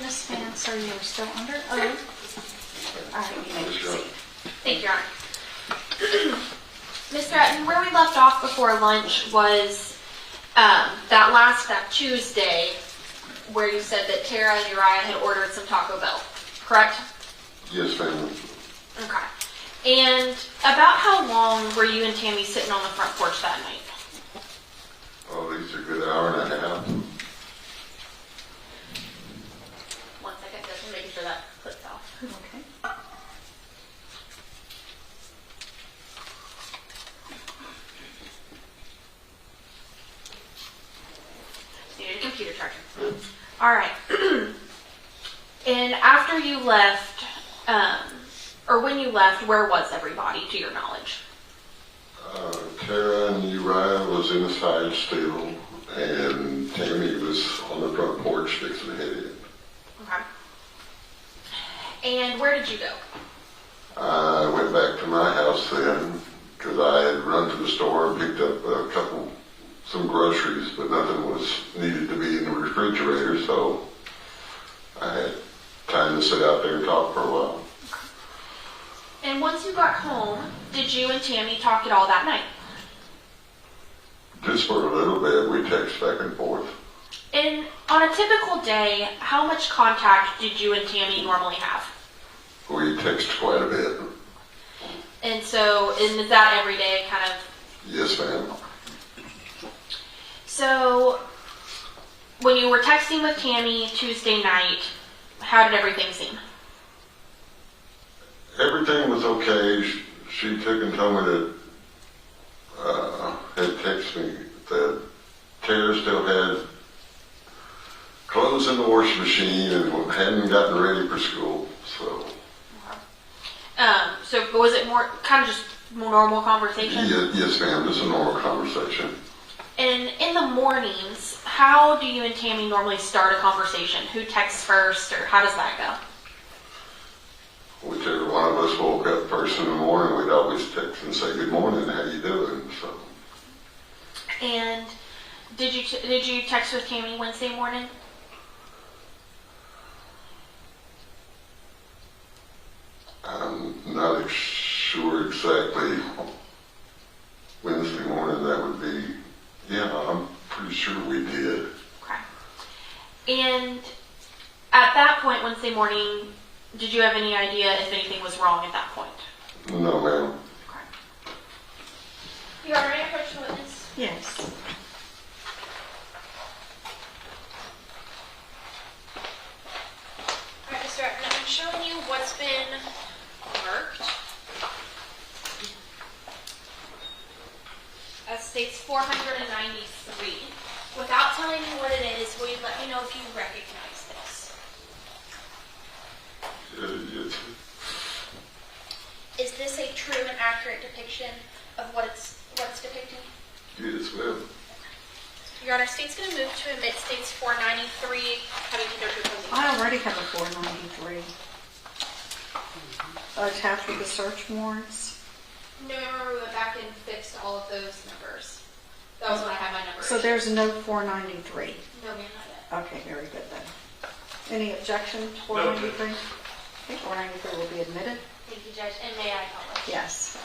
witness stand, sir. You are still under oath. All right, you may proceed. Thank you, Your Honor. Mr. Etten, where we left off before lunch was that Tuesday where you said that Tara and Uriah had ordered some Taco Bell, correct? Yes, ma'am. Okay. And about how long were you and Tammy sitting on the front porch that night? Oh, at least a good hour and a half. 1 second, just making sure that clicks off. Okay. Needed a computer charger. All right. And after you left, or when you left, where was everybody, to your knowledge? Tara and Uriah was inside still, and Tammy was on the front porch fixing to head in. Okay. And where did you go? I went back to my house then, because I had run to the store and picked up some groceries, but nothing was needed to be in the refrigerator, so I had time to sit out there and talk for a while. And once you got home, did you and Tammy talk at all that night? Just for a little bit, we text back and forth. And on a typical day, how much contact did you and Tammy normally have? We text quite a bit. And is that every day, kind of? Yes, ma'am. So, when you were texting with Tammy Tuesday night, how did everything seem? Everything was okay. She took and told me that, had texted me that Tara still had clothes in the washing machine and hadn't gotten ready for school, so. So was it more, kind of just more normal conversation? Yes, ma'am, just a normal conversation. And in the mornings, how do you and Tammy normally start a conversation? Who texts first, or how does that go? Whichever one of us woke up first in the morning, we'd always text and say, "Good morning, how you doing?" So. And did you text with Tammy Wednesday morning? I'm not sure exactly. Wednesday morning, that would be, yeah, I'm pretty sure we did. Okay. And at that point, Wednesday morning, did you have any idea if anything was wrong at that point? No, ma'am. Okay. You already approached the witness? Yes. Alright, Mr. Eckman, I'm showing you what's been marked. That states 493. Without telling me what it is, will you let me know if you recognize this? Yes. Is this a true and accurate depiction of what it's depicting? Yes, ma'am. Your Honor, state's going to move to admit states 493. Having to go to opposing. I already have a 493. Attached with the search warrants. No, remember we went back and fixed all of those numbers. That was when I had my numbers. So there's no 493. No, ma'am, not yet. Okay, very good then. Any objection to 493? Okay, 493 will be admitted. Thank you, Judge. And may I call it? Yes.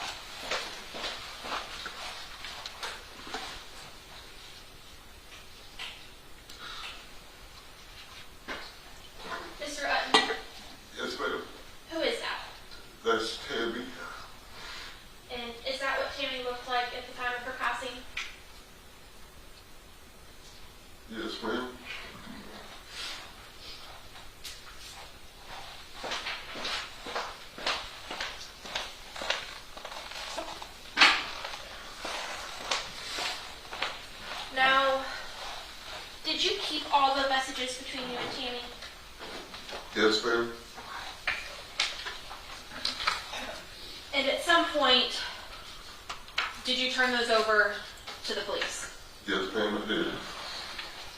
Mr. Utton, Yes, ma'am. who is that? That's Tammy. And is that what Tammy looked like at the time of her passing? Yes, ma'am. Now, did you keep all the messages between you and Tammy? Yes, ma'am. And at some point, did you turn those over to the police? Yes, ma'am, I did.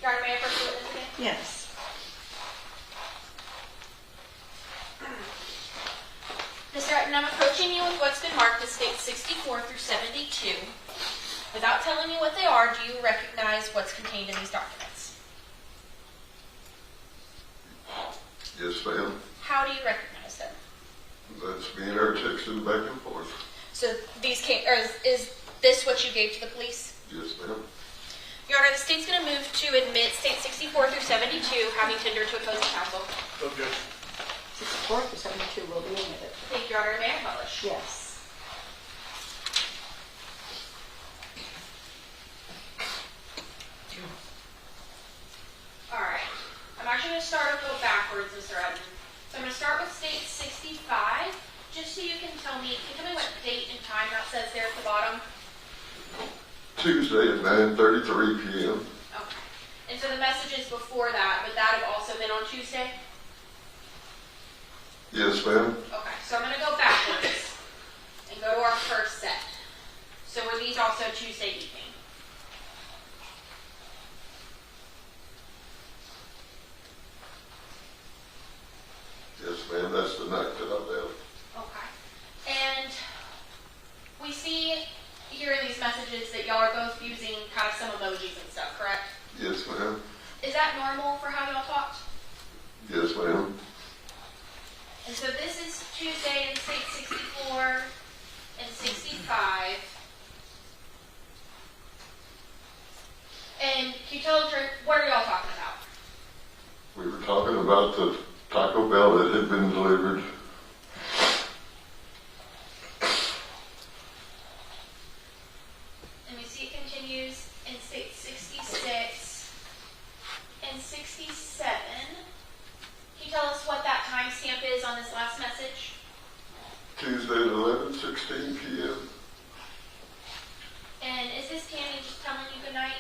Your Honor, may I approach the witness again? Yes. Mr. Utton, I'm approaching you with what's been marked as states 64 through 72. Without telling me what they are, do you recognize what's contained in these documents? Yes, ma'am. How do you recognize them? That's me and her texting back and forth. So these came, or is this what you gave to the police? Yes, ma'am. Your Honor, the state's going to move to admit State 64 through 72, having tendered to opposing counsel. Objection. 64 to 72 will be admitted. Thank you, Your Honor. May I publish? Yes. All right. I'm actually going to start and go backwards, Mr. Edmund. So I'm going to start with State 65, just so you can tell me what date and time that says there at the bottom. Tuesday at 9:33 p.m. Okay. And so the messages before that, would that have also been on Tuesday? Yes, ma'am. Okay. So I'm going to go backwards and go to our first set. So were these also Tuesday evening? Yes, ma'am. That's the night that I'm out. Okay. And we see here in these messages that y'all are both using kind of some emojis and stuff, correct? Yes, ma'am. Is that normal for how y'all talked? Yes, ma'am. And so this is Tuesday in State 64 and 65. And can you tell us, what are y'all talking about? We were talking about the Taco Bell that had been delivered. And we see it continues in State 66 and 67. Can you tell us what that timestamp is on this last message? Tuesday at 11:16 p.m. And is this Tammy just telling you good night?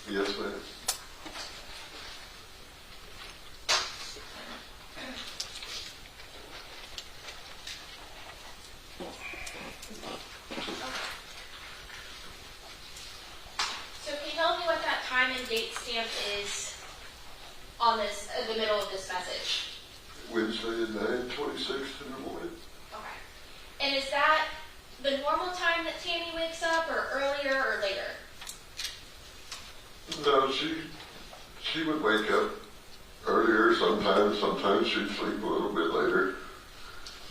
Yes, ma'am. So can you tell me what that time and date stamp is on this, in the middle of this message? Wednesday at 9:26 in the morning. Okay. And is that the normal time that Tammy wakes up, or earlier or later? No, she would wake up earlier sometimes. Sometimes she'd sleep a little bit later.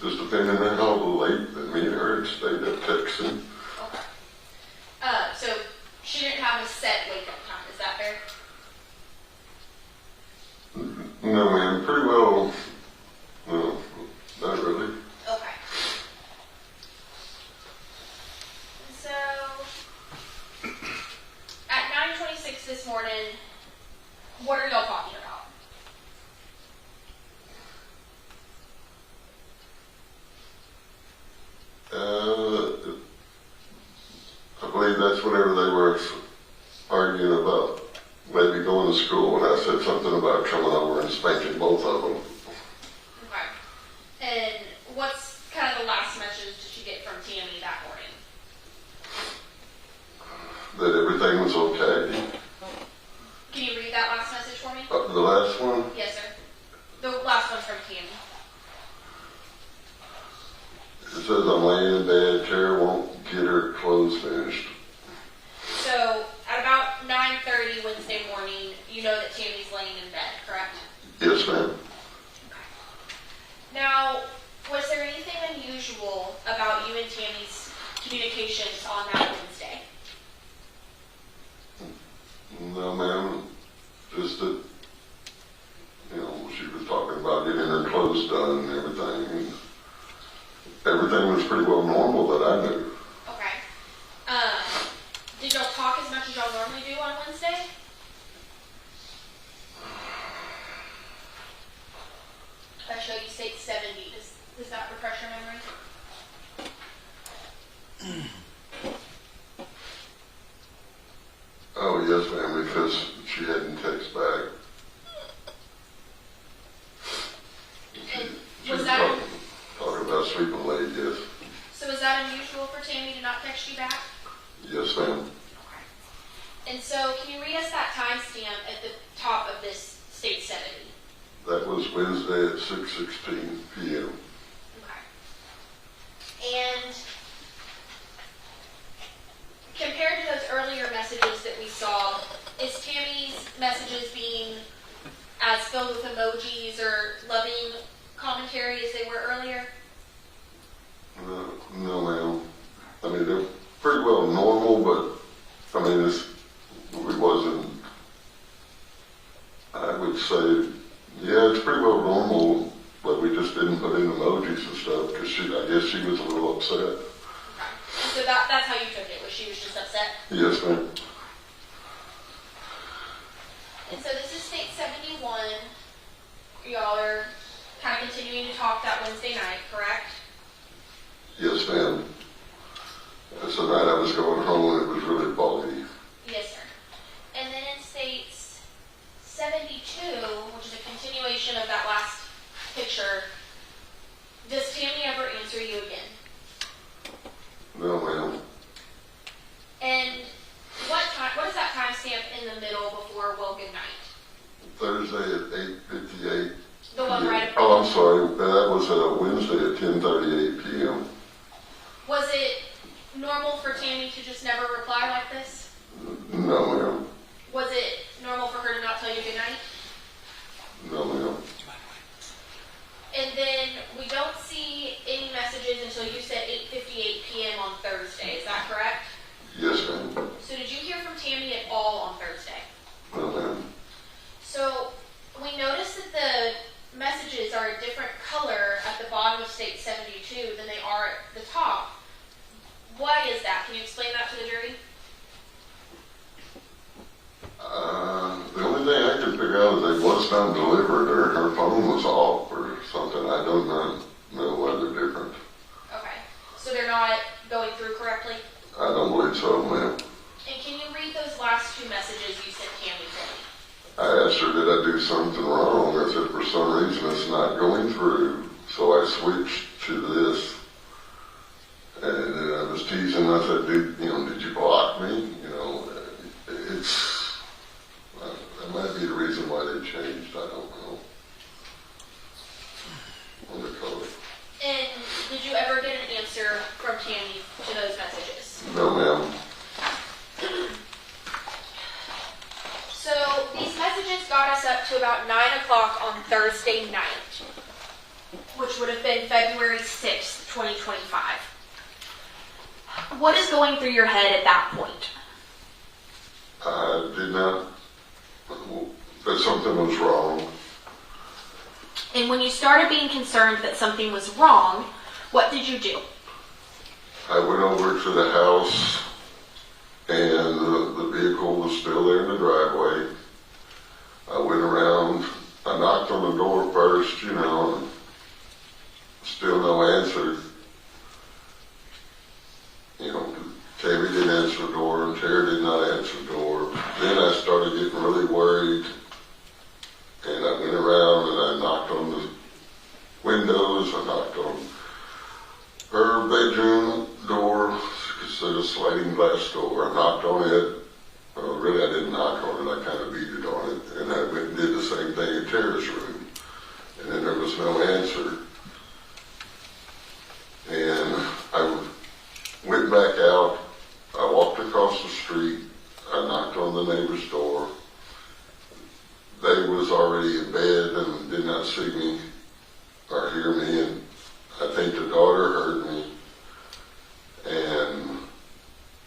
Just depending on how late that me and her had stayed up texting. Okay. So she didn't have a set wake up time, is that fair? No, ma'am. Pretty well. No, not really. Okay. So, at 9:26 this morning, what are y'all talking about? I believe that's whenever they were arguing about maybe going to school, and I said something about coming over and spanking both of them. Okay. And what's kind of the last message did you get from Tammy that morning? That everything was okay. Can you read that last message for me? The last one, Yes, sir. The last one's from Tammy. it says I'm laying in bed, Tara won't get her clothes finished. So, at about 9:30 Wednesday morning, you know that Tammy's laying in bed, correct? Yes, ma'am. Now, was there anything unusual about you and Tammy's communications on that Wednesday? No, ma'am. Just that, she was talking about getting her clothes done and everything. Everything was pretty well normal that I knew. Okay. Did y'all talk as much as y'all normally do on Wednesday? I showed you State 70. Does that refresh your memory? Oh, yes, ma'am, because she hadn't texted back. She Was was that talking about sleeping late, yes. so? Is that unusual for Tammy to not text you back? Yes, ma'am. Okay. And so, can you read us that timestamp at the top of this State 70? That was Wednesday at 6:16 p.m. Okay. And compared to those earlier filled with emojis or loving commentary as they were earlier? No, ma'am. I mean, they're pretty well normal, but, I mean, it wasn't, I would say, yeah, it's pretty well normal, but we just didn't put in emojis and stuff, because I guess she was a little upset. Okay. So that's how you took it, was she was just upset? Yes, ma'am. And so this is state 71. Y'all are kind of continuing to talk that Wednesday night, correct? Yes, ma'am. That's the night I was going home and it was really foggy. Yes, sir. And then in states 72, which is a continuation of that last picture, does Tammy ever answer you again? No, ma'am. And what is that timestamp in the middle before well good night? Thursday at 8:58. The one right above. Oh, I'm sorry. That was Wednesday at 10:38 p.m. Was it normal for Tammy to just never reply like this? No, ma'am. Was it normal for her to not tell you good night? No, ma'am. And then we don't see any messages until you said 8:58 p.m. on Thursday. Is that correct? Yes, ma'am. So did you hear from Tammy at all on Thursday? No, ma'am. So we noticed that the messages are a different color at the bottom of state 72 than they are at the top. Why is that? Can you explain that to the jury? The only thing I could figure out is they was not delivered or her phone was off or something. I don't know why they're different. Okay. So they're not going through correctly? I don't believe so, ma'am. And can you read those last two messages you sent Tammy for me? I asked her, did I do something wrong? I said, for some reason it's not going through. So I switched to this. And then I was teasing. I said, did you block me? That might be the reason why they changed. I don't know. On the color. And did you ever get an answer from Tammy to those messages? No, ma'am. So these messages got us up to about 9 o'clock on Thursday night, which would have been February 6th, 2025. What is going through your head at that point? I did not, that something was wrong. And when you started being concerned that something was wrong, what did you do? I went over to the house and the vehicle was still there in the driveway. I went around, I knocked on the door first, and still no answer. Tammy didn't answer the door and Tara did not answer the door. Then I started getting really worried and I went around and I knocked on the windows, I knocked on her bedroom door, it's a sliding glass door. I knocked on it. Really, I didn't knock on it. I kind of beat it on it. And I went and did the same thing in Tara's room. And then there was no answer. And I went back out. I walked across the street. I knocked on the neighbor's door. They was already in bed and did not see me or hear me. And I think the daughter heard me.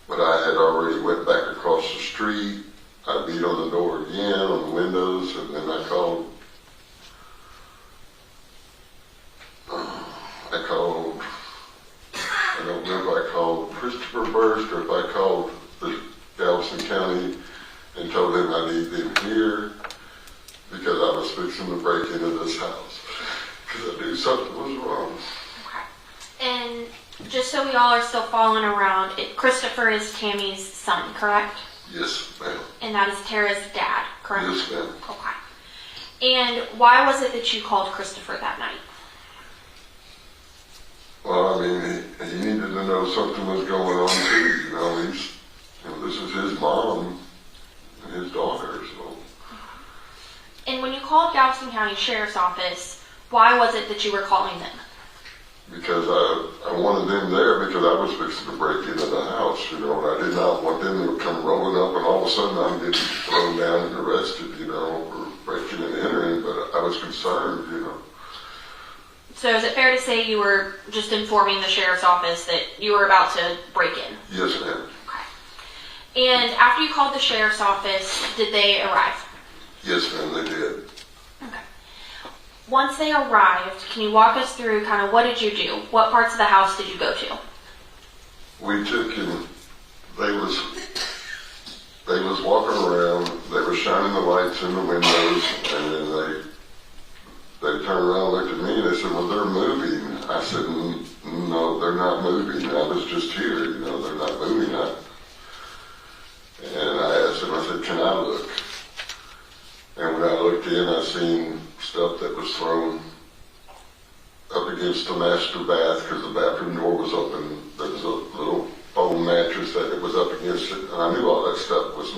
But I had already went back across the street. I beat on the door again, on the windows, and then I called, I don't remember if I called Christopher first or if I called the Galveston County and told them I need them here because I was fixing to break into this house because I knew something was wrong. Okay. And just so we all are still following around, Christopher is Tammy's son, correct? Yes, ma'am. And that is Tara's dad, correct? Yes, ma'am. Okay. And why was it that you called Christopher that night? Well, I mean, he needed to know something was going on too. This is his mom and his daughter, so. And when you called Galveston County Sheriff's Office, why was it that you were calling them? Because I wanted them there because I was fixing to break into the house, and I did not want them to come rolling up and all of a sudden I'm getting thrown down and arrested, for breaking and entering, but was concerned, you know. So is it fair to say you were just informing the sheriff's office that you were about to break in? Yes, ma'am. Okay. And after you called the sheriff's office, did they arrive? Yes, ma'am, they did. Okay. Once they arrived, can you walk us through kind of what did you do? What parts of the house did you go to? We took him, they was walking around, they were shining the lights in the windows, and then they turned around and looked at me and they said, well, they're moving. I said, no, they're not moving. I was just here, you know, they're not moving. And I asked them, I said, can I look? And when I looked in, I seen stuff that was thrown up against the master bath because the bathroom door was open. There was a little foam mattress that it was up against it, and I knew all that stuff was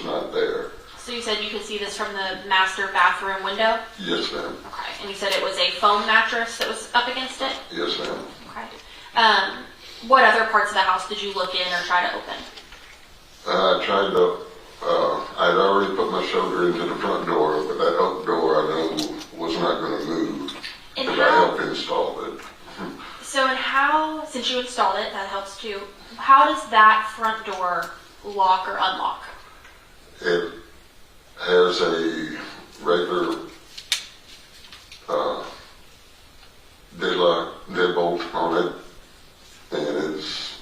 not there. So you said you could see this from the master bathroom window? Yes, ma'am. Okay. And you said it was a foam mattress that was up against it? Yes, ma'am. Okay. What other parts of the house did you look in or try to open? I tried to, I'd already put my shoulder into the front door, but that oak door I know was not going to move because I helped install it. So and how, since you installed it, that helps too, how does that front door lock or unlock? It has a regular deadbolt on it, and it's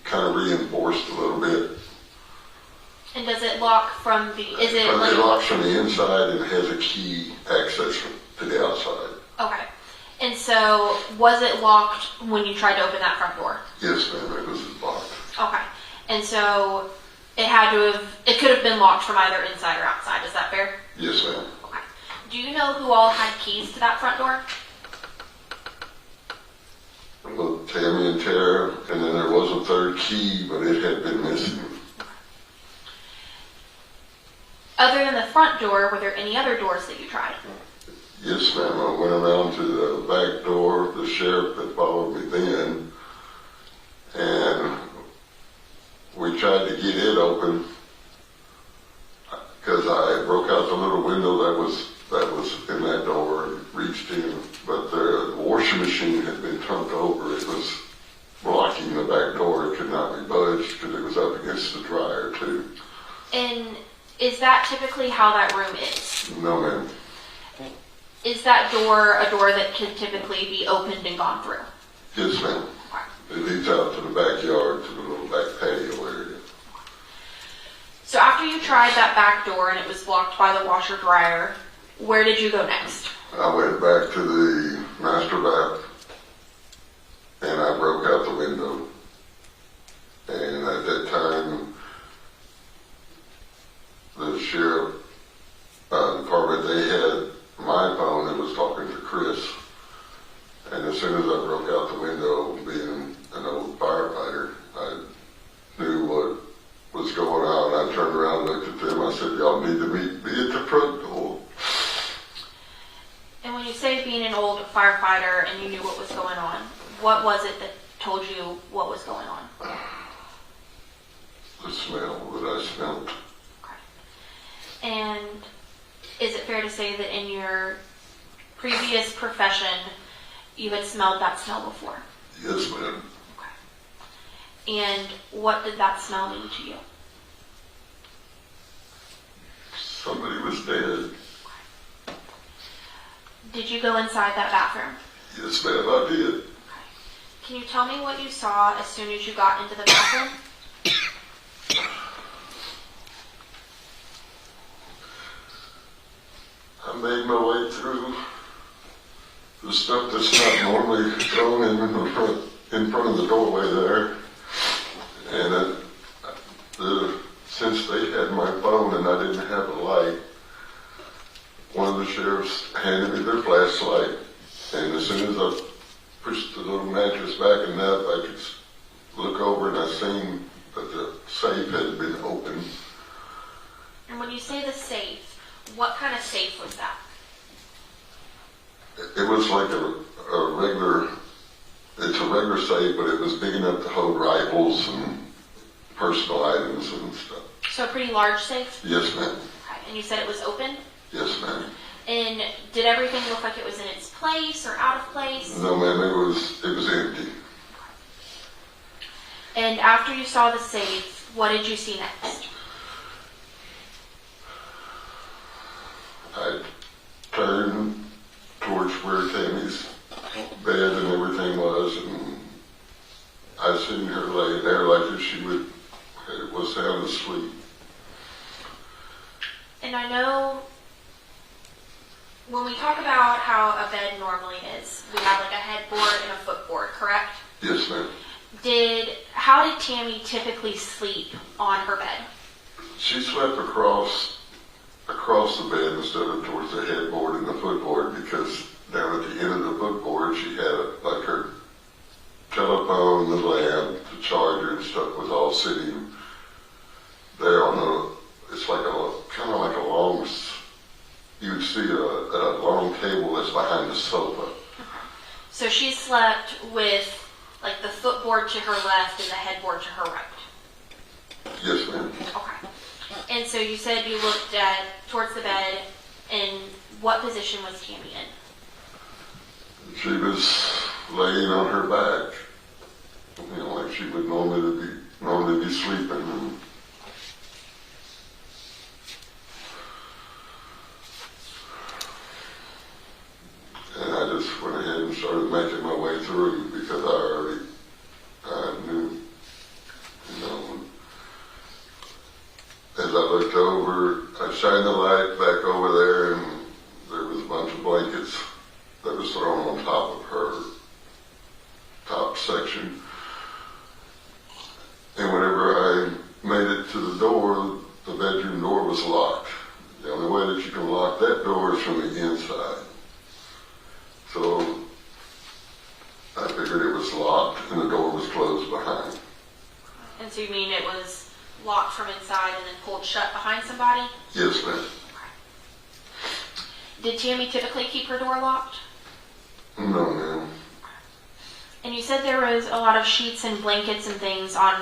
kind of reinforced a little bit. And does it lock from the, is it like... It locks from the inside and has a key access to the outside. Okay. And so, was it locked when you tried to open that front door? Yes, ma'am, it was locked. Okay. And so, it could have been locked from either inside or outside, is that fair? Yes, ma'am. Okay. Do you know who all had keys to that front door? Well, Tammy and Tara, and then there was a third key, but it had been missing. Other than the front door, were there any other doors that you tried? Yes, ma'am. I went around to the back door, the sheriff that followed me then, and we tried to get it open because I broke out the little window that was in that door and reached in, but the washing machine had been turned over. It was blocking the back door. It could not be budged because it was up against the dryer too. And is that typically how that room is? No, ma'am. Is that door a door that can typically be opened and gone through? Yes, ma'am. It leads out to the backyard, to the little back patio area. So after you tried that back door and it was blocked by the washer dryer, where did you go next? I went back to the master bath and I broke out the window. And at that time, the sheriff department, they had my phone and was talking to Chris. And as soon as I broke out the window, being an old firefighter, I knew what was going on. I turned around and looked at them. I said, y'all need to meet me at the front door. And when you say being an old firefighter and you knew what was going on, what was it that told you what was going on? The smell that I smelled. Okay. And is it fair to say that in your previous profession, you had smelled that smell before? Yes, ma'am. Okay. And what did that smell mean to you? Somebody was dead. Did you go inside that bathroom? Yes, ma'am, I did. Okay. Can you tell me what you saw as soon as you got into the bathroom? I made my way through the stuff that's not normally thrown in front of the doorway there. And since they had my phone and I didn't have a light, one of the sheriffs handed me their flashlight. And as soon as I pushed the little mattress back enough, I could look over and I seen that the safe had been opened. And when you say the safe, what kind of safe was that? It was like a regular, it's a regular safe, but it was big enough to hold rifles and personal items and stuff. So a pretty large safe? Yes, ma'am. Okay. And you said it was open? Yes, ma'am. And did everything look like it was in its place or out of place? No, ma'am, it was empty. And after you saw the safe, what did you see next? I turned towards where Tammy's bed and everything was, and I seen her laying there like if she was sound asleep. And I know when we talk about how a bed normally is, we have like a headboard and a footboard, correct? Yes, ma'am. How did Tammy typically sleep on her bed? She slept across the bed instead of towards the headboard and the footboard, because down at the end of the footboard she had like her telephone, the lamp, the charger and stuff was all sitting there on it's like kind of like a long, you would see a long table that's behind the sofa. So she slept with like the footboard to her left and the headboard to her right. Yes, ma'am. Okay. And so you said you looked towards the bed, and what position was Tammy in? She was laying on her back, like she would normally be sleeping. And I just went ahead and started making my way through, because I knew, as I looked over, I shined the light back over there, and there was a bunch of blankets that was thrown on top of her top section. And whenever I made it to the door, the bedroom door was locked. The only way that you can lock that door is from the inside. So I figured it was locked and the door was closed behind. And so you mean it was locked from inside and then pulled shut behind somebody? Yes, ma'am. Did Tammy typically keep her door locked? No, ma'am. And you said there was a lot of sheets and blankets and things on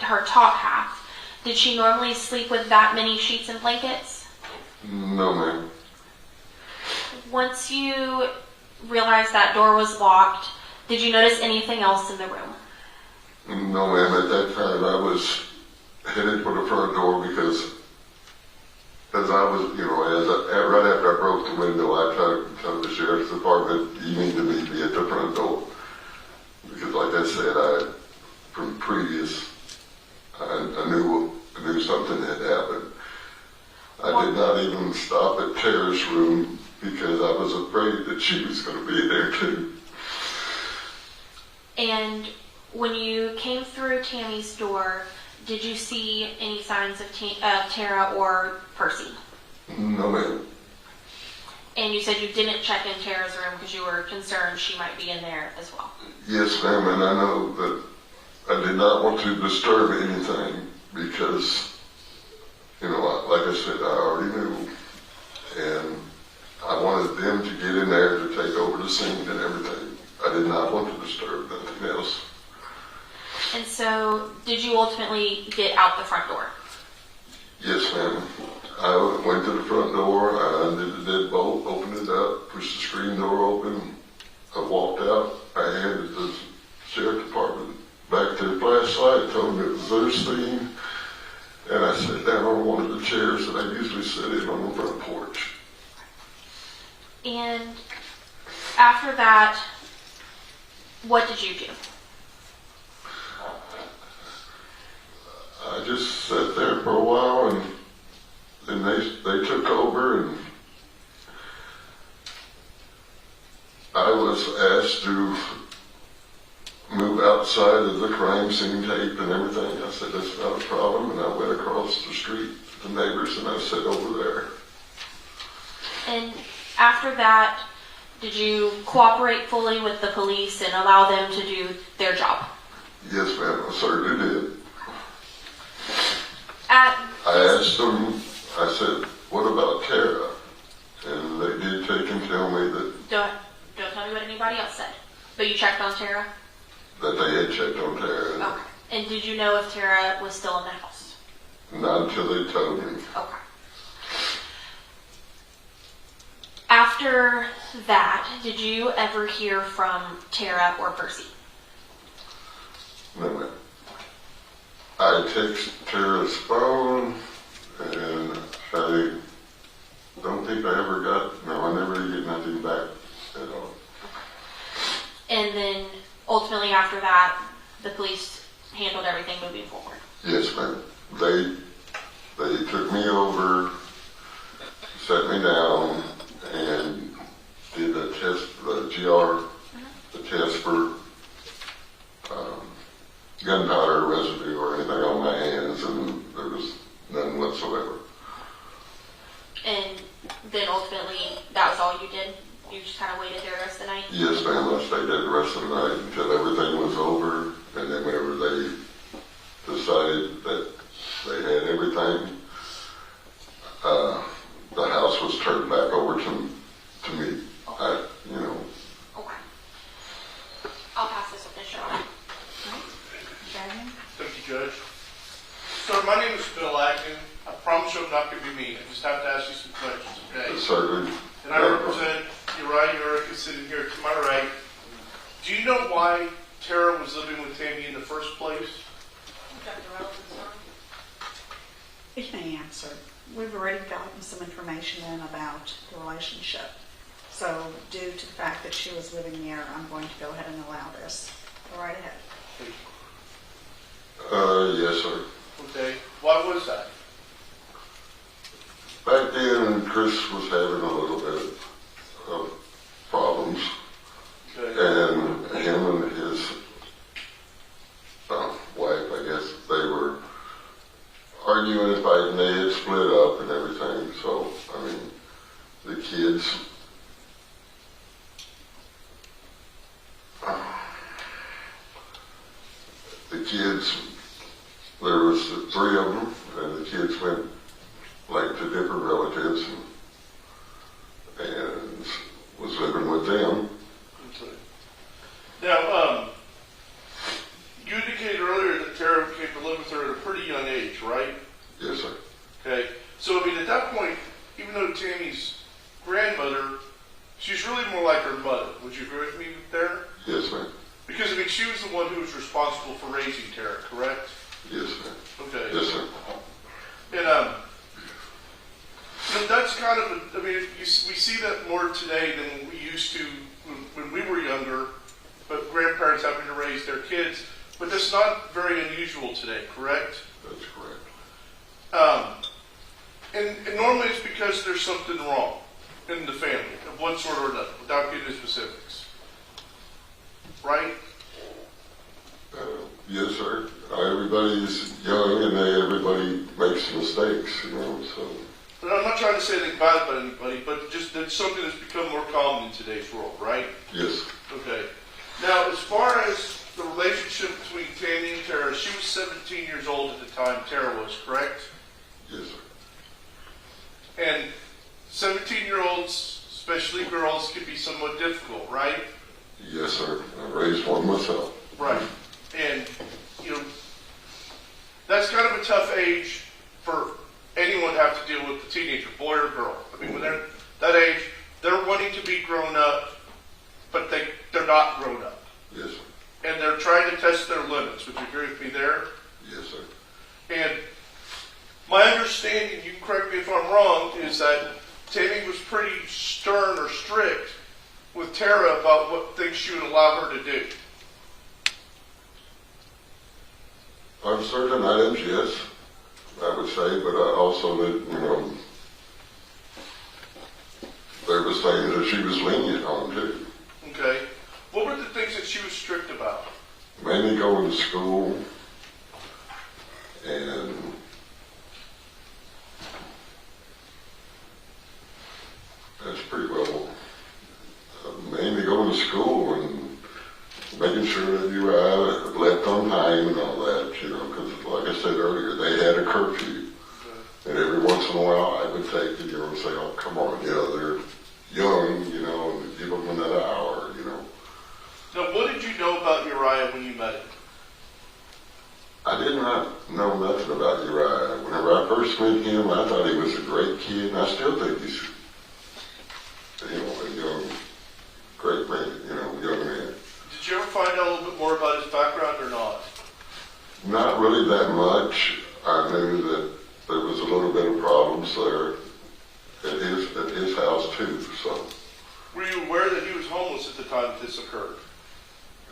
her top half. Did she normally sleep with that many sheets and blankets? No, ma'am. Once you realized that door was locked, did you notice anything else in the room? No, ma'am. At that time, I was headed for the front door, because as I was, right after I broke the window, I tried to tell the sheriff's department, you need to meet me at the front door. Because like I said, from previous, I knew something had happened. I did not even stop at Tara's room, because I was afraid that she was going to be there too. And when you came through Tammy's door, did you see any signs of Tara or Percy? No, ma'am. And you said you didn't check in Tara's room because you were concerned she might be in there as well. Yes, ma'am, and I know that I did not want to disturb anything, because, like I said, I already knew, and I wanted them to get in there to take over the scene and everything. I did not want to disturb anything else. And so, did you ultimately get out the front door? Yes, ma'am. I went to the front door, I undid the deadbolt, opened it up, pushed the screen door open. I walked out, I handed the sheriff department back their flashlight, told them it was their scene, and I sat down on one of the chairs that I usually sit in on the front porch. And after that, what did you do? I just sat there for a while, and then they took over, and I was asked to move outside of the crime scene tape and everything. I said, that's not a problem, and I went across the street to the neighbors, and I sat over there. And after that, did you cooperate fully with the police and allow them to do their job? Yes, ma'am, I certainly did. I asked them, I said, what about Tara? And they did take and tell me that... Don't tell me what anybody else said. But you checked on Tara? That they had checked on Tara. Okay. And did you know if Tara was still in the house? Not until they told me. Okay. after that, did you ever hear from Tara or Percy? No, ma'am. I text Tara's phone, and I don't think I ever got, no, I never get nothing back at all. And then ultimately after that, the police handled everything moving forward. Yes, ma'am. They took me over, sat me down, and did a test, the GR, the test for gunpowder residue or anything on my hands, and there was none whatsoever. And then ultimately, that was all you did? You just kind of waited there the rest of the night? Yes, ma'am. I stayed there the rest of the night until everything was over, and then whenever they decided that they had everything, the house was turned back over to me. Okay. I'll pass this with Bishop. Thank you, Judge. Sir, my name is Bill Agnew. I promise you I'm not going to be mean. I just have to ask you some questions, okay? Certainly. And I represent Uriah Urick, who's sitting here to my right. Do you know why Tara was living with Tammy in the first place? You may answer. We've already gotten some information in about the relationship. So due to the fact that she was living there, I'm going to go ahead and allow this. Go right ahead. Yes, sir. Okay. Why was that? Back then, Chris was having a little bit of problems, Okay. and him and his wife, I guess, they were arguing and fighting. They had split up and everything. So, I mean, the kids. There was three of them, and the kids went like to different relatives and was living with them. Okay. Now, you indicated earlier that Tara came to live with her at a pretty young age, right? Yes, sir. Okay. So, I mean, at that point, even though Tammy's grandmother, she's really more like her mother. Would you agree with me there? Yes, ma'am. Because, I mean, she was the one who was responsible for raising Tara, correct? Yes, ma'am. Okay. Yes, sir. And, that's kind of, we see that more today than we used to when we were younger, but grandparents having to raise their kids. But that's not very unusual today, correct? That's correct. And normally it's because there's something wrong in the family of one sort or another, without getting into specifics. Right? Yes, sir. Everybody's young and everybody makes mistakes, so. But I'm not trying to say anything bad about anybody, but just that's something that's become more common in today's world, right? Yes. Okay. Now, as far as the relationship between Tammy and Tara, she was 17 years old at the time Tara was, correct? Yes, sir. And 17-year-olds, especially girls, can be somewhat difficult, right? Yes, sir. I raised one myself. Right. And, that's kind of a tough age for anyone to have to deal with a teenager, boy or girl. I mean, when they're that age, they're wanting to be grown up, but they're not grown up. Yes, sir. And they're trying to test their limits. Would you agree with me there? Yes, sir. And my understanding, you can correct me if I'm wrong, is that Tammy was pretty stern or strict with Tara about what things she would allow her to do. On certain items, yes, I would say, but I also that, there was things that she was lenient on, too. Okay. What were the things that she was strict about? Mainly going to school and that's pretty well, mainly going to school and making sure that you left on time and all that, because like I said earlier, they had a curfew. And every once in a while I would take it, and say, oh, come on, they're young, and give them another hour, Now, what did you know about Uriah when you met him? I did not know nothing about Uriah. Whenever I first met him, I thought he was a great kid, and I still think he's, more about his background or not? Not really that much. I knew that there was a little bit of problems there at his house too, so. Were you aware that he was homeless at the time that this occurred?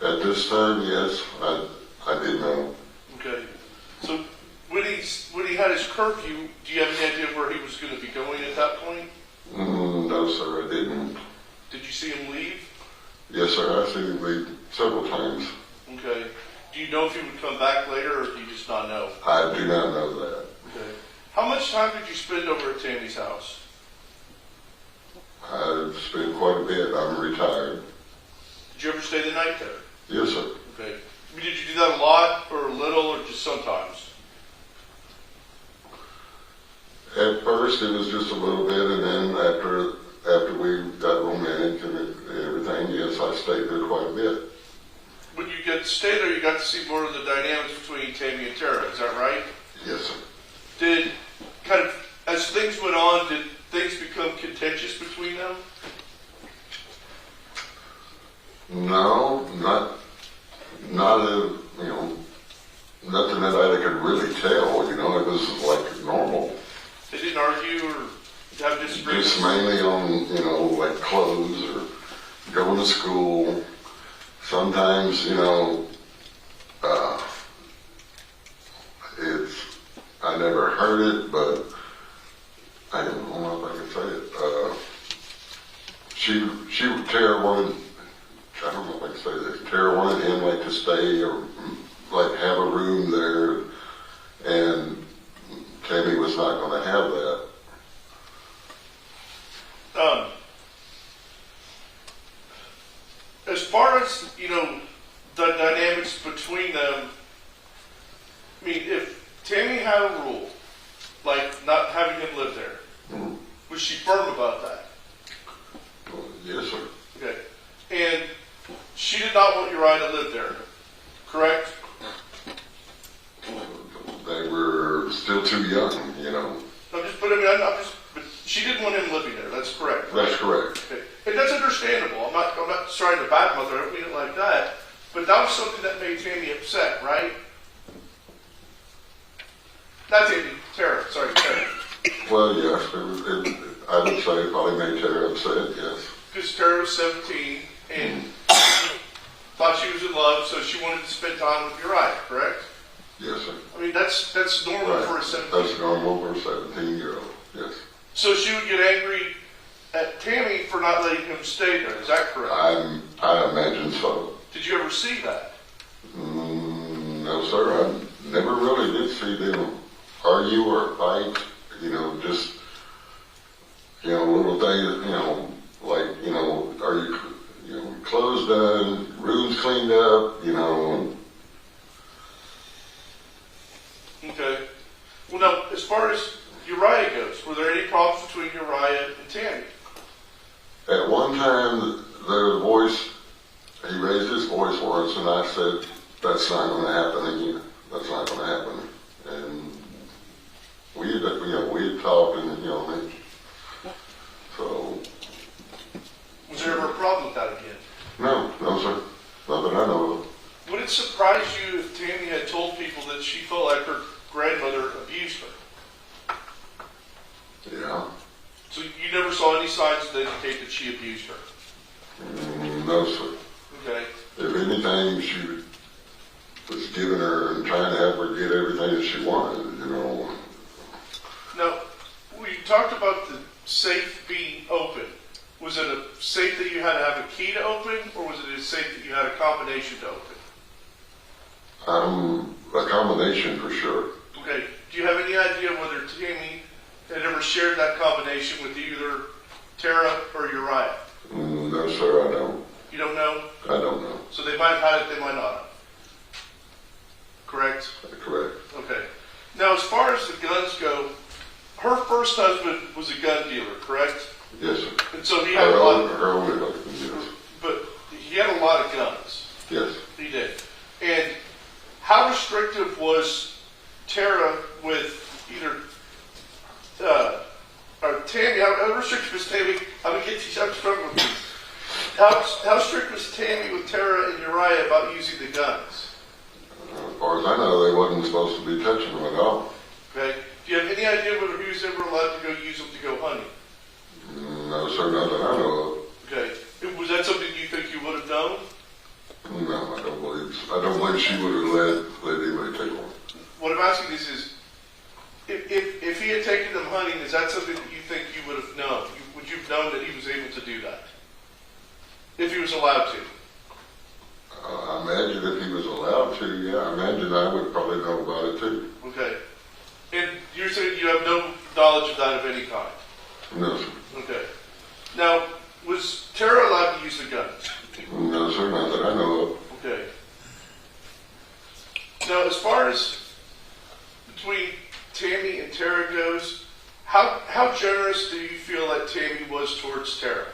At this time, yes, I did know. Okay. So when he had his curfew, do you have any idea where he was going to be going at that point? No, sir, I didn't. Did you see him leave? Yes, sir, I've seen him leave several times. Okay. Do you know if he would come back later, or do you just not know? I do not know that. Okay. How much time did you spend over at Tammy's house? I've spent quite a bit. I'm retired. Did you ever stay the night there? Yes, sir. Okay. I mean, did you do that a lot, or a little, or just sometimes? At first, it was just a little bit, and then after we got romantic and everything, yes, I stayed there quite a bit. When you get to stay there, you got to see more of the dynamics between Tammy and Tara. Is that right? Yes, sir. Did kind of as things went on, did things become contentious between them? No, not a, nothing that I could really tell. It was like normal. They didn't argue or have disagreements? Just mainly on, like clothes or going to school. Sometimes, I never heard it, but I don't know if I can say it. Tara wanted, I don't know if I can say this, Tara wanted him like to stay or like have a room there, and Tammy was not going to have that. As far as, the dynamics between them, I mean, if Tammy had a rule, like not having him live there, was she firm about that? Well, yes, sir. Okay. And she did not want Uriah to live there, correct? They were still too young, But she didn't want him living there. That's correct. Right? That's correct. Okay. And that's understandable. I'm not trying to badmouth her. I don't mean it like that. But that was something that made Tammy upset, right? Not Tammy, Tara. Sorry, Tara. Well, yes, I would say it probably made Tara upset, yes. Because Tara was 17 and thought she was in love, so she wanted to spend time with Uriah, correct? Yes, sir. I mean, that's normal Right. for a 17. That's normal for a 17-year-old, yes. So she would get angry at Tammy for not letting him stay there. Is that correct? I imagine so. Did you ever see that? No, sir. I never really did see them argue or fight. Just little things. Like are you clothes done, rooms cleaned up. Okay. Well, now, as far as Uriah goes, were there any problems between Uriah and Tammy? At one time, he raised his voice once, and I said, that's not going to happen again. That's not going to happen. And we had talked, and, so. Was there ever a problem with that again? No, sir. Not that I know of. Would it surprise you if Tammy had told people that she felt like her grandmother abused her? Yeah. So you never saw any signs that indicate that she abused her? No, sir. Okay. If anything, she was giving her and trying to help her get everything that she wanted, Now, we talked about the safe being open. Was it a safe that you had to have a key to open, or was it a safe that you had a combination to open? A combination for sure. Okay. Do you have any idea whether Tammy had ever shared that combination with either Tara or Uriah? No, sir, I don't. You don't know? I don't know. So they might have had it, they might not have. Correct? Correct. Okay. Now, as far as the guns go, her first husband was a gun dealer, correct? Yes, sir. And so he had a lot. Her only husband, yes. But he had a lot of guns. Yes. He did. And how restrictive was Tara with either or Tammy? How restrictive was Tammy? I'm struggling with these. how strict was Tammy with Tara and Uriah about using the guns? As far as I know, they wasn't supposed to be touching them at all. Okay. Do you have any idea whether he was ever allowed to go use them to go hunting? No, sir, not that I know Okay. Was that something you think you would have done? of. No, I don't believe so. I don't believe she would have let anybody take one. What I'm asking is if he had taken them hunting, is that something that you think you would have known? Would you have known that he was able to do that? If he was allowed to? I imagine if he was allowed to, yeah, I imagine I would probably know about it too. Okay. And you're saying you have no knowledge of that of any kind? No, sir. Okay. Now, was Tara allowed to use the guns? No, sir, not that I know of. Okay. Now, as far as between Tammy and Tara goes, how generous do you feel that Tammy was towards Tara?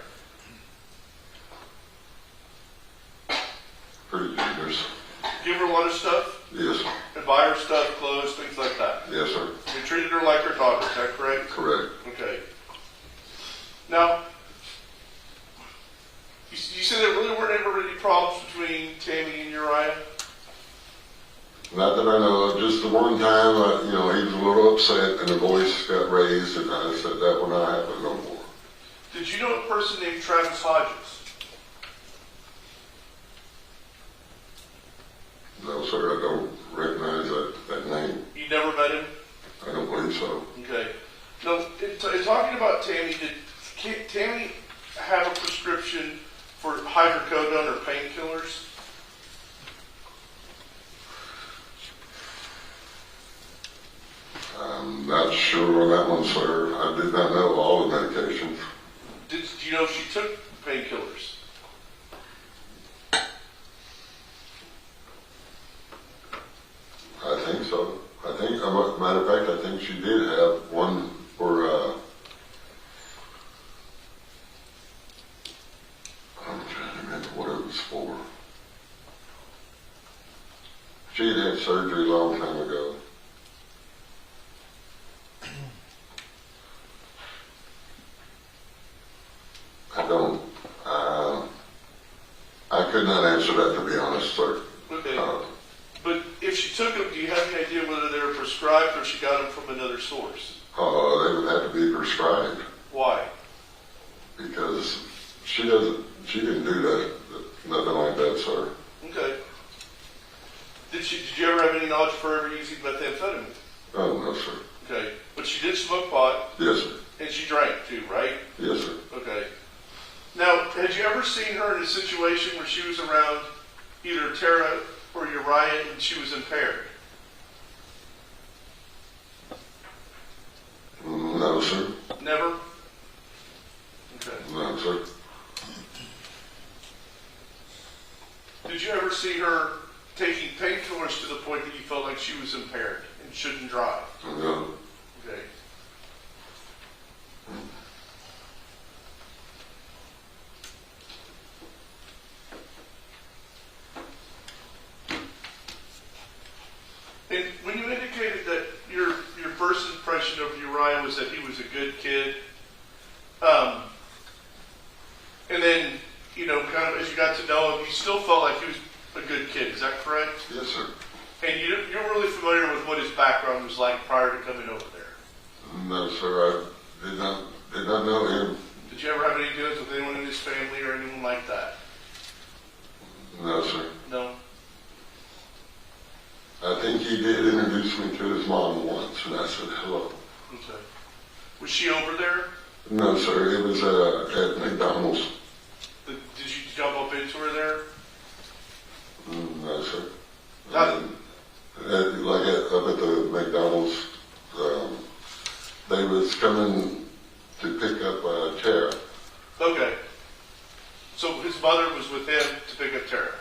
Pretty generous. Give her a lot of stuff? Yes, sir. And buy her stuff, clothes, things like that? Yes, sir. You treated her like her daughter, is that correct? Correct. Okay. Now, you said there really weren't ever any problems between Tammy and Uriah? Not that I know of. Just the one time, he was a little upset and the voice got raised, and I said that will not happen no more. Did you know a person named Travis Hodges? No, sir, I don't recognize that name. You never met him? I don't believe so. Okay. Now, in talking about Tammy, did Tammy have a prescription for hydrocodone or painkillers? I'm not sure on that one, sir. I did not know all the medications. Do you know if she took painkillers? I think so. Matter of fact, I think she did have one for, I'm trying to remember what it was for. She had surgery a long time ago. I could not answer that, to be honest, sir. Okay. But if she took them, do you have any idea whether they were prescribed or she got them from another source? They would have to be prescribed Why? because she didn't do that, nothing like that, sir. Okay. Did you ever have any knowledge of her ever using methamphetamine? Oh, no, sir. Okay. But she did smoke pot Yes, sir. and she drank too, right? Yes, sir. Okay. Now, had you ever seen her in a situation where she was around either Tara or Uriah and she was impaired? No, sir. Never? Okay. No, sir. Did you ever see her taking painkillers to the point that you felt like she was impaired and shouldn't drive? No. Okay. And when you indicated that your first impression of Uriah was that he was a good kid, and then, kind of as you got to know him, you still felt like he was a good kid. Is that correct? Yes, sir. And you're really familiar with what his background was like prior to coming over there? No, sir. I did not know him. Did you ever have any dealings with anyone in his family or anyone like that? No, sir. No? I think he did introduce me to his mom once, and I said hello. Okay. Was she over there? No, sir. It was at McDonald's. Did you jump up into her there? No, sir. Not- Up at the McDonald's, they was coming to pick up Tara. Okay. So his mother was with him to pick up Tara?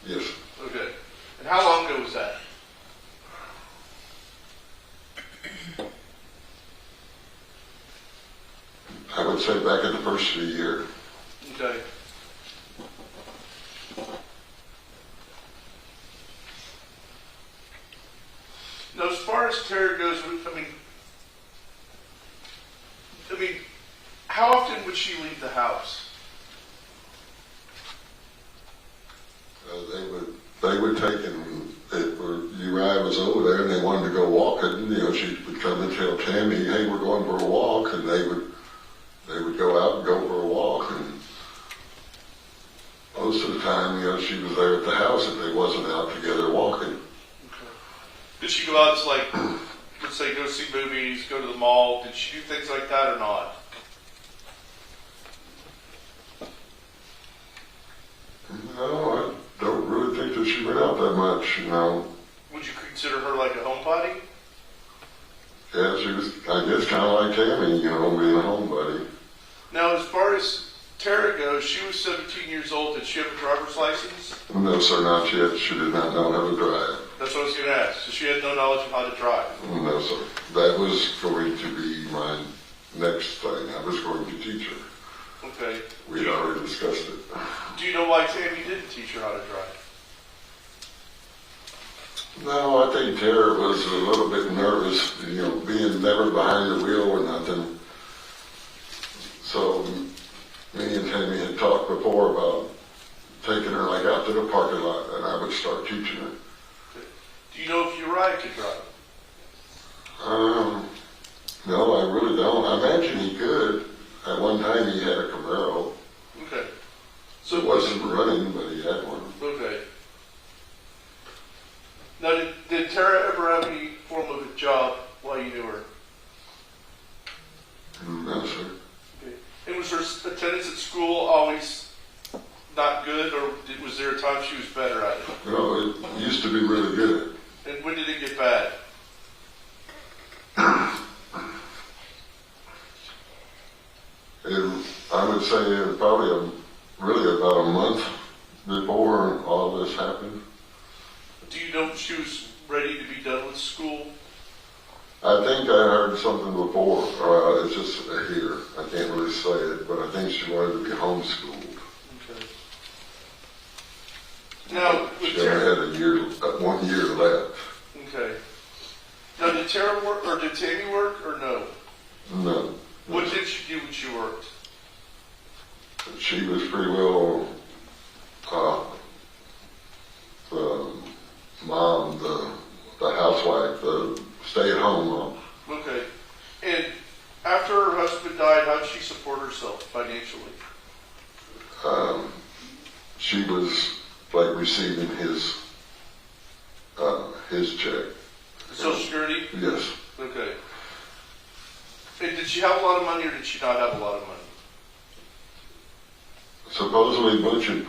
Yes. Okay. And how long ago was that? I would say back in the first of the year. Okay. Now, as far as Tara goes, I mean, how often would she leave the house? tell Tammy, hey, we're going for a walk, and they would go out and go for a walk, and most of the time, she was there at the house if they wasn't out together walking. Okay. Did she go out to, like, let's say, go see movies, go to the mall? Did she do things like that or not? No, I don't really think that she went out that much, Would you consider her like a homebody? Yeah, she was, I guess, kind of like Tammy, being a homebody. Now, as far as Tara goes, she was 17 years old. Did she have a driver's license? No, sir, not yet. She did not know how to drive. That's what I was going to ask. So she had no knowledge of how to drive. No, sir. That was going to be my next thing. I was going to teach her. Okay. We'd already discussed it. Do you know why Tammy didn't teach her how to drive? No, I think Tara was a little bit nervous, being never behind the wheel or nothing. So me and Tammy had talked before about taking her like out to the parking lot, and I would start teaching her. Okay. Do you know if Uriah could drive? No, I really don't. I imagine he could. At one time he had a Camaro. Okay. So it wasn't running, but he had one. Okay. Now, did Tara ever have any form of a job while you knew her? No, sir. Okay. And was her attendance at school always not good, or was there a time she was better at it? No, it used to be really good. And when did it get bad? I would say probably really about a month before all this happened. Do you know if she was ready to be done with school? I think I heard something before. It's just here. I can't really say it, but I think she wanted to be homeschooled. Okay. Now, with She only had 1 year left. Okay. Now, did Tara work, or did Tammy work, or no? No. What did she do when she worked? She was pretty well the mom, the housewife, the stay-at-home mom. Okay. And after her husband died, how did she support herself financially? She was like receiving his check. Social Security? Yes. Okay. And did she have a lot of money, or did she not have a lot of money? Supposedly Butch had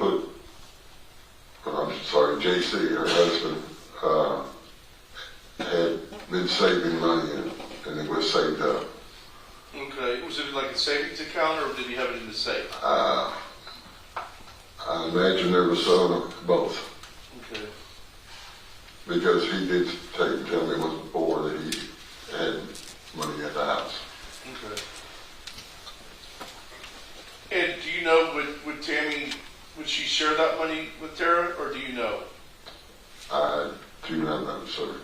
JC, her husband, had been saving money and it was saved up. Okay. Was it like a savings account, or did he have it in the safe? I imagine there was some of both. Okay. Because he did tell me once before that he had money at the house. Okay. And do you know, would Tammy, would she share that money with Tara, or do you know? I do not know, sir.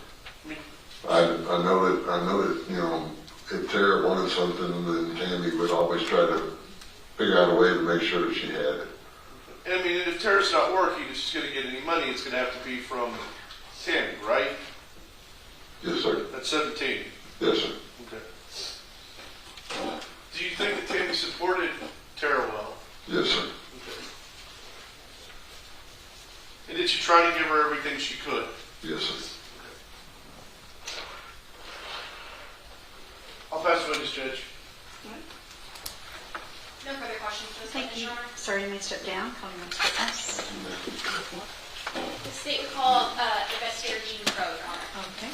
I mean, I know that, if Tara wanted something, then Tammy would always try to figure out a way to make sure that she had it. I mean, if Tara's not working, if she's going to get any money, it's going to have to be from Tammy, right? Yes, sir. At 17. Yes, sir. Okay. Do you think that Tammy supported Tara well? Yes, sir. Okay. And did she try to give her everything she could? Yes, sir. I'll pass the witness, Judge. No further questions, Ms. Thank you. Commissioner. Sir, you may step down. Call your next witness. The state would call Investigator Dean Crow, Your Honor. Okay.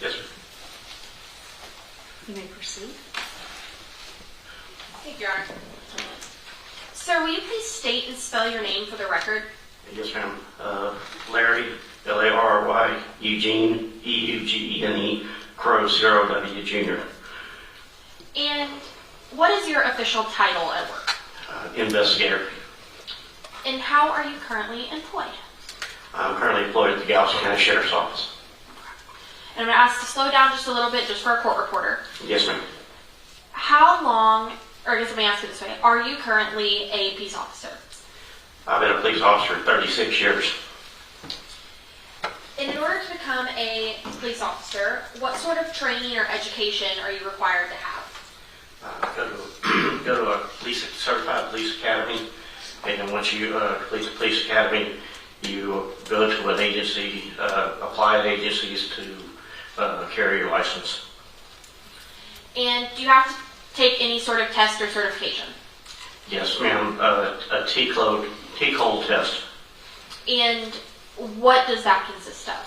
Yes, sir. You may proceed. Thank you, Your Honor. Sir, will you please state and spell your name for the record? Yes, ma'am. Larry, L-A-R-R-Y, Eugene, E-U-G-E-N-E, Crow, Zero W, Jr. And what is your official title at work? Investigator. And how are you currently employed? I'm currently employed at the Galveston County Sheriff's Office. And I'm going to ask to slow down just a little bit just for a court reporter. Yes, ma'am. How long, or I guess let me ask it this way, are you currently a peace officer? I've been a police officer 36 years. And in order to become a police officer, what sort of training or education are you required to have? Go to a certified police academy, and then once you complete the police academy, you go to an agency, apply at agencies to carry your license. And do you have to take any sort of test or certification? Yes, ma'am. A T-code test. And what does that consist of?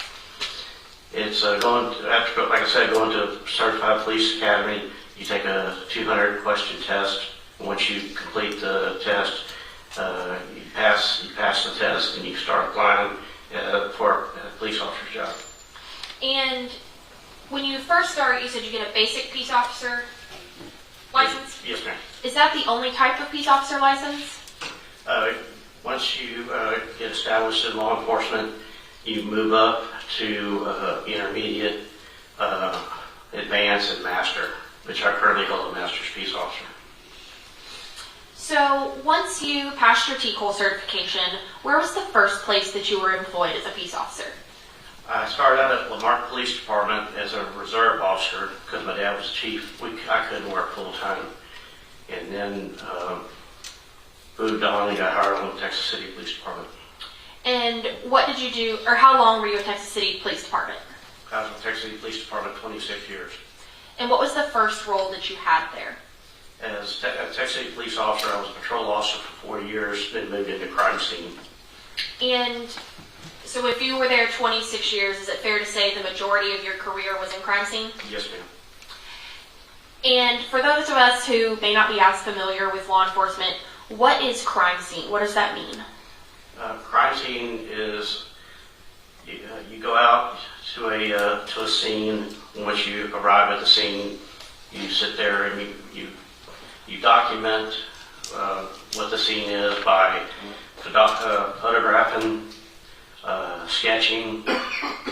It's after, like I said, going to certified police academy. You take a 200 question test. Once you complete the test, you pass the test, and you start applying for a police officer's job. And when you first start, you said you get a basic peace officer license? Yes, ma'am. Is that the only type of peace officer license? Once you get established in law enforcement, you move up to intermediate, advanced, and master, which I currently hold a master's peace officer. So once you passed your TCOL certification, where was the first place that you were employed as a peace officer? I started out at Lamarck Police Department as a reserve officer because my dad was chief. I couldn't work full time. And then moved on and got hired on the Texas City Police Department. And what did you do, or how long were you at Texas City Police Department? I was with Texas City Police Department 26 years. And what was the first role that you had there? As a Texas City Police officer, I was a patrol officer for 4 years, then moved into crime scene. And so if you were there 26 years, is it fair to say the majority of your career was in crime scene? Yes, ma'am. And for those of us who may not be as familiar with law enforcement, what is crime scene? What does that mean? Crime scene is you go out to a scene. Once you arrive at the scene, you sit there and you document what the scene is by photographing, sketching,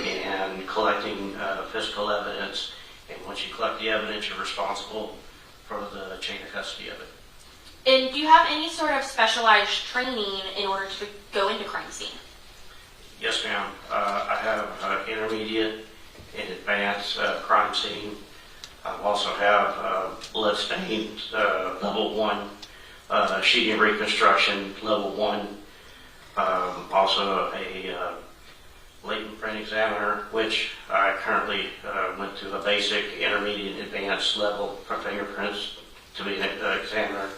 and collecting physical evidence. And once you collect the evidence, you're responsible for the chain of custody of it. And do you have any sort of specialized training in order to go into crime scene? Yes, ma'am. I have intermediate and advanced crime scene. I also have blood stains, level 1, sheeting reconstruction, level 1. Also a latent print examiner, which I currently went to a basic, intermediate, and advanced level for fingerprints to be an examiner.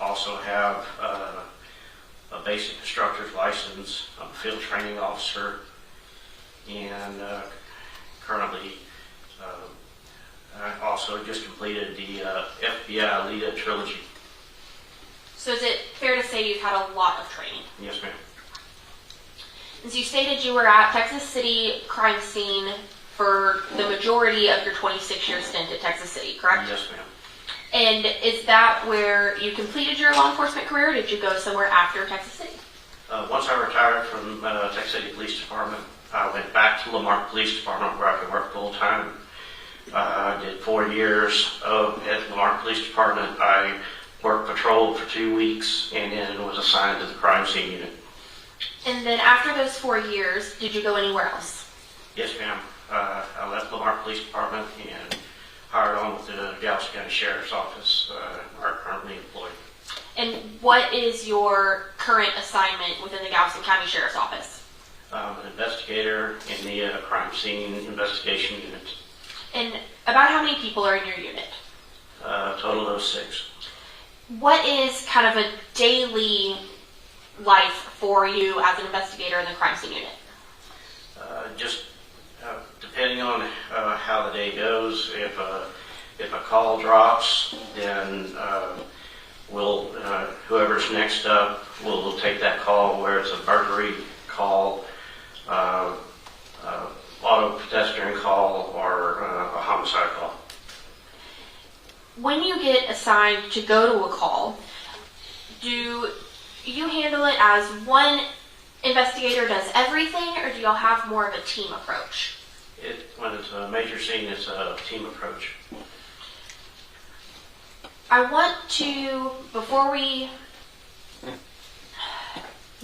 Also have a basic instructor's license. I'm a field training officer, and currently I also just completed the FBI LEDA trilogy. So is it fair to say you've had a lot of training? Yes, ma'am. As you stated, you were at Texas City crime scene for the majority of your 26-year stint at Texas City, correct? Yes, ma'am. And is that where you completed your law enforcement career, or did you go somewhere after Texas City? Once I retired from Texas City Police Department, I went back to Lamarck Police Department where I could work full time. I did 4 years at Lamarck Police Department. I worked patrol for 2 weeks and then was assigned to the crime scene unit. And then after those 4 years, did you go anywhere else? Yes, ma'am. I left Lamarck Police Department and hired on with the Galveston County Sheriff's Office, are currently employed. And what is your current assignment within the Galveston County Sheriff's Office? I'm an investigator in the crime scene investigation unit. And about how many people are in your unit? Total of 6. What is kind of a daily life for you as an investigator in the crime scene unit? Just depending on how the day goes, if a call drops, then whoever's next up will take that call, where it's a burglary call, auto pedestrian call, or a homicide call. When you get assigned to go to a call, do you handle it as one investigator does everything, or do y'all have more of a team approach? When it's a major scene, it's a team approach. I want to, before we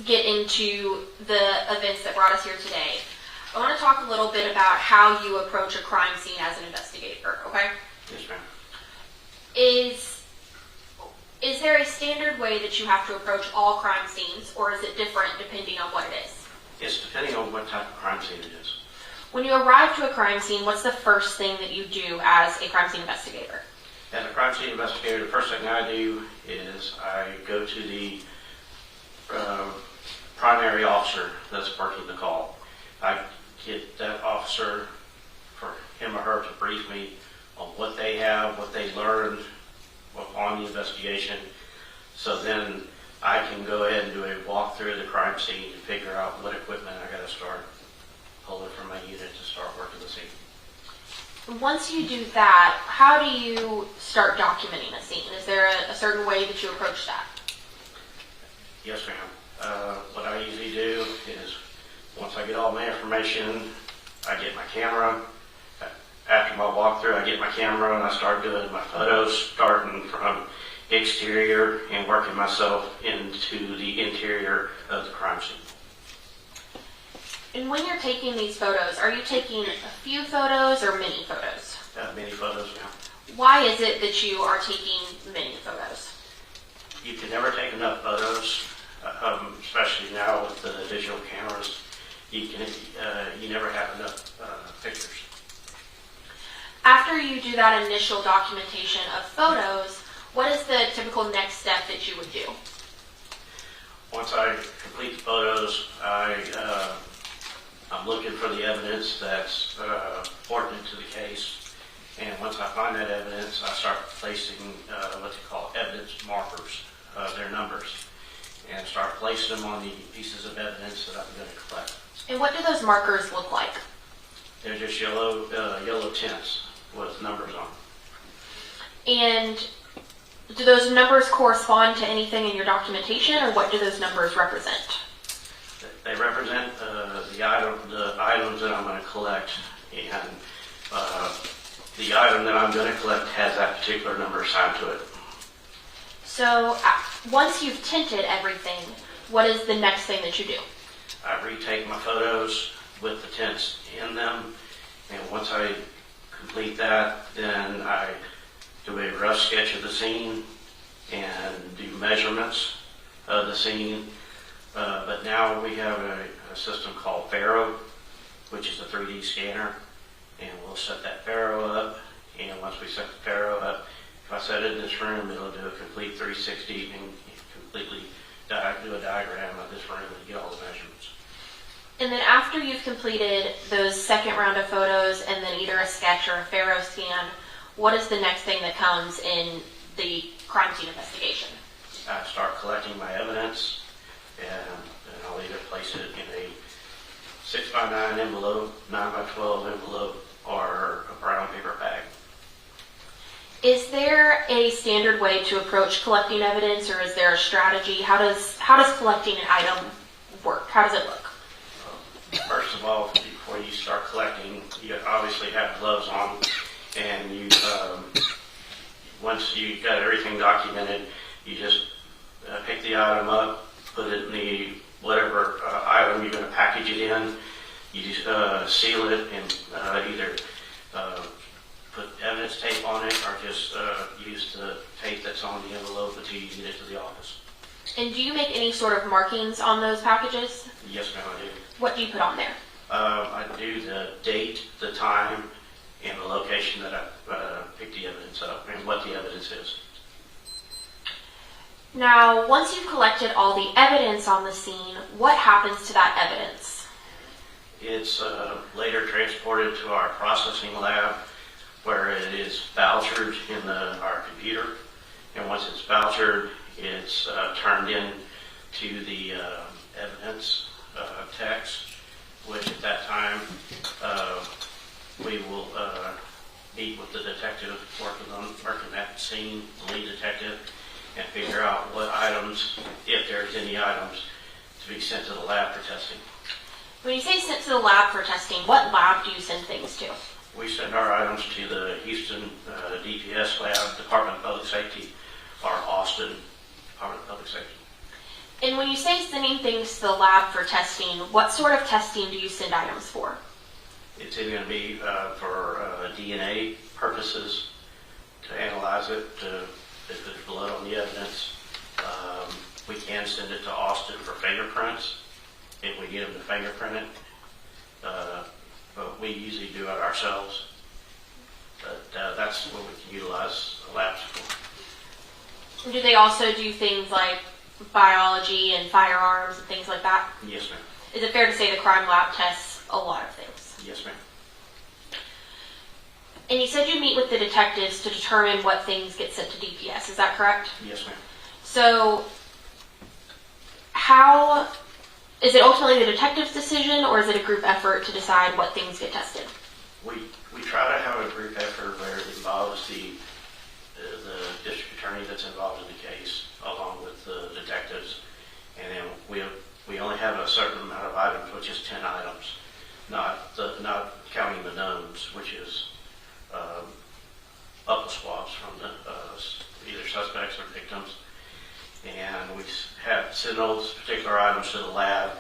get into the events that brought us here today, I want to talk a little bit about how you approach a crime scene as an investigator, okay? Yes, ma'am. Is there a standard way that you have to approach all crime scenes, or is it different depending on what it is? It's depending on what type of crime scene it is. When you arrive to a crime scene, what's the first thing that you do as a crime scene investigator? As a crime scene investigator, the first thing I do is I go to the primary officer that's working the call. I get that officer, for him or her, to brief me on what they have, what they learned on the investigation. So then I can go ahead and do a walkthrough of the crime scene and figure out what equipment I got to start pulling from my unit to start working the scene. Once you do that, how do you start documenting a scene? Is there a certain way that you approach that? Yes, ma'am. What I usually do is, once I get all my information, I get my camera. After my walkthrough, I get my camera and I start doing my photos, starting from exterior and working myself into the interior of the crime scene. And when you're taking these photos, are you taking a few photos or many photos? Many photos now. Why is it that you are taking many photos? You can never take enough photos, especially now with the digital cameras. You never have enough pictures. After you do that initial documentation of photos, what is the typical next step that you would do? Once I complete the photos, I'm looking for the evidence that's pertinent to the case. And once I find that evidence, I start placing what they call evidence markers, their numbers, and start placing them on the pieces of evidence that I'm going to collect. And what do those markers look like? They're just yellow tints with numbers on them. And do those numbers correspond to anything in your documentation, or what do those numbers represent? They represent the items that I'm going to collect, and the item that I'm going to collect has that particular number assigned to it. So once you've tinted everything, what is the next thing that you do? I retake my photos with the tints in them, and once I complete that, then I do a rough sketch of the scene and do measurements of the scene. But now we have a system called Faro, which is a 3D scanner, and we'll set that Faro up. And once we set the Faro up, if I set it in this room, it'll do a complete 360 and completely do a diagram of this room and get all the measurements. And then after you've completed those second round of photos and then either a sketch or a Faro scan, what is the next thing that comes in the crime scene investigation? I start collecting my evidence, and I'll either place it in a 6x9 envelope, 9x12 envelope, or a brown paper bag. Is there a standard way to approach collecting evidence, or is there a strategy? How does collecting an item work? How does it look? First of all, before you start collecting, you obviously have gloves on, and you once you got everything documented, you just pick the item up, put it in the whatever item you're going to package it in. You just seal it and either put evidence tape on it or just use the tape that's on the envelope until you get it to the office. And do you make any sort of markings on those packages? Yes, ma'am, I do. What do you put on there? I do the date, the time, and the location that I picked the evidence up and what the evidence is. Now, once you've collected all the evidence on the scene, what happens to that evidence? It's later transported to our processing lab where it is vouchered in our computer. And once it's vouchered, it's turned in to the evidence text, which at that time we will meet with the detective working that scene, the lead detective, and figure out what items, if there's any items, to be sent to the lab for testing. When you say sent to the lab for testing, what lab do you send things to? We send our items to the Houston DPS lab, Department of Public Safety, or Austin Department of Public Safety. And when you say sending things to the lab for testing, what sort of testing do you send items for? It's either going to be for DNA purposes, to analyze it, if there's blood on the evidence. We can send it to Austin for fingerprints, if we get them to fingerprint it. But we usually do it ourselves. But that's what we can utilize the labs for. Do they also do things like biology and firearms and things like that? Yes, ma'am. Is it fair to say the crime lab tests a lot of things? Yes, ma'am. And you said you meet with the detectives to determine what things get sent to DPS. Is that correct? Yes, ma'am. So, how is it ultimately the detective's decision, or is it a group effort to decide what things get tested? We try to have a group effort where it involves the district attorney that's involved in the case, along with the detectives, and then we only have a certain amount of items, which is 10 items, not counting the knowns, which is buccal swabs from the either suspects or victims, and we have send those particular items to the lab.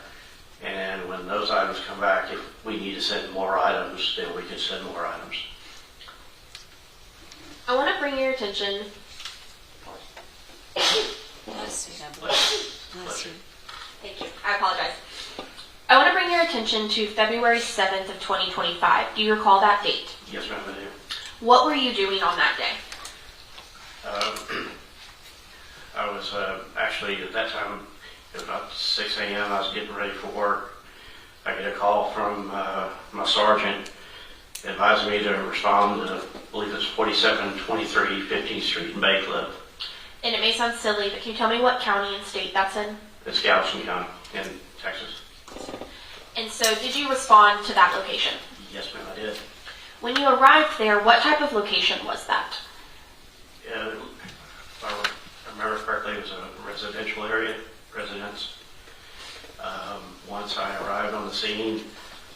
And when those items come back, if we need to send more items, then we can send more items. I want to bring your attention. Bless you. Bless you. Thank you. I apologize. I want to bring your attention to February 7th of 2025. Do you recall that date? Yes, ma'am, I do. What were you doing on that day? I was actually, at that time, it was about 6 a.m. I was getting ready for work. I get a call from my sergeant advising me to respond to, I believe it's 4723 15th Street in Bacliff. And it may sound silly, but can you tell me what county and state that's in? It's Galveston County in Texas. And so did you respond to that location? Yes, ma'am, I did. When you arrived there, what type of location was that? If I remember correctly, it was a residential area, residence. Once I arrived on the scene,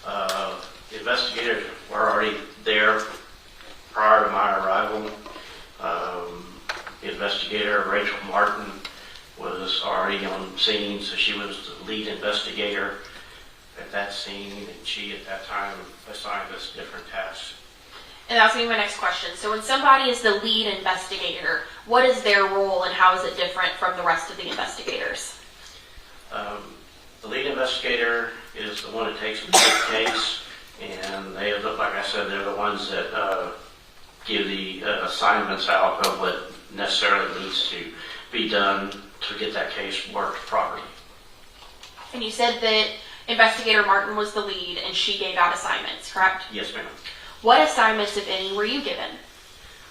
the investigators were already there prior to my arrival. The investigator, Rachel Martin, was already on scene, so she was the lead investigator at that scene, and she at that time assigned us different tasks. And that's going to be my next question. So when somebody is the lead investigator, what is their role and how is it different from the rest of the investigators? The lead investigator is the one that takes the case, and they look, like I said, they're the ones that give the assignments out of what necessarily needs to be done to get that case worked properly. And you said that Investigator Martin was the lead and she gave out assignments, correct? Yes, ma'am. What assignments, if any, were you given?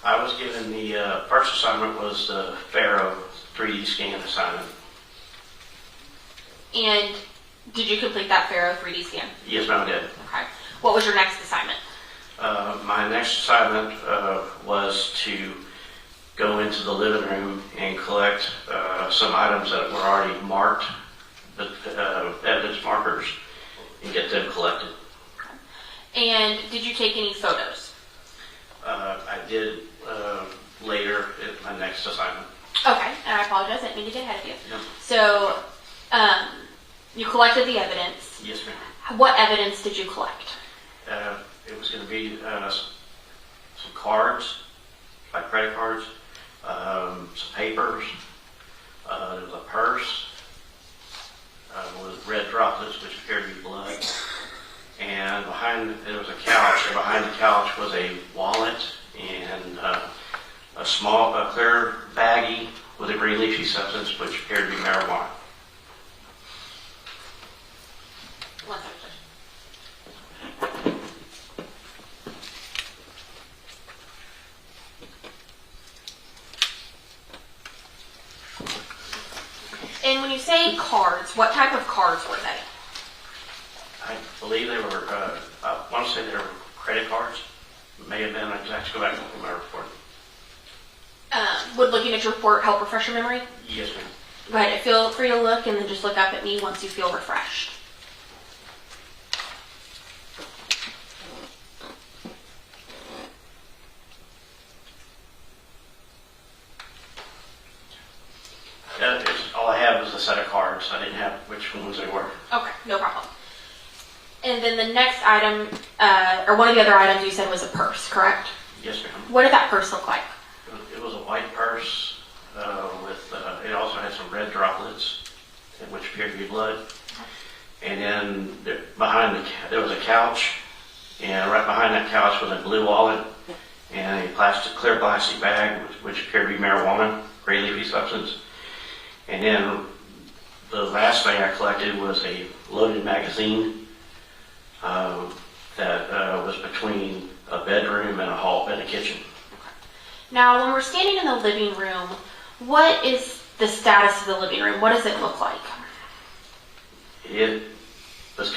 I was given the first assignment was the Pharaoh 3D scan assignment. And did you complete that Pharaoh 3D scan? Yes, ma'am, I did. Okay. What was your next assignment? My next assignment was to go into the living room and collect some items that were already marked, the evidence markers, and get them collected. Okay. And did you take any photos? I did later at my next assignment. Okay, and I apologize, I didn't mean to get ahead of you. No. So, you collected the evidence. Yes, ma'am. What evidence did you collect? It was going to be some cards, like credit cards, some papers, there was a purse with red droplets, which appeared to be blood, and there was a couch, and behind the couch was a wallet and a small, clear baggie with a green leafy substance, which appeared to be marijuana. One second. you say cards, what type of cards were they? I believe they were, I want to say they were credit cards. May have been, I have to go back and look at my report. Would looking at your report help refresh your memory? Yes, ma'am. Go ahead, feel free to look and then just look up at me once you feel refreshed. All I have was a set of cards. I didn't have which ones they were. Okay, no problem. And then the next item, or one of the other items you said was a purse, correct? Yes, ma'am. What did that purse look like? It was a white purse with, it also had some red droplets, which appeared to be blood. And then behind there was a couch, and right behind that couch was a blue wallet and a clear plastic bag, which appeared to be marijuana, gray leafy substance. And then the last thing I collected was a loaded magazine that was between a bedroom and a kitchen. Now, when we're standing in the living room, what is the status of the living room? What does it look like? It was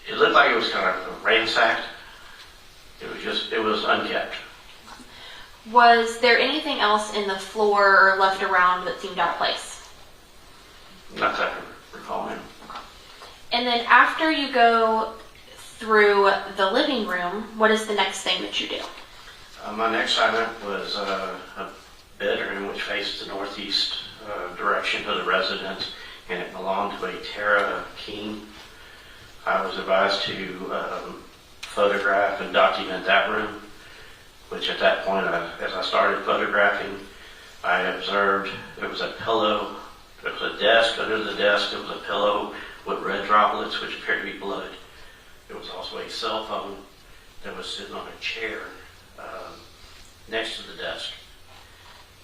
it looked like it was kind of ransacked. It was unkept. Was there anything else in the floor or left around that seemed out of place? Not that I can recall, ma'am. And then after you go through the living room, what is the next thing that you do? My next item was a bedroom which faced the northeast direction of the residence, and it belonged to a Tammy King. I was advised to photograph and document that room, which at that point, as I started photographing, I observed there was a pillow, there was a desk. Under the desk, there was a pillow with red droplets, which appeared to be blood. There was also a cell phone that was sitting on a chair next to the desk.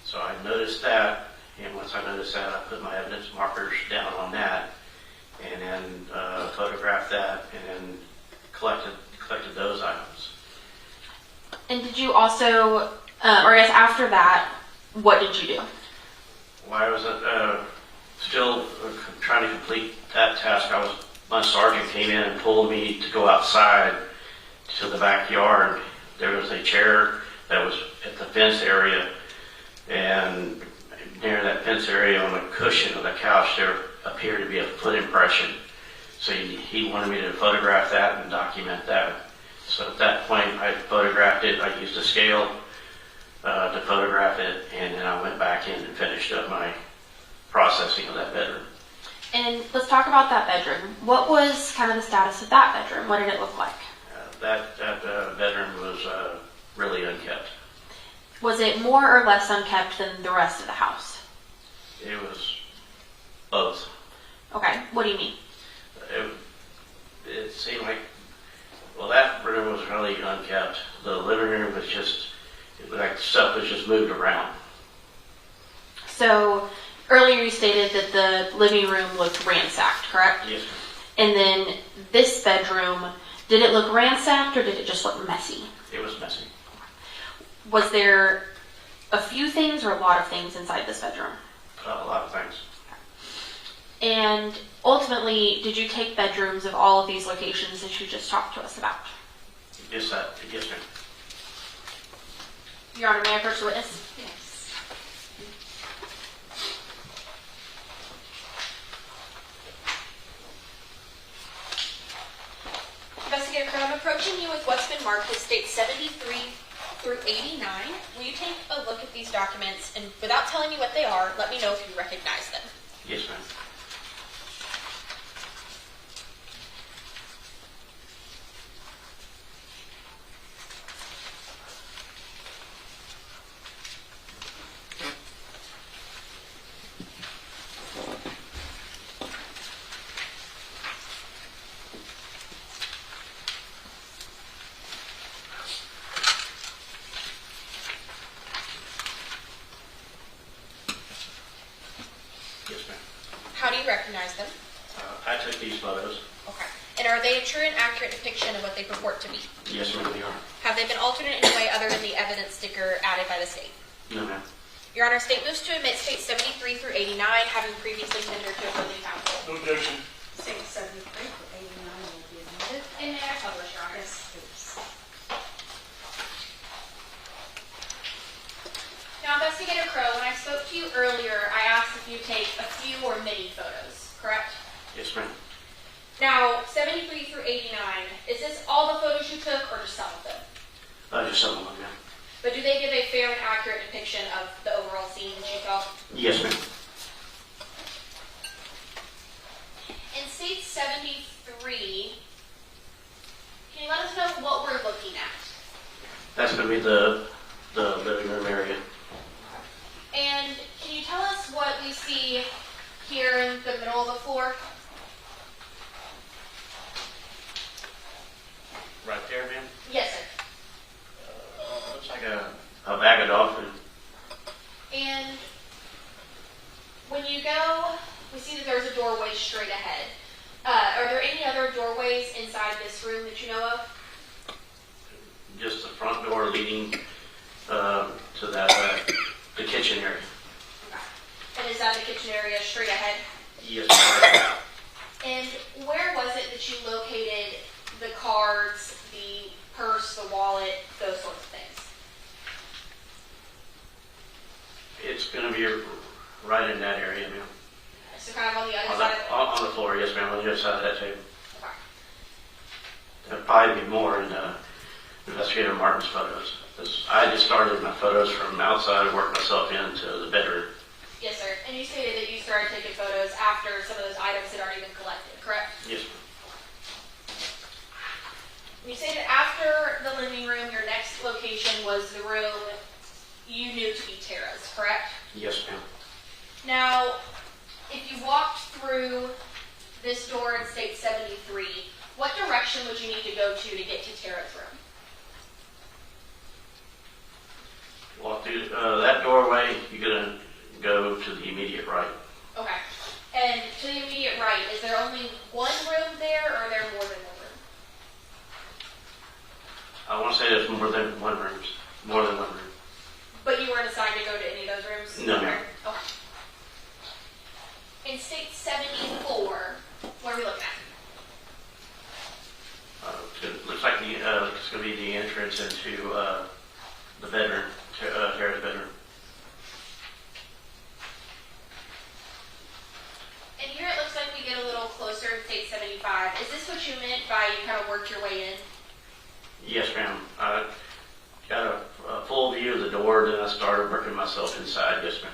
So I noticed that, and once I noticed that, I put my evidence markers down on that, and then photographed that, and then collected those items. And did you also, or I guess after that, what did you do? While I was still trying to complete that task, my sergeant came in and pulled me to go outside to the backyard. There was a chair that was at the fence area, and near that fence area on the cushion of the couch there appeared to be a foot impression. So he wanted me to photograph that and document that. So at that point I photographed it. I used a scale to photograph it, and then I went back in and finished up my processing of that bedroom. And let's talk about that bedroom. What was kind of the status of that bedroom? What did it look like? That bedroom was really unkept. Was it more or less unkept than the rest of the house? It was both. Okay, what do you mean? It seemed that room was really unkept. The living room was like stuff was just moved around. So earlier you stated that the living room looked ransacked, correct? Yes, And then this bedroom, did it look ransacked or did it just look messy? it was messy. Was there a few things or a lot of things inside this bedroom? A lot of things. And ultimately, did you take bedrooms of all of these locations that you just talked to us about? Yes, ma'am. Your Honor, may I approach the witness? Yes. Investigator Crow, I'm approaching you with what's been marked as State 73 through 89. Will you take a look at these documents and without telling me what they are, let me know if you recognize them? Yes, ma'am. Yes, ma'am. How do you recognize them? I took these photos. Okay. And are they a true and accurate depiction of what they purport to be? Yes, ma'am, they are. Have they been altered in any way other than the evidence sticker added by the state? No, ma'am. Your Honor, state moves to admit states 73 through 89, having previously tendered to opposing counsel. No objection. State 73 for 89 will be admitted. And may I publish, Your Honor? Yes, please. Now, Investigator Crow, when I spoke to you earlier, I asked if you take a few or many photos, correct? Yes, ma'am. Now, 73 through 89, is this all the photos you took or just some of them? Just some of them, ma'am. But do they give a fair and accurate depiction of the overall scene that you saw? Yes, ma'am. In state 73, can you let us know what we're looking at? That's going to be the living room area. And can you tell us what we see here in the middle of the floor? Right there, ma'am. Yes, sir. Looks like a bag of dog food. And when you go, we see that there's a doorway straight ahead. Are there any other doorways inside this room that you know of? Just the front door leading to that the kitchen area. And is that the kitchen area straight ahead? Yes, ma'am. And where was it that you located the cards, the purse, the wallet, those sorts of things? It's going to be right in that area, ma'am. So kind of on the other On side the, of on the floor, yes, ma'am. On the other side of that table. Okay. There'll probably be more in Investigator Martin's photos. 'Cause I just started my photos from outside and worked myself into the bedroom. Yes, sir. And you stated that you started taking photos after some of those items had already been collected, correct? Yes, ma'am. You stated after the living room, your next location was the room you knew to be Tara's, correct? Yes, ma'am. Now, if you walked through this door in state 73, what direction would you need to go to get to Tara's room? Walk through that doorway, you're going to go to the immediate right. Okay. And to the immediate right, is there only one room there, or are there more than one room? I want to say there's more than one room. More than one room. But you weren't assigned to go to any of those rooms? No, ma'am. Okay. In state 74, what are we looking at? It looks like it's going to be the entrance into the bedroom, Tara's bedroom. And here it looks like we get a little closer in state 75. Is this what you meant by you kind of worked your way in? Yes, ma'am. I got a full view of the door, then I started working myself inside. Yes, ma'am.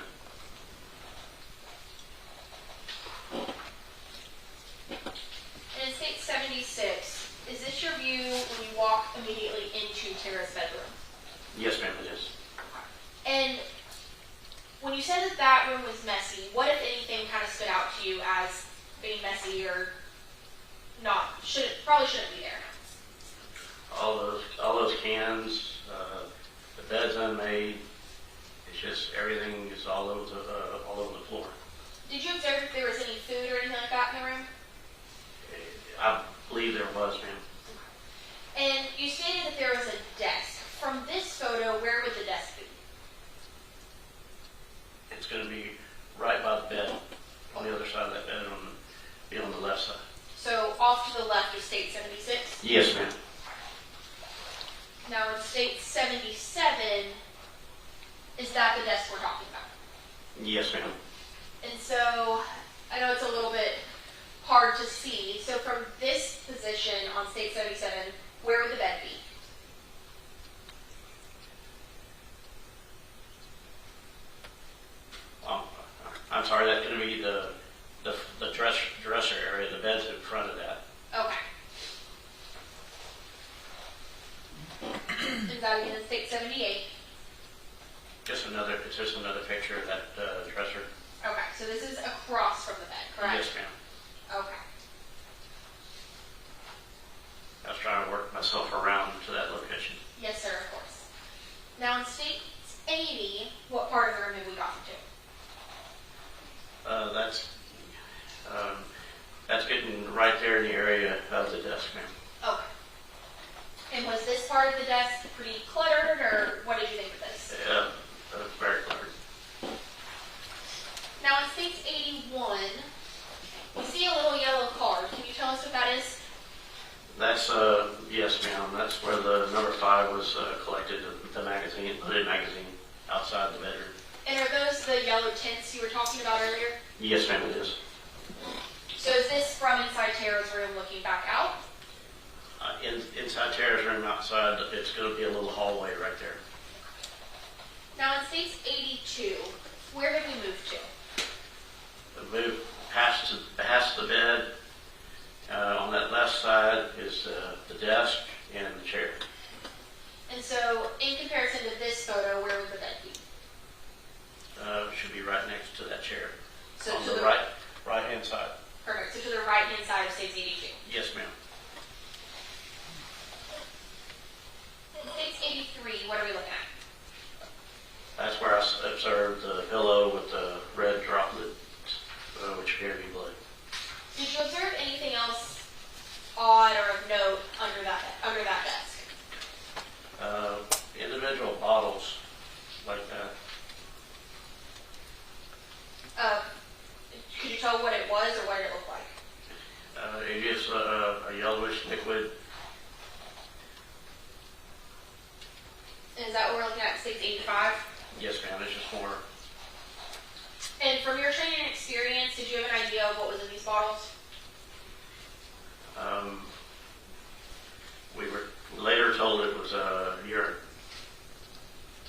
And in state 76, is this your view when you walk immediately into Tara's bedroom? Yes, ma'am, it is. And when you said that that room was messy, what, if anything, kind of stood out to you as being messy or not? Probably shouldn't be there. All those cans, the bed's unmade. It's just everything is all over the floor. Did you observe if there was any food or anything like that in the room? I believe there was, ma'am. And you stated that there was a desk. From this photo, where would the desk be? It's going to be right by the bed, on the other side of that bed, be on the left side. So off to the left of state 76? Yes, ma'am. Now in state 77, is that the desk we're talking about? Yes, ma'am. And so, I know it's a little bit hard to see. So from this position on state 77, where would the bed be? I'm sorry, that's going to be the dresser area. The bed's in front of that. Okay. Is that again in state 78? It's just another picture of that dresser. Okay, so this is across from the bed, correct? Yes, ma'am. Okay. I was trying to work myself around to that location. Yes, sir, of course. Now in state 80, what part of the room have we gotten to? That's getting right there in the area of the desk, ma'am. Okay. And was this part of the desk pretty cluttered, or what did you think of this? Yeah, very clever. was collected, the magazine, loaded magazine, outside the bedroom. And are those the yellow tints you were talking about earlier? Yes, ma'am, it is. So is this from inside Tara's room looking back out? Inside Tara's room, outside, it's going to be a little hallway right there. Now in States 82, where did we move to? The move past the bed. On that left side is the desk and the chair. And so in comparison to this photo, where would the bed be? Should be right next to that chair. So on to the the right hand side. Perfect. So to the right hand side of States 82. Yes, ma'am. In States 83, what are we looking at? That's where I observed the pillow with the red droplet, which appeared to be blood. Did you observe anything else odd or of note under that desk? Individual bottles like that. Could you tell what it was or what it looked like? It is a yellowish liquid. And is that what we're looking at in States 85? Yes, ma'am. It's just more. And from your training and experience, did you have an idea of what was in these bottles? We were later told it was urine.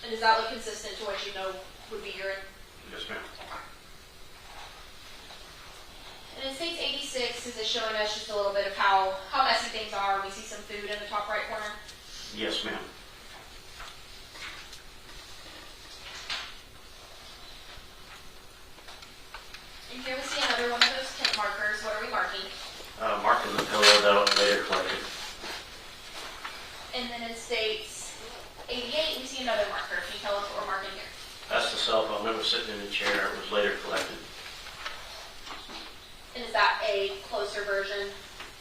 And does that look consistent to what you know would be urine? Yes, ma'am. And in States 86, is it showing us just a little bit of how messy things are? We see some food in the top right corner. Yes, ma'am. And here we see another one of those tint markers. What are we marking? Marking the pillow that was later collected. And then in States 88, we see another marker. Can you tell us what we're marking here? That's the cell phone that was sitting in the chair. It was later collected. And is that a closer version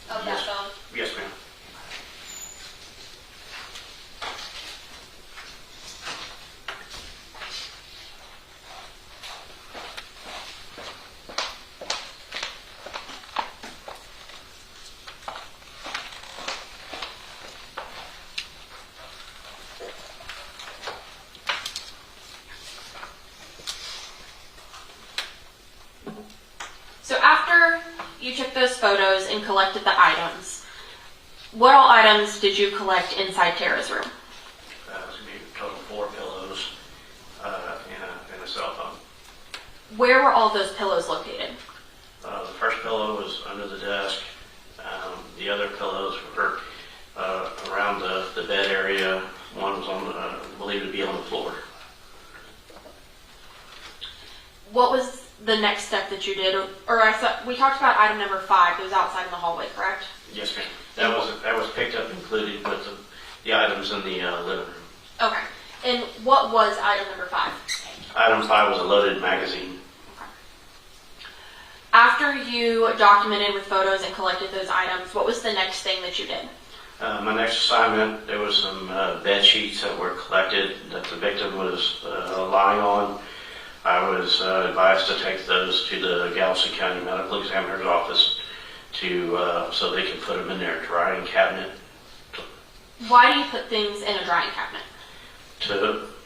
of that Yes. phone? Yes, ma'am. So after you took those photos and collected the items, what all items did you collect inside Tara's room? That was going to be a total of 4 pillows and a cell phone. Where were all those pillows located? The first pillow was under the desk. The other pillows were around the bed area. One was believed to be on the floor. What was the next step that you did? Or we talked about item number 5 that was outside in the hallway, correct? Yes, ma'am. That was picked up, included with the items in the living room. Okay. And what was item number 5? Item 5 was a loaded magazine. After you documented with photos and collected those items, what was the next thing that you did? My next assignment, there was some bed sheets that were collected that the victim was lying on. I was advised to take those to the Galveston County Medical Examiner's office so they can put them in their drying cabinet. Why do you put things in a drying cabinet?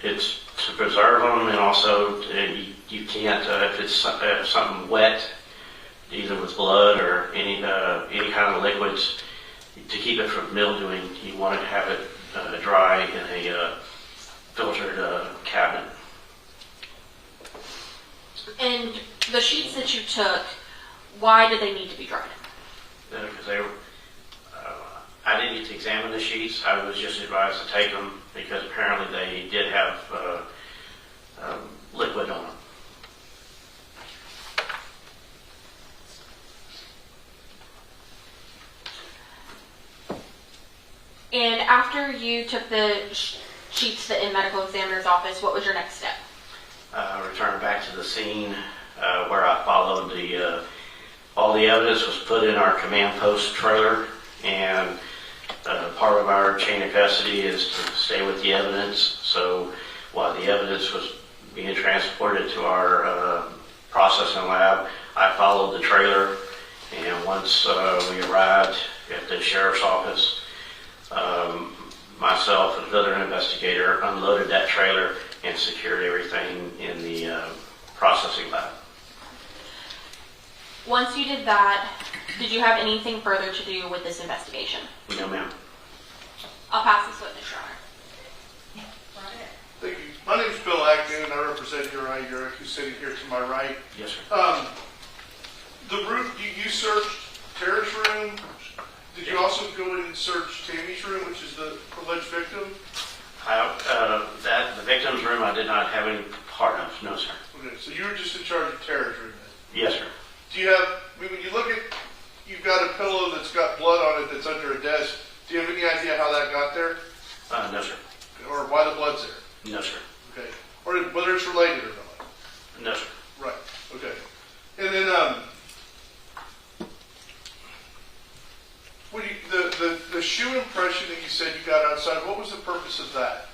It's to preserve them, and also you can't if it's something wet, either with blood or any kind of liquids, to keep it from mildewing. You want to have it dry in a filtered cabinet. And the sheets that you took, why did they need to be dried? Because I didn't get to examine the sheets. I was just advised to take them because apparently they did have liquid on them. And after you took the sheets to the medical examiner's office, what was your next step? Returned back to the scene where I followed all the evidence was put in our command post trailer, and part of our chain of custody is to stay with the evidence. So while the evidence was being transported to our processing lab, I followed the trailer, and once we arrived at the sheriff's office, myself and another investigator unloaded that trailer and secured everything in the processing lab. Once you did that, did you have anything further to do with this investigation? No, ma'am. I'll pass this witness, Your Honor. Thank you. My name is Bill Agnew, and I represent Uriah Urick, who's sitting here to my right. Yes, sir. The room, you searched Tara's room. Did you also go in and search Tammy's room, which is the alleged victim? The victim's room I did not have any part of. No, sir. Okay, so you were just in charge of Tara's room then? Yes, sir. Do you have, when you look at, you've got a pillow that's got blood on it that's under a desk. Do you have any idea how that got there? No, sir. Or why the blood's there? No, sir. Okay. Or whether it's related or not? No, sir. Right. Okay. And then, when the shoe impression that you said you got outside, what was the purpose of that?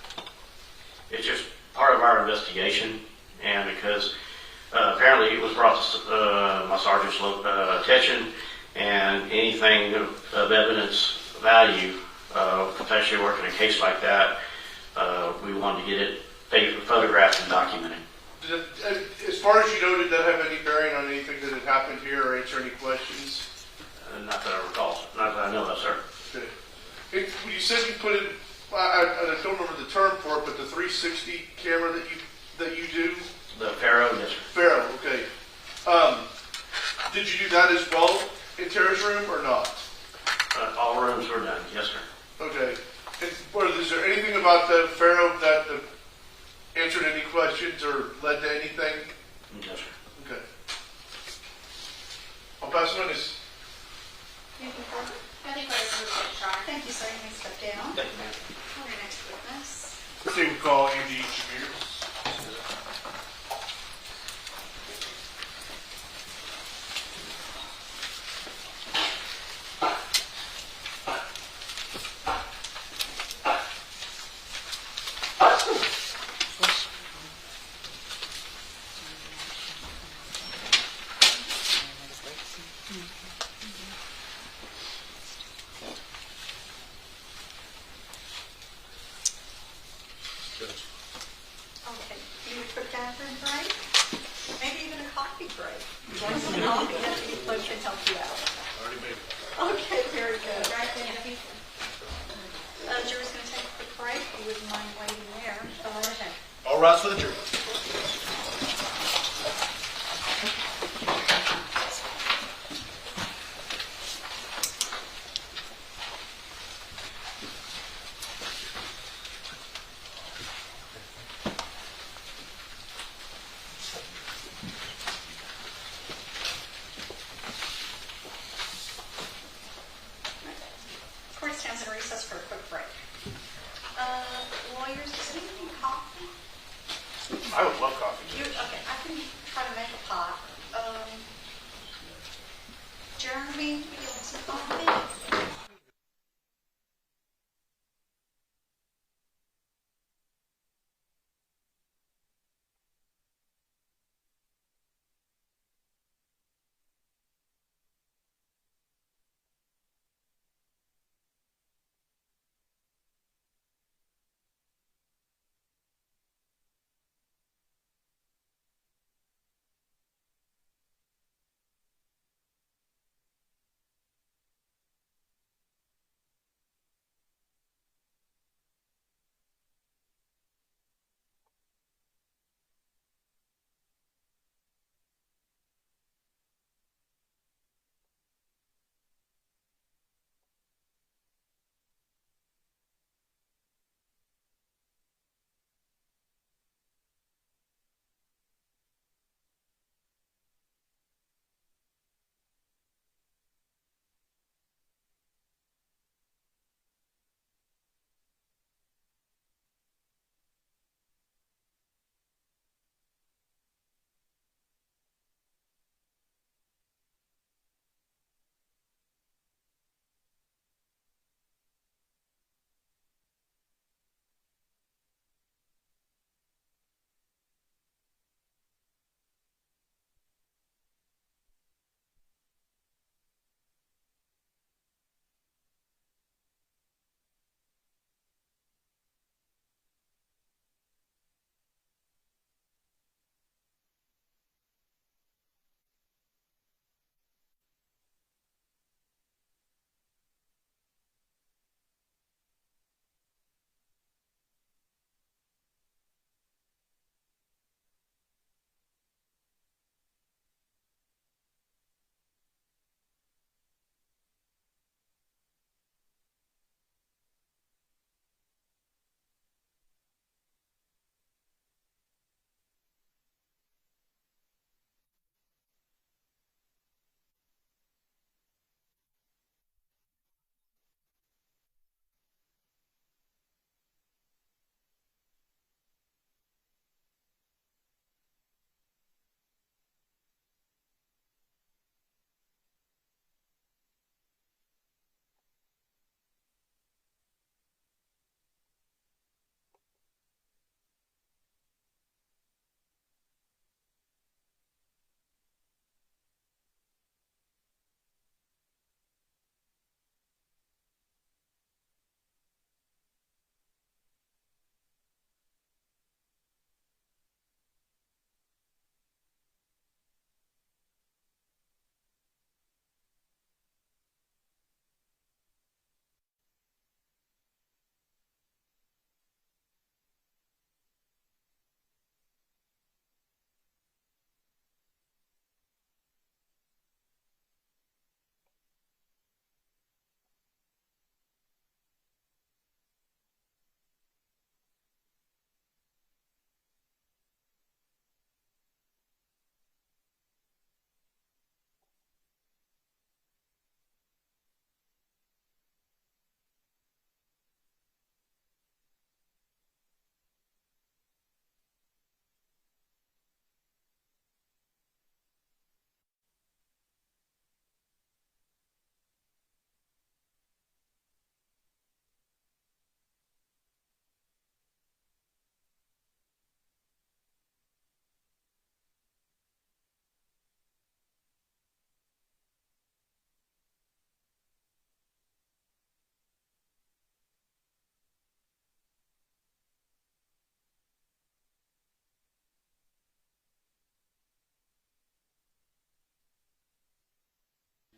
It's just part of our investigation, and because apparently it was brought to my sergeant's attention, and anything of evidence value, especially working a case like that, we wanted to get it photographed and documented. As far as you know, did that have any bearing on anything that had happened here or answer any questions? Not that I recall. Not that I know of, sir. Okay. When you said you put in, I don't remember the term for it, but the 360 camera that you do? The Pharaoh, yes, sir. Pharaoh, okay. Did you do that as well in Tara's room or not? All rooms were done, yes, sir. Okay. And is there anything about the Pharaoh that answered any questions or led to anything? Yes, sir. Okay. I'll pass it on. Anything further? I think we're going to Your Honor. Thank you, sir. You may step down. Thank you, ma'am. Call your next witness. I think we call Andy Shamir. Okay. You would put bathroom break? Maybe even a coffee break. Join some coffee. That's any place can help you out. Already made it. Okay, very good. Jury's going to take a quick break. You wouldn't mind waiting there. Go right ahead. All rise for the jury. Court stands in recess for a quick break. Lawyers, does anyone need coffee? I would love coffee. Okay, I can try to make a pot. Jeremy, you want some coffee?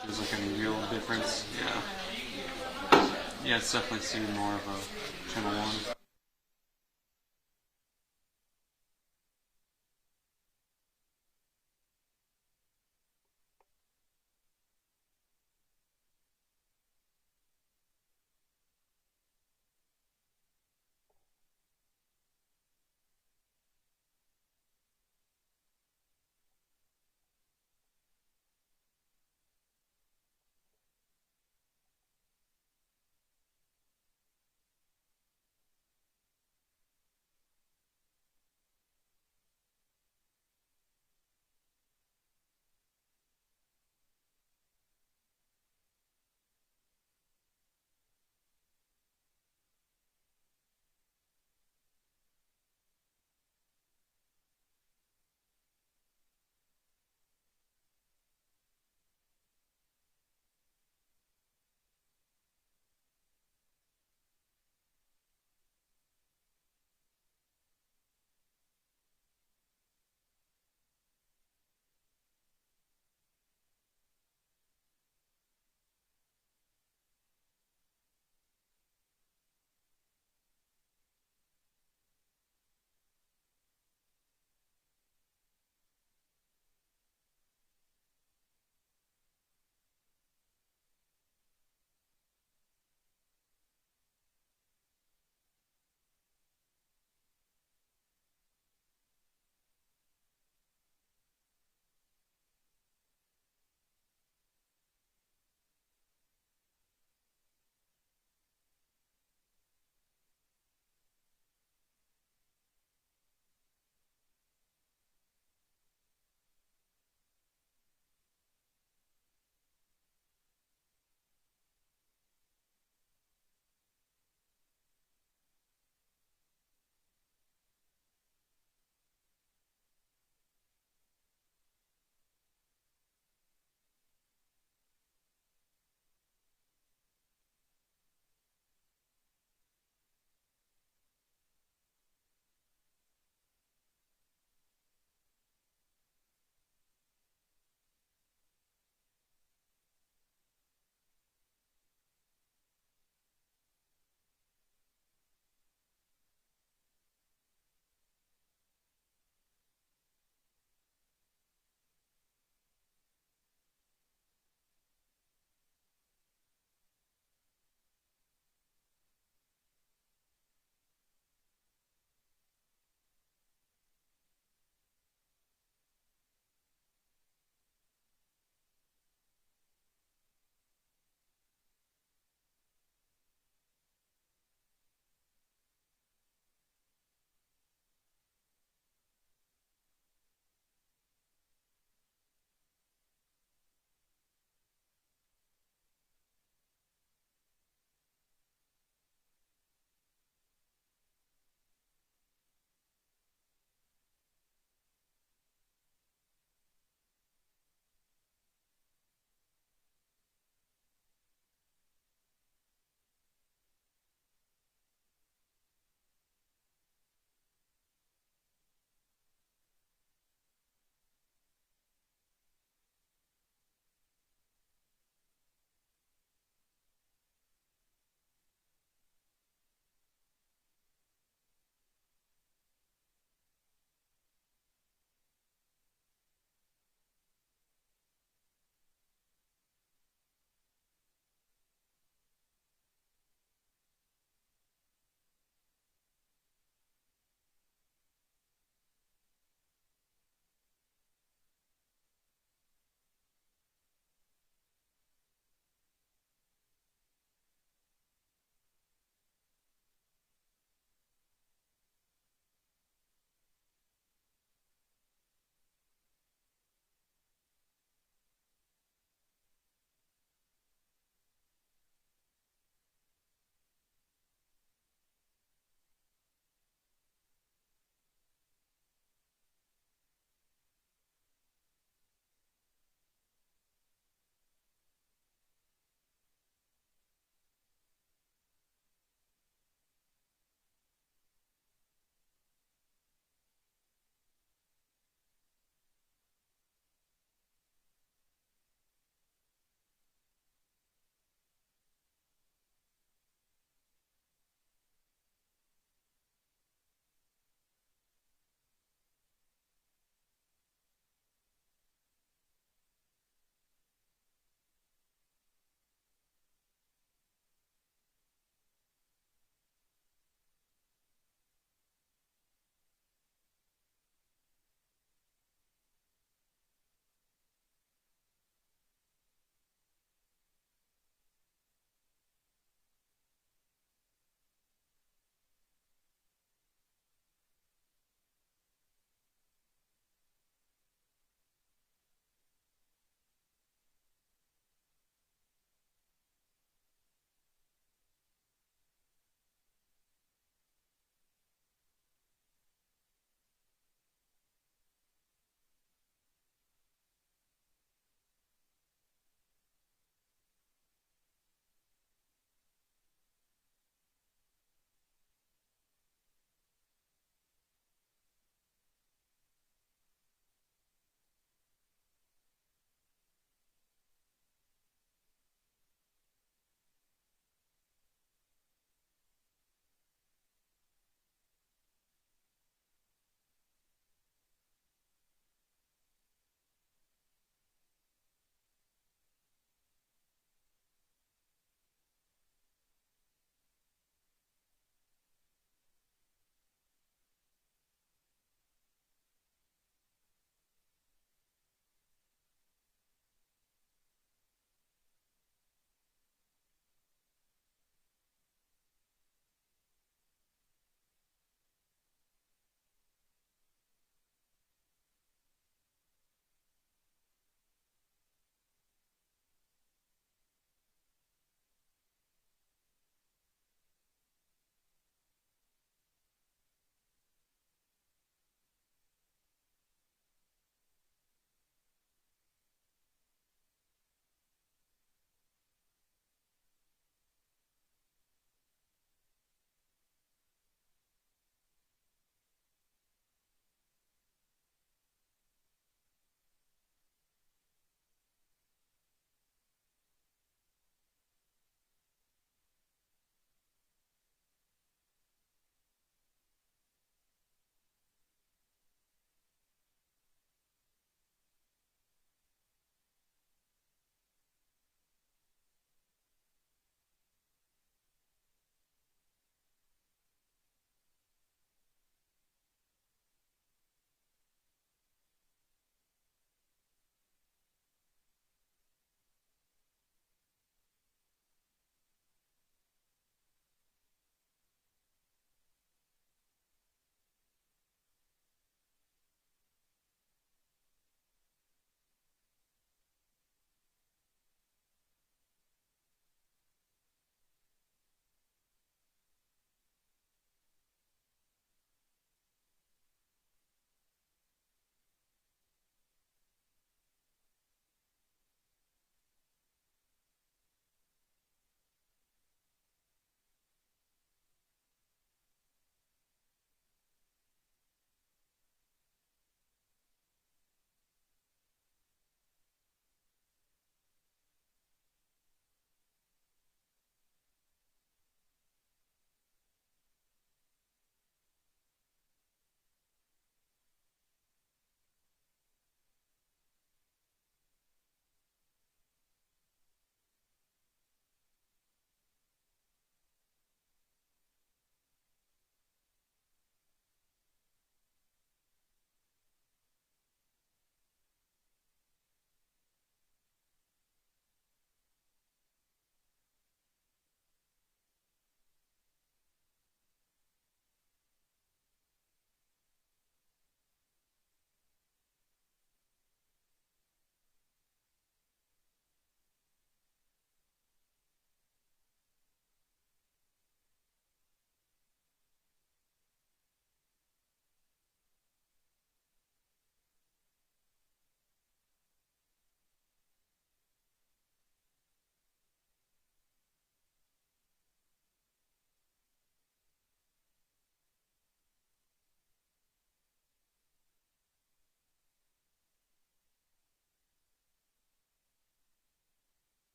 There's like a real difference. Yeah. Yeah, it's definitely seen more of a Channel 1.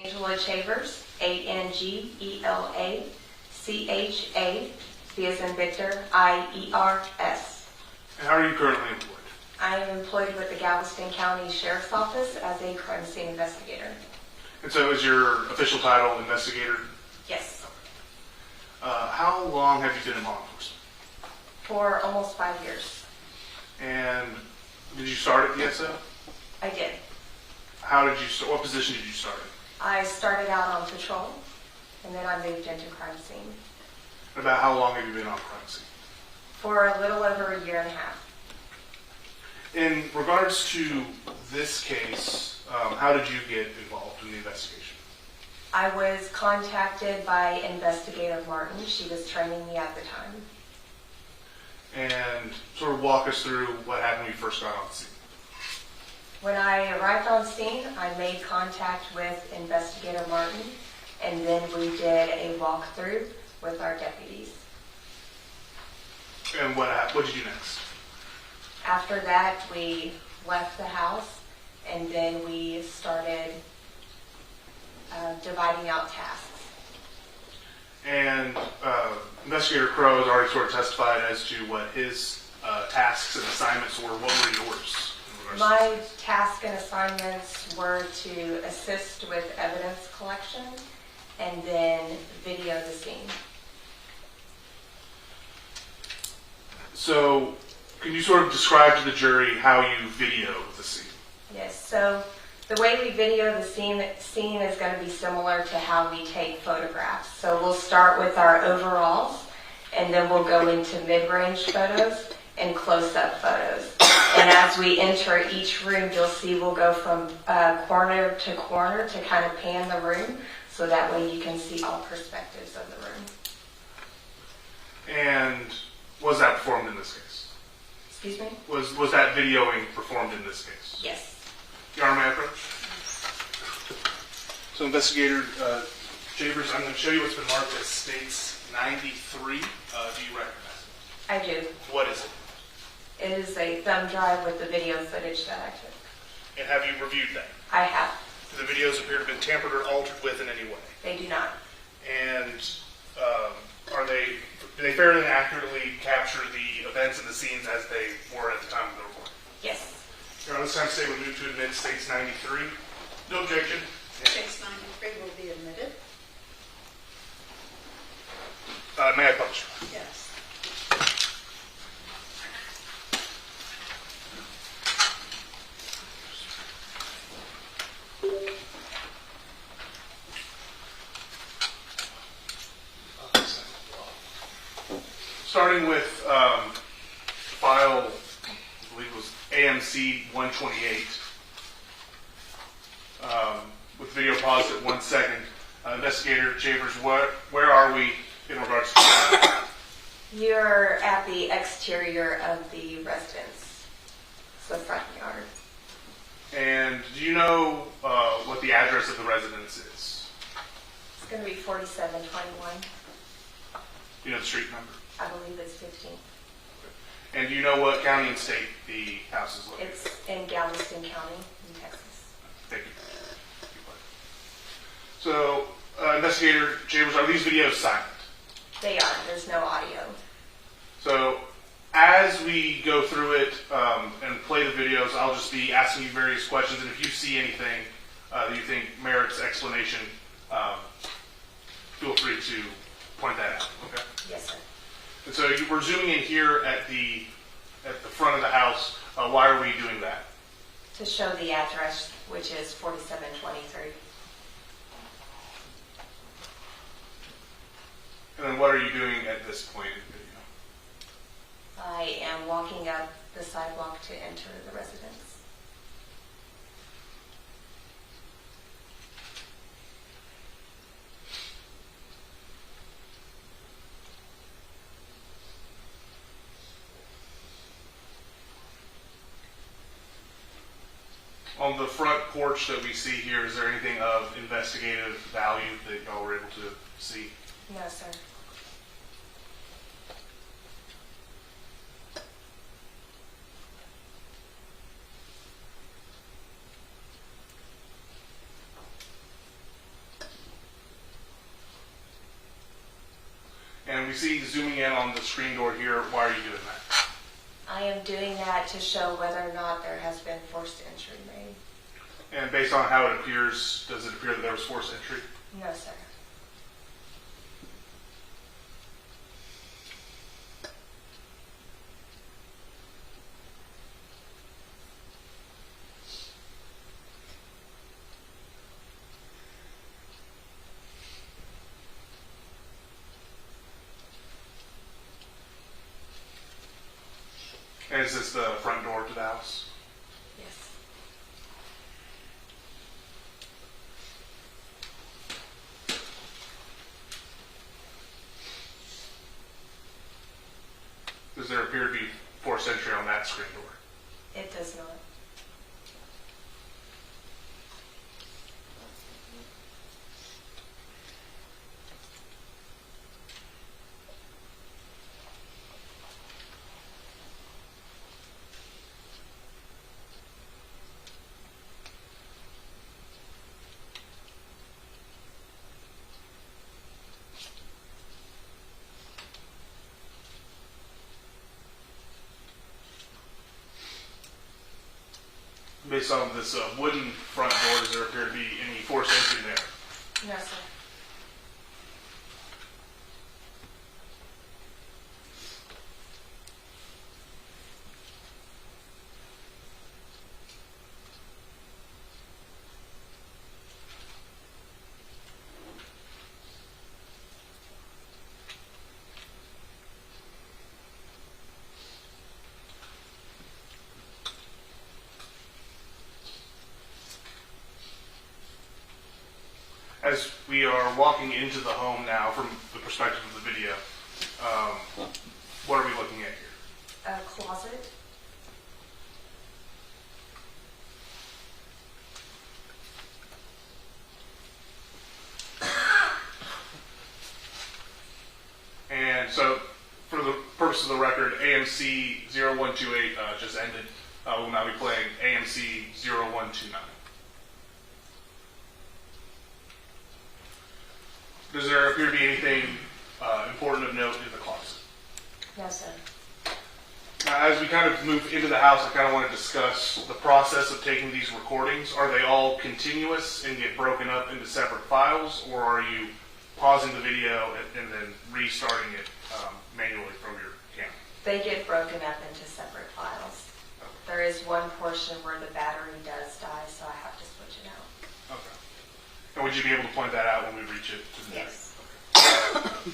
Angela Chavers, Angela V as in Victor, IERS. And how are you currently employed? I am employed with the Galveston County Sheriff's Office as a crime scene investigator. And so is your official title investigator? Yes, How long have you been in law enforcement? for almost 5 years. And did you start at the SO? I did. How did you start? What position did you start in? I started out on patrol, and then I moved into crime scene About how long have you been on crime scene? for a little over a year and a half. In regards to this case, how did you get involved in the investigation? I was contacted by Investigator Martin. She was training me at the time. And sort of walk us through what happened when you first got on scene. When I arrived on scene, I made contact with Investigator Martin, and then we did a walkthrough with our deputies. And what did you do next? After that, we left the house, and then we started dividing out tasks. And Investigator Crow has already sort of testified as to what his tasks and assignments were. What were yours? in regards to My tasks and assignments were to assist with evidence collection and then video the scene. So, can you sort of describe to the jury how you video the scene? Yes, so the way we video the scene is going to be similar to how we take photographs. So we'll start with our overalls, and then we'll go into mid-range photos and close-up photos. And as we enter each room, you'll see we'll go from corner to kind of pan the room, so that way you can see all perspectives of the room. And was that performed in this case? Excuse me? Was that videoing performed in this case? Yes. Your Honor, may I approach? So, Investigator Chavers, I'm going to show you what's been marked as States 93. Do you recognize it? I do. What is it? It is a thumb drive with the video footage that I took. And have you reviewed that? I have. Do the videos appear to have been tampered or altered with in any way? They do not. And do they fairly and accurately capture the events and the scenes as they were at the time of the recording? Yes. Your Honor, this time say we move to admit States 93. No objection. Case 93 will be admitted. May I publish? Yes. Starting with file, I believe it was AMC 128, with video paused at 1 second. Investigator Chavers, where are we in regards to that? You're at the exterior of the residence. It's the front yard. And do you know what the address of the residence is? It's going to be 4721. Do you know the street number? I believe it's 15. And do you know what county and state the house is located? It's in Galveston County, in Texas. Thank you. So, Investigator Chambers, are these videos silent? They are. There's no audio. So, as we go through it and play the videos, I'll just be asking you various questions, and if you see anything that you think merits explanation, feel free to point that out. Okay. Yes, sir. And so we're zooming in here at the front of the house. Why are we doing that? To show the address, which is 4723. And then what are you doing at this point in the video? I am walking up the sidewalk to enter the residence. On the front porch that we see here, is there anything of investigative value that y'all were able to see? No, sir. see zooming in on the screen door here, why are you doing that? I am doing that to show whether or not there has been forced entry made. And based on how it appears, does it appear that there was forced entry? No, sir. And is this the front door to the house? Yes. Does there appear to be forced entry on that screen door? It does not. Based on this wooden front door, does there appear to be any forced entry there? No, sir. As we are walking into the home now, from the perspective of the video, what are we looking at here? A closet. And so, for the purpose of the record, AMC 0128 just ended. We'll now be playing AMC 0129. Does there appear to be anything important of note in the closet? No, sir. Now, as we kind of move into the house, I kind of want to discuss the process of taking these recordings. Are they all continuous and get broken up into separate files, or are you pausing the video and then restarting it manually from your camera? They get broken up into separate files. There is one portion where the battery does die, so I have to switch it out. Okay. And would you be able to point that out when we reach it to the Yes.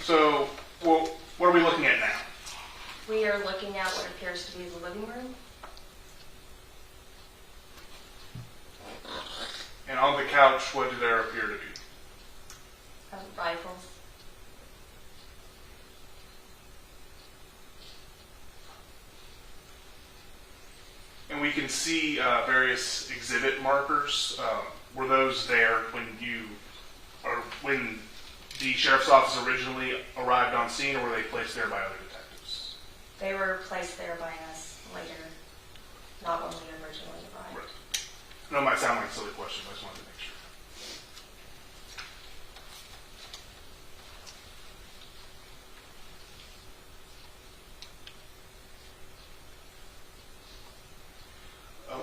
So, well, what are we looking at now? We are looking at what appears to be the living room. And on the couch, what do there appear to be? Rifles. And we can see various exhibit markers. Were those there when the sheriff's office originally arrived on scene, or were they placed there by other detectives? They were placed there by us later, not when we originally arrived. Right. I know it might sound like a silly question, but I just wanted to make sure.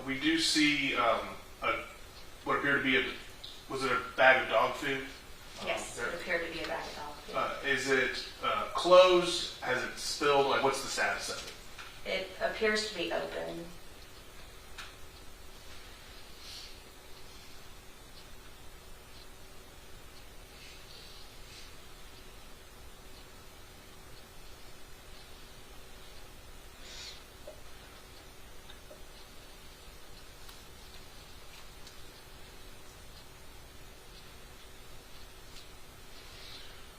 We do see what appeared to be was it a bag of dog food? Yes, There. it appeared to be a bag of dog food. Is it closed? Has it spilled? Like, what's the status of it? It appears to be open.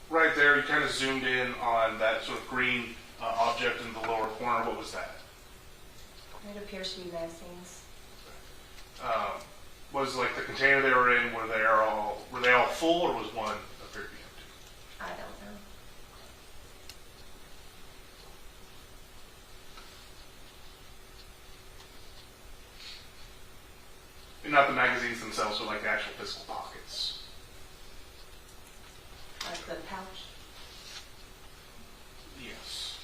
Right there, you kind of zoomed in on that sort of green object in the lower corner. What was that? It appears to be magazines. Was like the container they were in? Were they all full, or was one appeared to be empty? I don't know. And not the magazines themselves, but like the actual physical pockets. Like the pouch. Yes.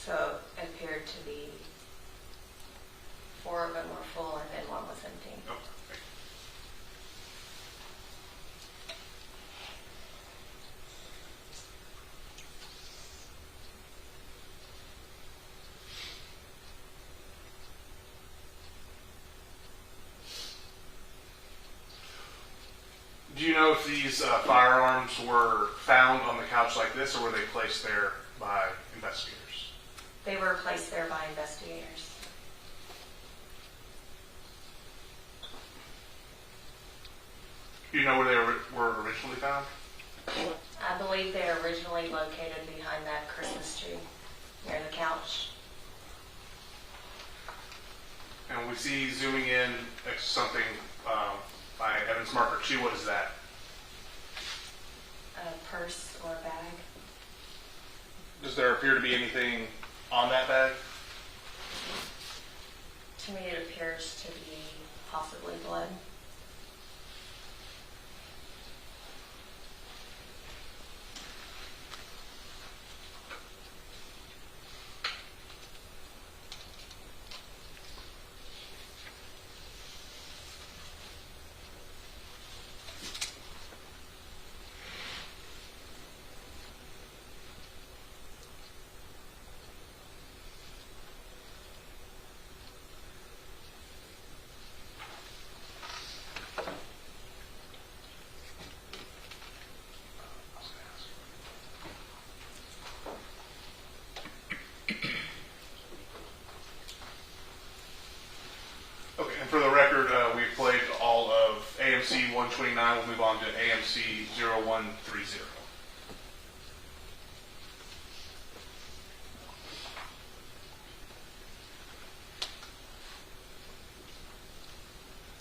So it appeared to be 4 of them were full and then 1 was empty. Okay. Do you know if these firearms were found on the couch like this, or were they placed there by investigators? They were placed there by investigators. Do you know where they were originally found? I believe they were originally located behind that Christmas tree near the couch. And we see zooming in next to something by Evan's marker 2. What is that? A purse or a bag. Does there appear to be anything on that bag? To me, it appears to be possibly blood. Okay, and for the record, we've played all of AMC 129. We'll move on to AMC 0130.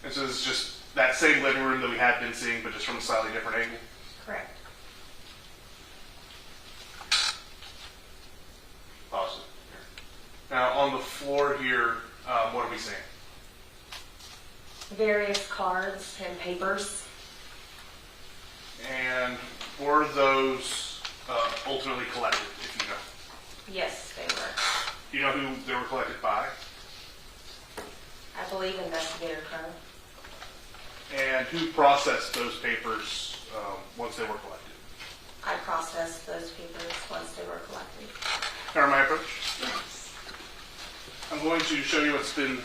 And so this is just that same living room that we had been seeing, but just from a slightly different angle. Correct. Pause it here. Now, on the floor here, what are we seeing? Various cards and papers. And were those ultimately collected, if you know? Yes, they were. Do you know who they were collected by? I believe Investigator Crow. And who processed those papers once they were collected? I processed those papers once they were collected. Now, my approach? I'm going to show you what's been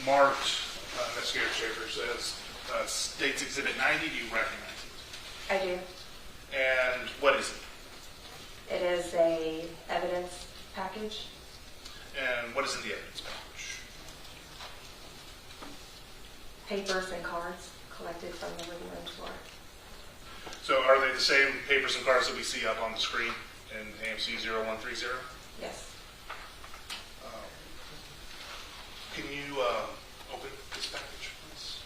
marked, Investigator Chambers, as State's Exhibit 90. Do you recognize it? I do. And what is it? It is a evidence package. And what is in the evidence package? Papers and cards collected from the living room floor. So are they the same papers and cards that we see up on the screen in AMC 0130? Yes. Can you open this package, please?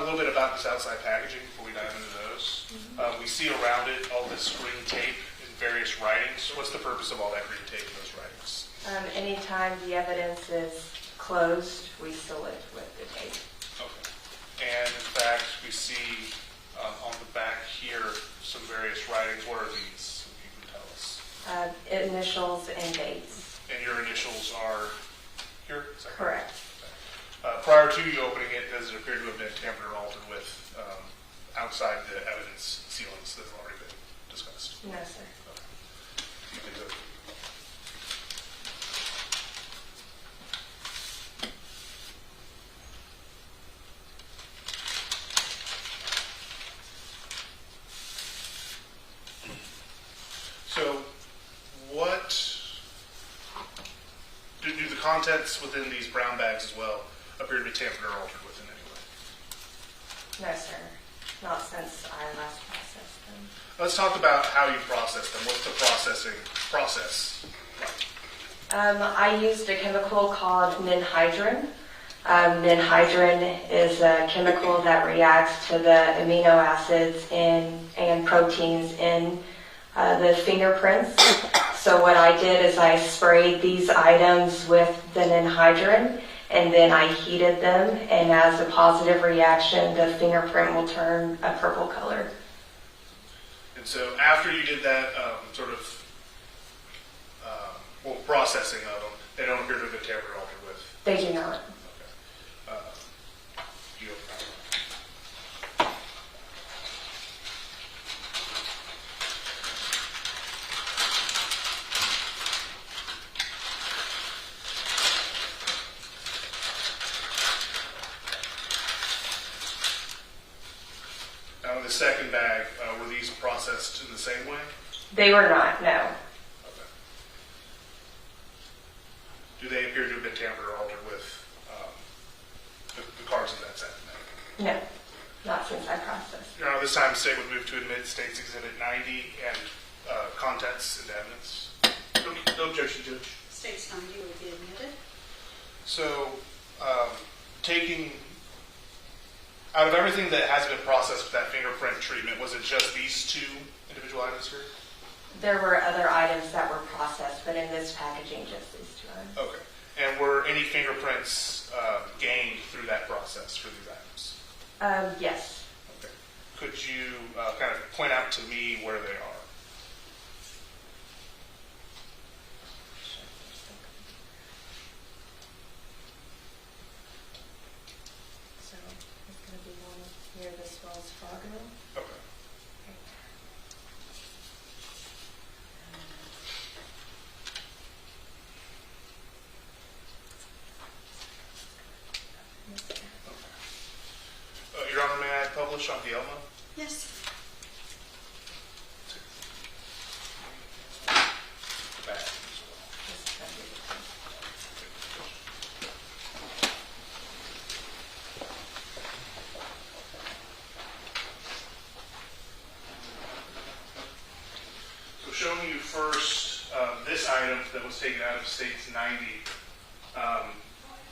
talk a little bit about this outside packaging before we dive into those. We see around it all this green tape in various writings. What's the purpose of all that green tape in those writings? Anytime the evidence is closed, we seal it with the tape. Okay. And in fact, we see on the back here some various writings. What are these? If you can tell us. Initials and dates. And your initials are here? Is that Correct. Prior to you opening it, does it appear to have been tampered or altered with outside the evidence sealings that have already been discussed? No, sir. Okay. So, what do the contents within these brown bags as well appear to be tampered or altered with in any way? No, sir. Not since I last processed them. Let's talk about how you process them. What's the processing process like? I used a chemical called ninhydrin. Ninhydrin is a chemical that reacts to the amino acids and proteins in the fingerprints. So what I did is I sprayed these items with the ninhydrin, and then I heated them, and as a positive reaction, the fingerprint will turn a purple color. And so after you did that processing of them, they don't appear to have been tampered or altered with. They do not. Okay. You have Now, in the second bag, were these processed in the same way? They were not, no. Okay. Do they appear to have been tampered or altered with the cards in that second bag? No, not since I processed. Your Honor, this time the state would move to admit State's Exhibit 90 and contents into evidence. No objection, Judge. State's 90 would be admitted. So, taking out of everything that has been processed with that fingerprint treatment, was it just these two individual items here? There were other items that were processed, but in this packaging, just these two items. Okay. And were any fingerprints gained through that process for these items? Yes. Okay. Could you kind of point out to me where they are? So it's going to be one here, this Wells Fargo. Okay. Your Honor, may I publish on the Elmo? Yes. The back as well. This is going to be the one. So showing you first this item that was taken out of State's 90,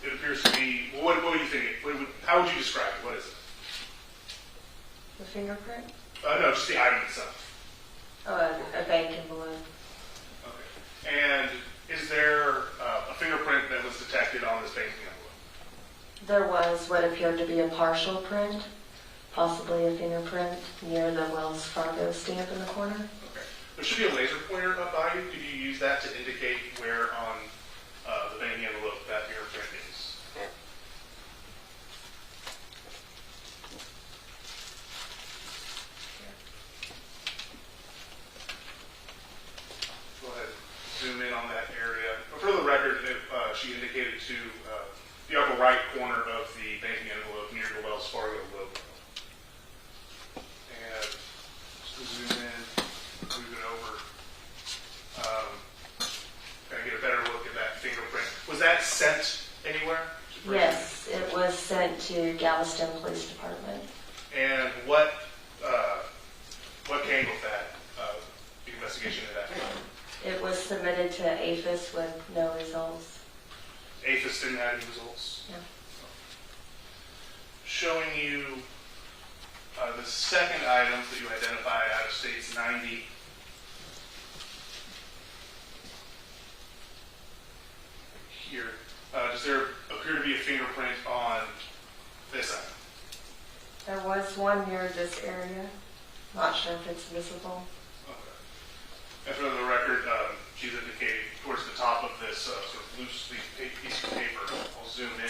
it appears to be, well, what do you think? How would you describe it? What is it? The fingerprint? No, just the item itself. Oh, a bank envelope. Okay. And is there a fingerprint that was detected on this banking envelope? There was what appeared to be a partial print, possibly a fingerprint near the Wells Fargo stamp in the corner. Okay. There should be a laser pointer up by you. Could you use that to indicate where on the banking envelope that fingerprint is? Go ahead, zoom in on that area. For the record, she indicated to the upper right corner of the banking envelope near the Wells Fargo logo. And just zoom in, move it over. Kind of get a better look at that fingerprint. Was that sent anywhere? Yes, it was sent to Galveston Police Department. And what came with that, the investigation of that? It was submitted to APHIS with no results. APHIS didn't have any results? No. Showing you The second item that you identified out of state's 90. Here, does there appear to be a fingerprint on this item? There was one near this area. Not sure if it's visible. Okay. And for the record, she's indicating towards the top of this sort of loose piece of paper. I'll zoom in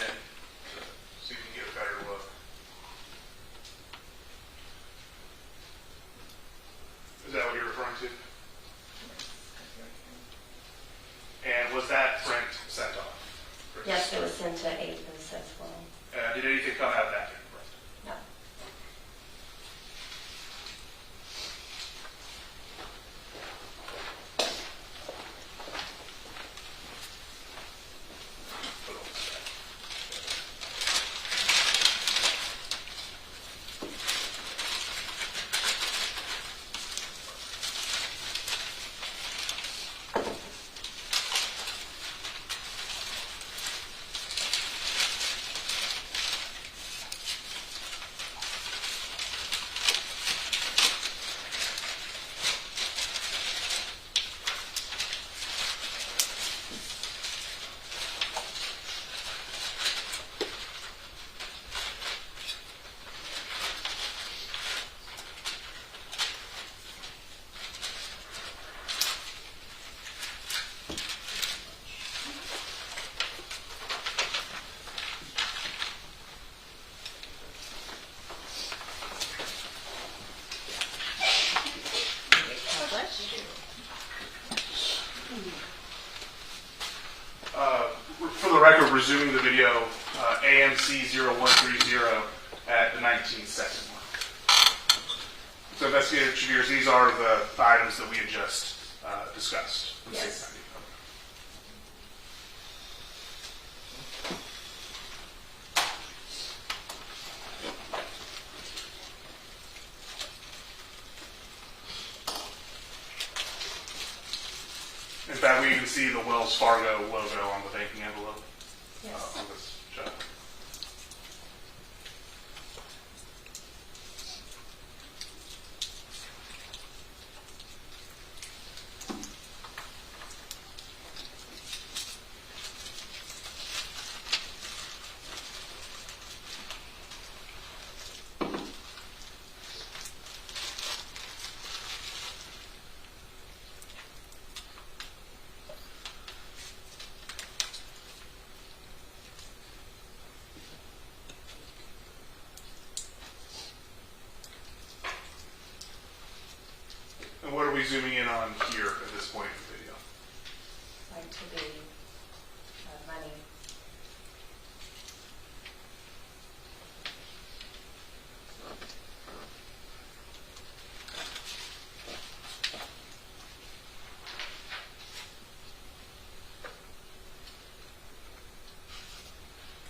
so you can get a better look. Is that what you're referring to? And was that print sent off? Yes, it was sent to 8th and 6th well. Did anything come out of that fingerprint? No. For the record, resuming the video, AMC 0130 at the 19-second mark. So, Investigator Shaviers, these are the items that we had just discussed. From Yes. State 90. In fact, we even see the Wells Fargo logo on the banking envelope Yes. on this check. And what are we zooming in on here at this point in the video? Like to be money.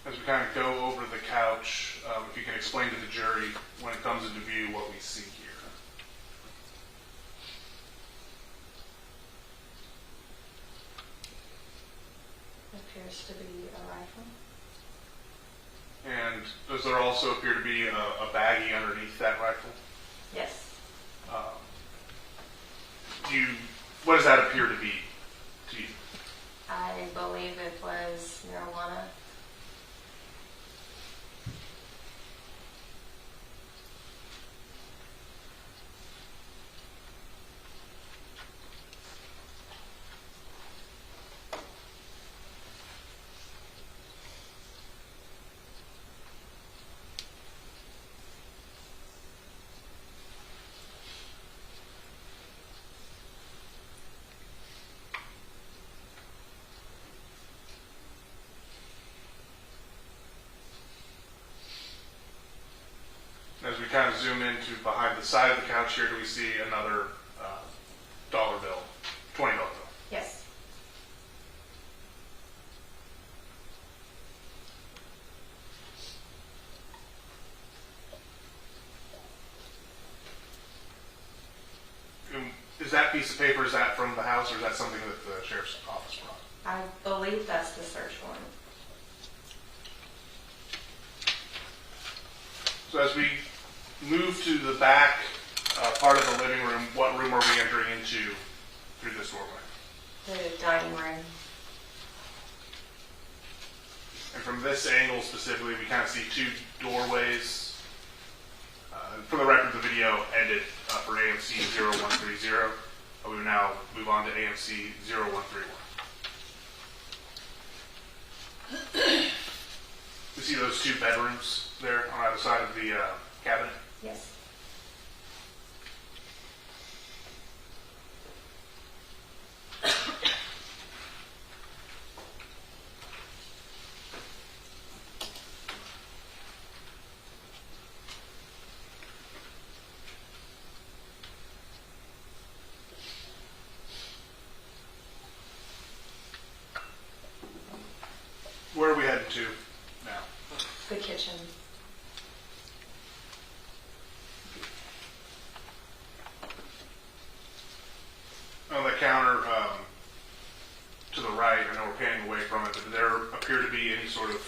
As we kind of go over the couch, if you can explain to the jury when it comes into view what we see here. Appears to be a rifle. And does there also appear to be a baggie underneath that rifle? Yes. What does that appear to be to you? I believe it was marijuana. As we kind of zoom into behind the side of the couch here, do we see another dollar bill, $20 bill? Yes. Is that piece of paper, is that from the house, or is that something that the sheriff's office brought? I believe that's the search warrant. So as we move to the back part of the living room, what room are we entering into through this doorway? The dining room. And from this angle specifically, we kind of see two doorways. For the record, the video ended for AMC 0130. We will now move on to AMC 0131. We see those two bedrooms there on either side of the cabinet. Yes. Where are we heading to now? The kitchen. On the counter to the right, I know we're panning away from it, but do there appear to be any sort of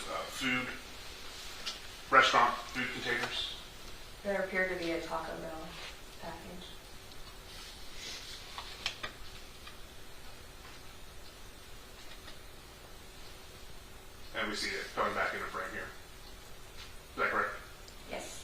restaurant food containers? There appeared to be a Taco Bell package. And we see it coming back into frame here. Is that correct? Yes.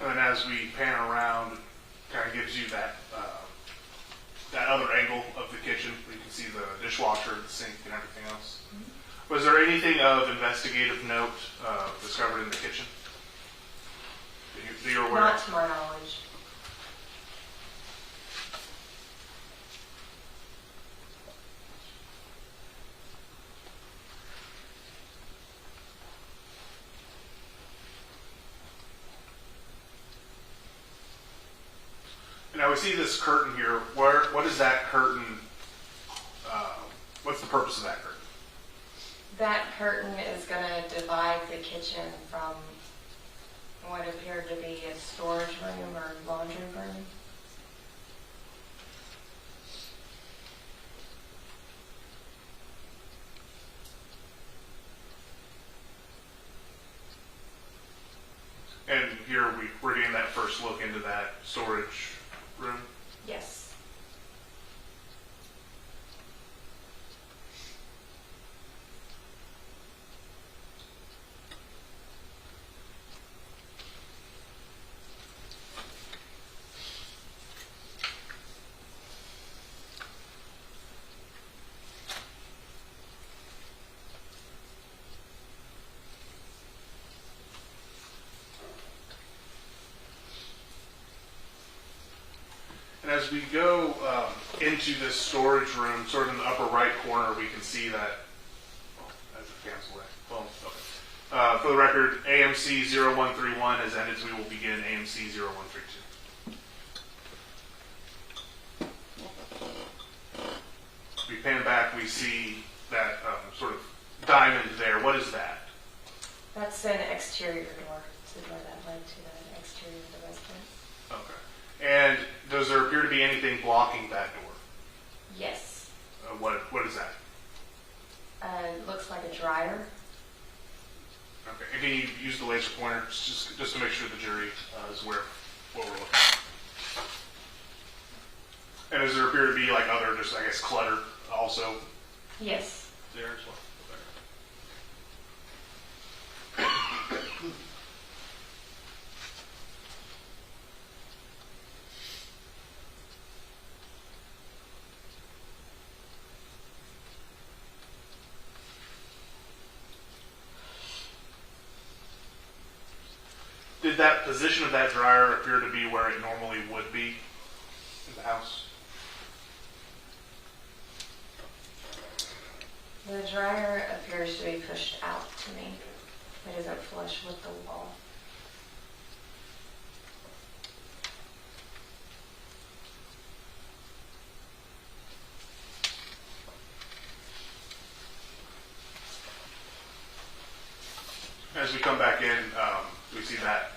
And then as we pan around, kind of gives you that that other angle of the kitchen where you can see the dishwasher, the sink, and everything else. Mm-hmm. Was there anything of investigative note discovered in the kitchen that you're aware Not of? to my knowledge. Now we see this curtain here. What is that curtain? What's the purpose of that curtain? That curtain is going to divide the kitchen from what appeared to be a storage room or laundry room. And here we're getting that first look into that storage room. Yes. And as we go into this storage room, sort of in the upper right corner, we can see that. Oh, that's a cancel away. Well, okay. For the record, AMC 0131 has ended, so we will begin AMC 0132. We pan back, we see that sort of diamond there. What is that? That's an exterior door. It's the door that led to the exterior of the residence. Okay. And does there appear to be anything blocking that door? Yes. What is that? It looks like a dryer. Okay. And can you use the laser pointer just to make sure the jury is aware of what we're looking at? And does there appear to be like other, just I guess, clutter also Yes. there as well? that position of that dryer appear to be where it normally would be in the house? The dryer appears to be pushed out to me. It isn't flush with the wall. As we come back in, we see that,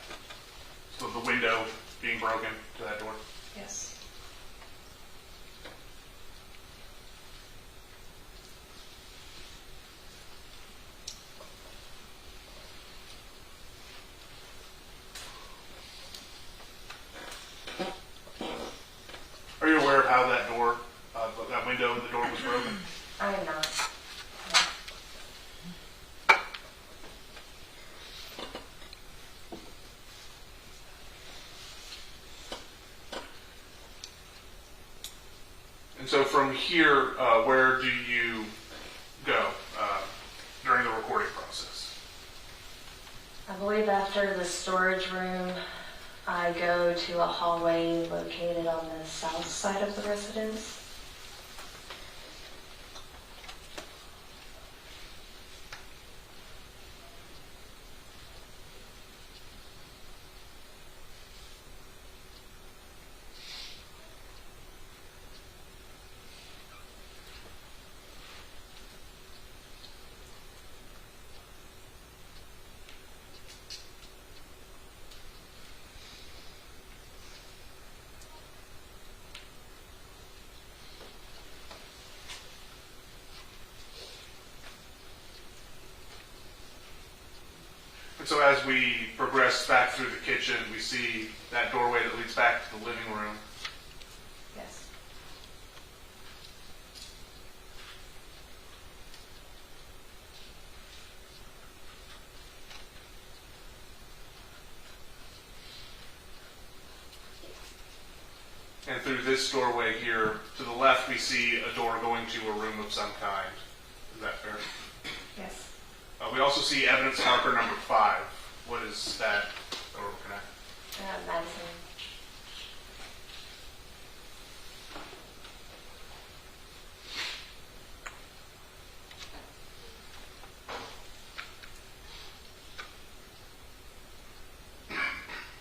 so the window being broken to that door. Yes. Are you aware of how that door, that window in the door was broken? I am not. And so from here, where do you go during the recording process? I believe after the storage room, I go to a hallway located on the south side of the residence. And so as we progress back through the kitchen, we see that doorway that leads back to the living room. Yes. And through this doorway here, to the left, we see a door going to a room of some kind. Is that fair? Yes. We also see evidence marker number 5. What is that that we're looking at? Madison.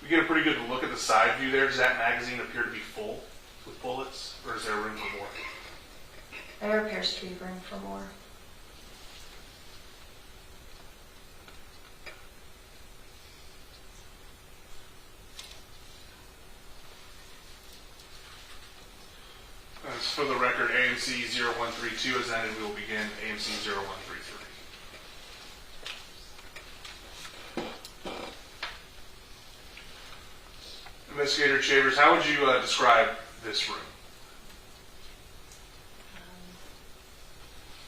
We get a pretty good look at the side view there. Does that magazine appear to be full with bullets, or is there room for more? There appears to be room for more. As for the record, AMC 0132 has ended. We will begin AMC 0133. Investigator Chambers, how would you describe this room?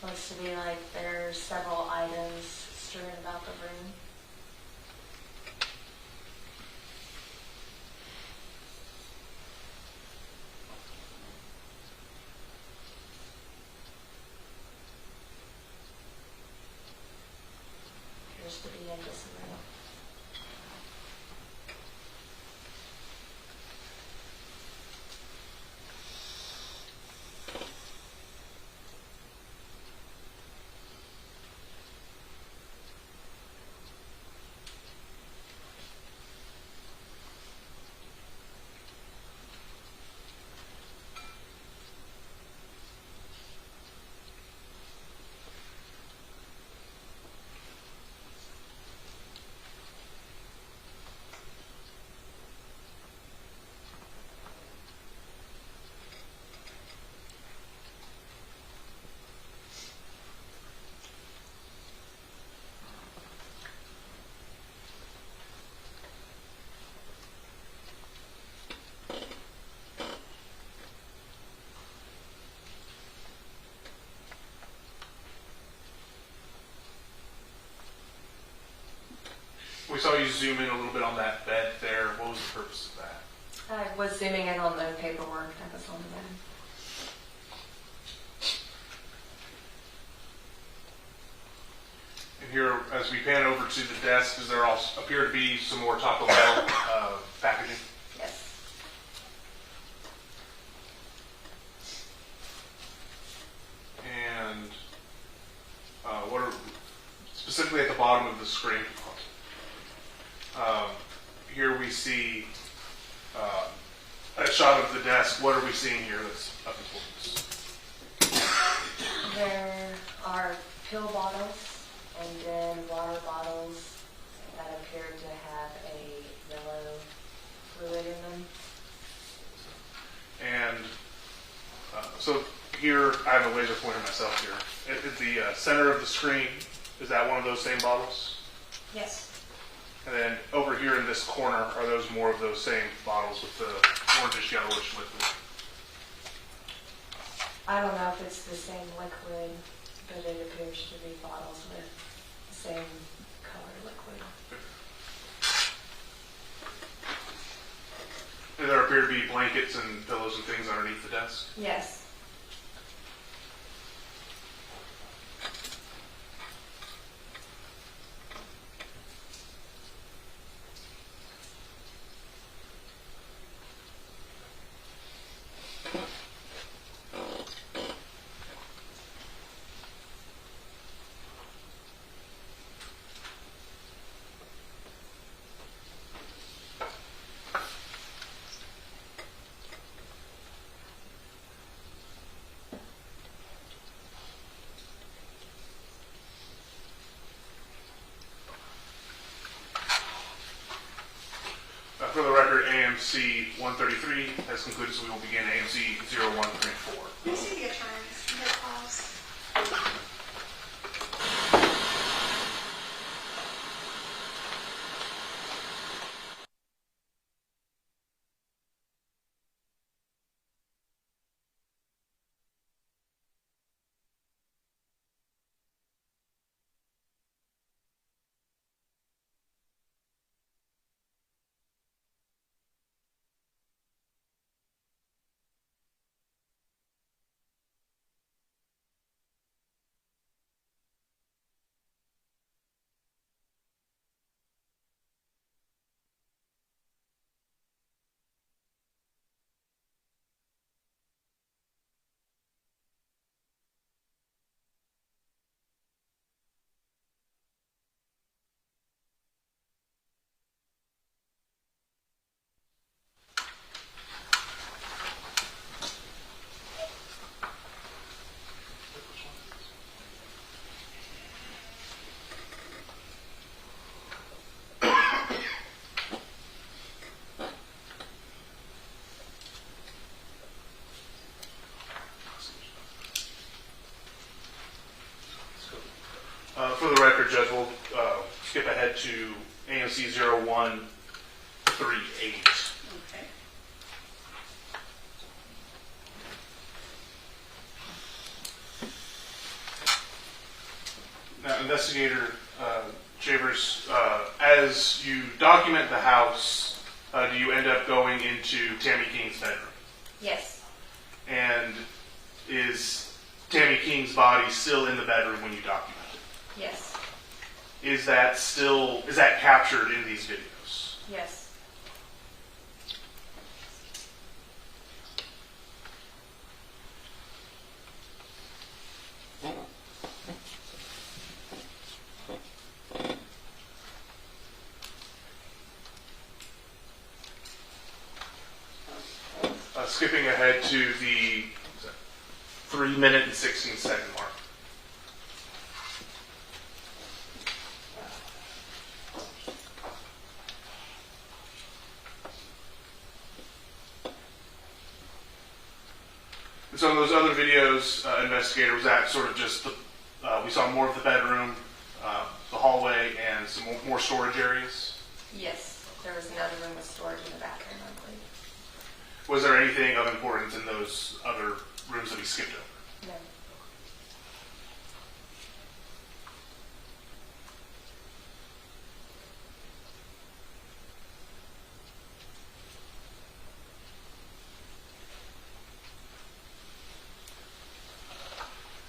Looks to be like there's several items strewn about the room. Appears to be in disarray. We saw you zoom in a little bit on that bed there. What was the purpose of that? I was zooming in on the paperwork that was on the bed. Here, as we pan over to the desks, there also appear to be some more Taco Bell packaging. Yes. And what are specifically at the bottom of the screen? Here we see a shot of the desk. What are we seeing here that's of importance? There are pill bottles and then water bottles that appear to have a yellow fluid in them. And so here, I have a laser pointer myself here. At the center of the screen, is that one of those same bottles? Yes. And then over here in this corner, are those more of those same bottles with the orangish yellowish liquid? I don't know if it's the same liquid, but it appears to be bottles with the same color liquid. And there appear to be blankets and pillows and things underneath the desk. Yes. For the record, AMC 133 has concluded, so we will begin AMC 0134. You see the attorneys in their calls? For the record, Judge, we'll skip ahead to AMC 0138. Okay. Now, Investigator Chambers, as you document the house, do you end up going into Tammy King's bedroom? Yes. And is Tammy King's body still in the bedroom when you document it? Yes. Is that captured in these videos? Yes. Skipping ahead to the 3-minute and 16-second mark. And so in those other videos, investigator, was that sort of just we saw more of the bedroom, the hallway, and some more storage areas? Yes. There was another room with storage in the bathroom, I believe. Was there anything of importance in those other rooms that we skipped over? No.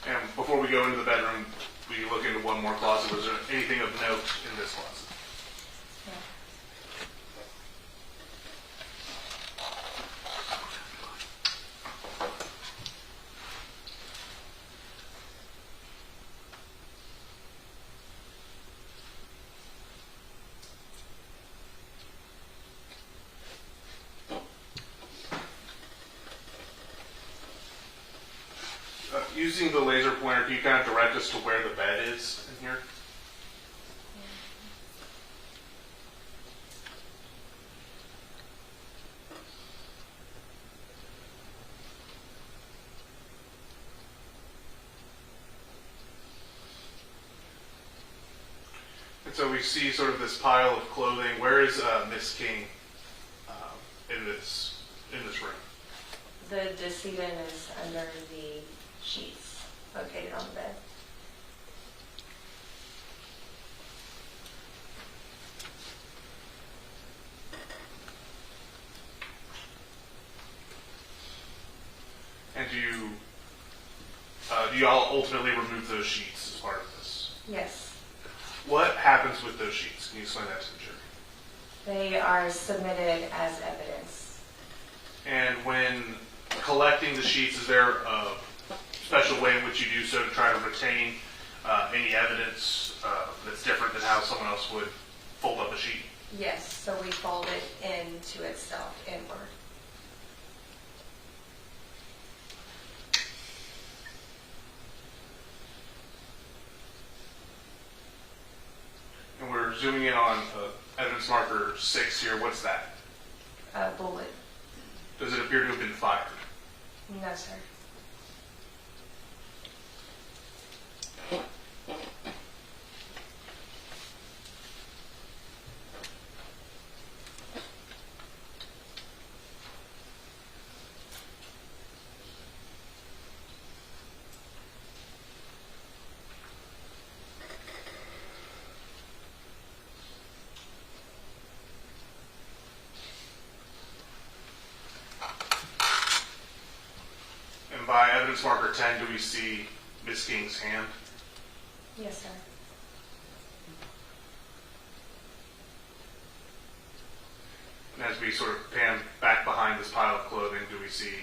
And before we go into the bedroom, we look into one more closet. Was there anything of note in this closet? Using the laser pointer, can you kind of direct us to where the bed is in here? And so we see sort of this pile of clothing. Where is Miss King in this room? The decedent is under the sheets located on the bed. And do y'all ultimately remove those sheets as part of this? Yes. What happens with those sheets? Can you explain that to the jury? They are submitted as evidence. And when collecting the sheets, is there a special way in which you do so to try to retain any evidence that's different than how someone else would fold up a sheet? Yes, so we fold it into itself inward. And we're zooming in on evidence marker 6 here. What's that? A bullet. Does it appear to have been fired? No, sir. And by evidence marker 10, do we see Miss King's hand? Yes, sir. And as we sort of pan back behind this pile of clothing, do we see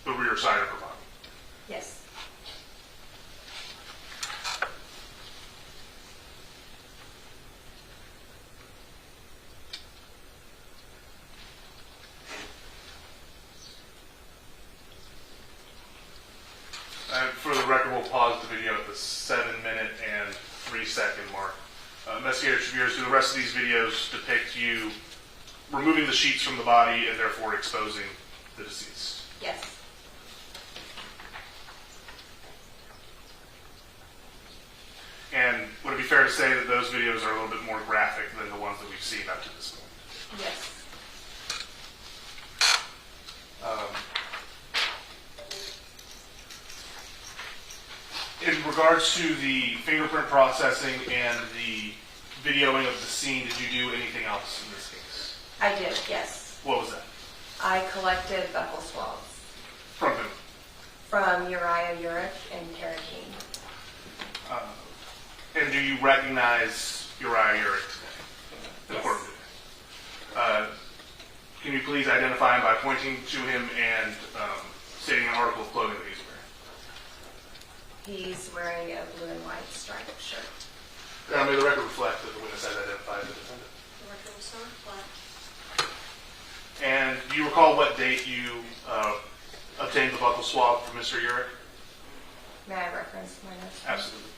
the rear side of her body? Yes. For the record, we'll pause the video at the 7-minute and 3-second mark. Investigator Traveers, do the rest of these videos depict you removing the sheets from the body and therefore exposing the deceased? Yes. And would it be fair to say that those videos are a little bit more graphic than the ones that we've seen up to this point? Yes. In regards to the fingerprint processing and the videoing of the scene, did you do anything else in this case? I did, yes. What was that? I collected buckle swabs From whom? from Uriah Urick and Tammy King. And do you recognize Uriah Urick today? Yes. Important today. Can you please identify him by pointing to him and stating an article of clothing that he's wearing? He's wearing a blue and white striped shirt. Now, may the record reflect that the witness has identified the defendant. And do you recall what date you obtained the buccal swab from Mr. Urick? May I reference my notes? Absolutely.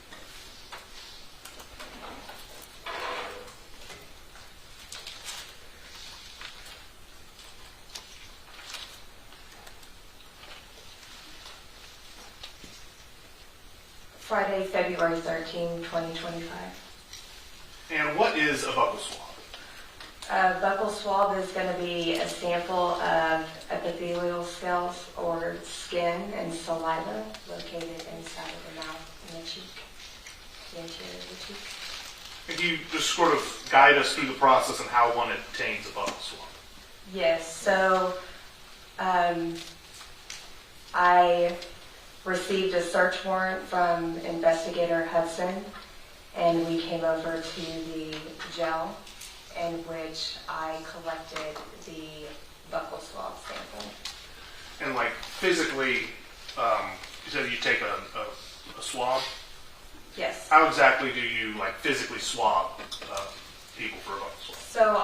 Friday, February 13, 2025. And what is a buccal swab? A buccal swab is going to be a sample of epithelial cells or skin and saliva located inside of the mouth and the cheek, the interior of the cheek. And can you just sort of guide us through the process and how one obtains a buccal swab? Yes, so I received a search warrant from Investigator Hudson, and we came over to the jail in which I collected the buccal swab sample. And like physically, you said you take a swab. Yes. How exactly do you like physically swab people for a buccal swab? So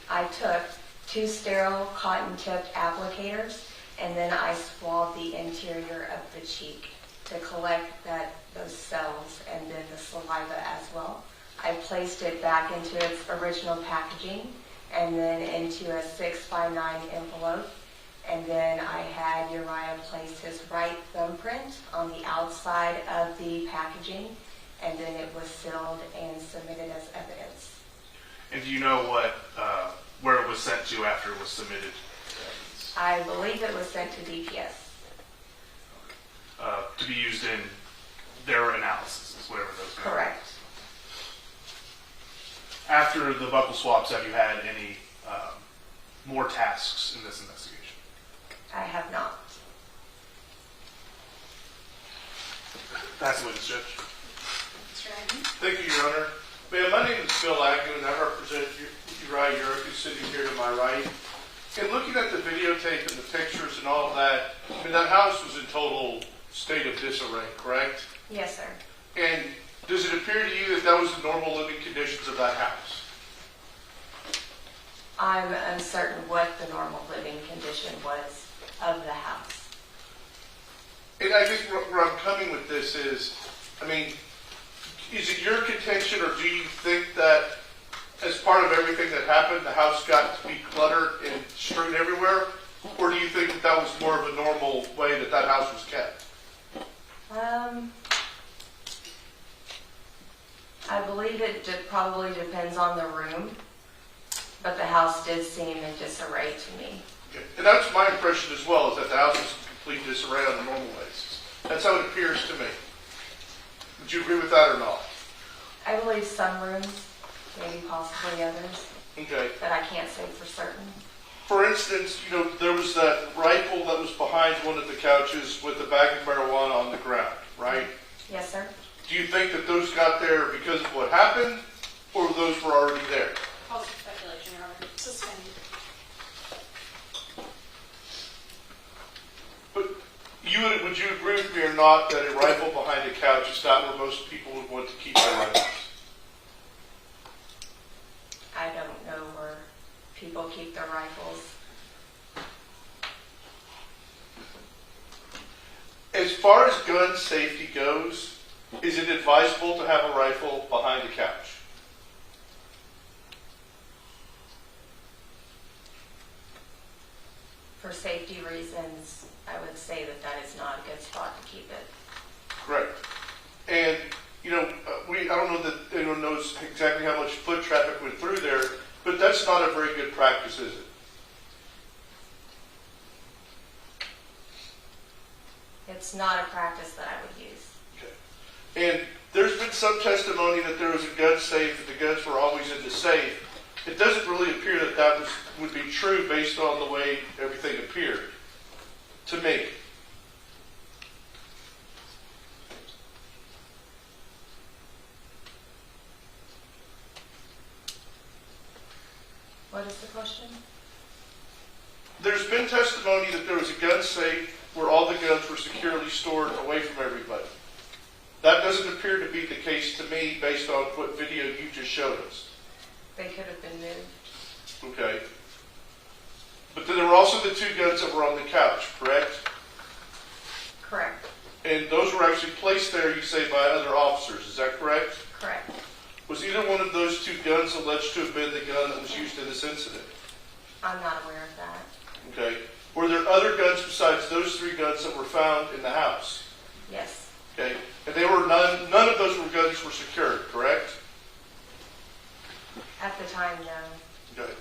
I took 2 sterile cotton-tipped applicators, and then I swabbed the interior of the cheek to collect those cells and then the saliva as well. I placed it back into its original packaging and then into a 6x9 envelope. And then I had Uriah place his right thumbprint on the outside of the packaging, and then it was sealed and submitted as evidence. And do you know what where it was sent to after it was submitted? I believe it was sent to DPS. To be used in their analysis, whatever those are. Correct. After the buccal swabs, have you had any more tasks in this investigation? I have not. That's the witness, Judge. Thank you, Your Honor. Ma'am, my name is Bill Agnew, and I represent Uriah Urick, who's sitting here to my right. And looking at the videotape and the pictures and all of that, I mean, that house was in total state of disarray, correct? Yes, sir. And does it appear to you that that was the normal living conditions of that house? I'm uncertain what the normal living condition was of the house. And I guess where I'm coming with this is, I mean, is it your contention, or do you think that as part of everything that happened, the house got to be cluttered and strewn everywhere? Or do you think that that was more of a normal way that that house was kept? I believe it probably depends on the room, but the house did seem in disarray to me. Okay. And that's my impression as well, is that the house is in complete disarray on a normal basis. That's how it appears to me. Would you agree with that or not? I believe some rooms, maybe possibly others, Okay. but I can't say for certain. For instance, you know, there was that rifle that was behind one of the couches with the bag of marijuana on the ground, right? Yes, sir. Do you think that those got there because of what happened, or those were already there? Positive speculation, Your Honor. Suspended. But would you agree with me or not that a rifle behind a couch is not where most people would want to keep their rifles? I don't know where people keep their rifles. As far as gun safety goes, is it advisable to have a rifle behind a couch? For safety reasons, I would say that that is not a good spot to keep it. Correct. And, you know, I don't know that anyone knows exactly how much foot traffic went through there, but that's not a very good practice, is it? It's not a practice that I would use. Okay. And there's been some testimony that there was a gun safe, that the guns were always in the safe. It doesn't really appear that that would be true based on the way everything appeared to me. What is the question? There's been testimony that there was a gun safe where all the guns were securely stored away from everybody. That doesn't appear to be the case to me based on what video you just showed us. They could have been moved. Okay. But then there were also the 2 guns that were on the couch, correct? Correct. And those were actually placed there, you say, by other officers. Is that correct? Correct. Was either one of those 2 guns alleged to have been the gun that was used in this incident? I'm not aware of that. Okay. Were there other guns besides those 3 guns that were found in the house? Yes. Okay. And they were none of those guns were secured, correct? At the time, no. Okay.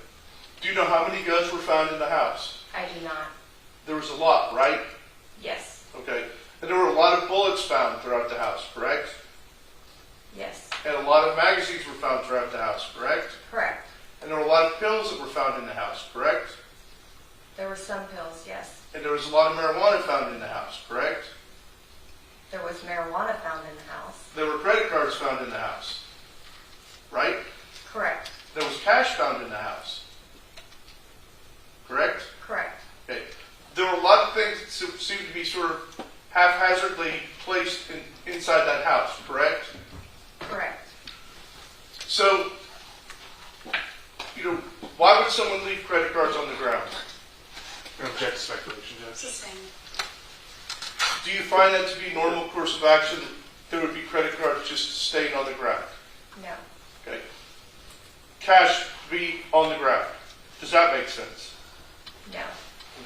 Do you know how many guns were found in the house? I do not. There was a lot, right? Yes. Okay. And there were a lot of bullets found throughout the house, correct? Yes. And a lot of magazines were found throughout the house, correct? Correct. And there were a lot of pills that were found in the house, correct? There were some pills, yes. And there was a lot of marijuana found in the house, correct? There was marijuana found in the house. There were credit cards found in the house, right? Correct. There was cash found in the house, correct? Correct. Okay. There were a lot of things that seem to be sort of haphazardly placed inside that house, correct? Correct. So, why would someone leave credit cards on the ground? I object to speculation, Judge. Sustained. Do you find that to be normal course of action? There would be credit cards just staying on the ground. No. Okay. Cash be on the ground. Does that make sense? No.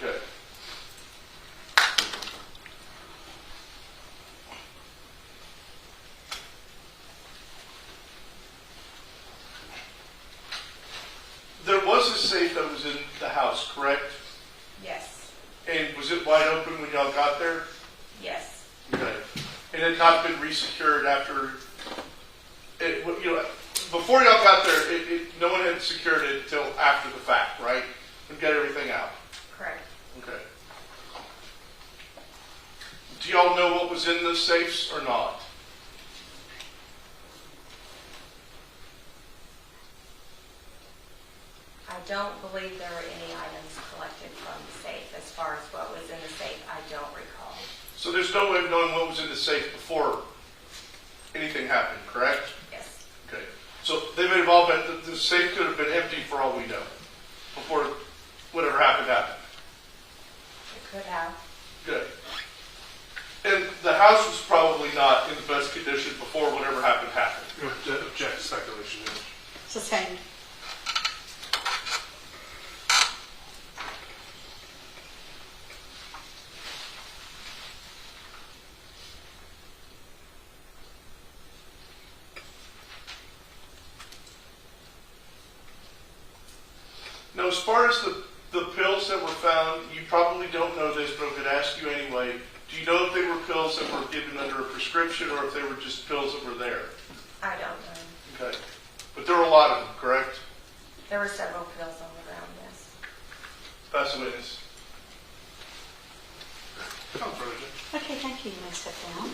Okay. There was a safe that was in the house, correct? Yes. And was it wide open when y'all got there? Yes. Okay. And it had not been resecured after, before y'all got there, no one had secured it until after the fact, right? And got everything out. Correct. Okay. Do y'all know what was in those safes or not? I don't believe there were any items collected from the safe. As far as what was in the safe, I don't recall. So there's no way of knowing what was in the safe before anything happened, correct? Yes. Okay. So they may have all been, the safe could have been empty for all we know, before whatever happened happened. It could have. Good. And the house was probably not in the best condition before whatever happened happened. Object to speculation, Judge. Sustained. Now, as far as the pills that were found, you probably don't know this, but I'm going to ask you anyway. Do you know if they were pills that were given under a prescription or if they were just pills that were there? I don't know. Okay. But there were a lot of them, correct? There were several pills on the ground, yes. Pass the witness. Come further, Judge. Okay, thank you. You may step down.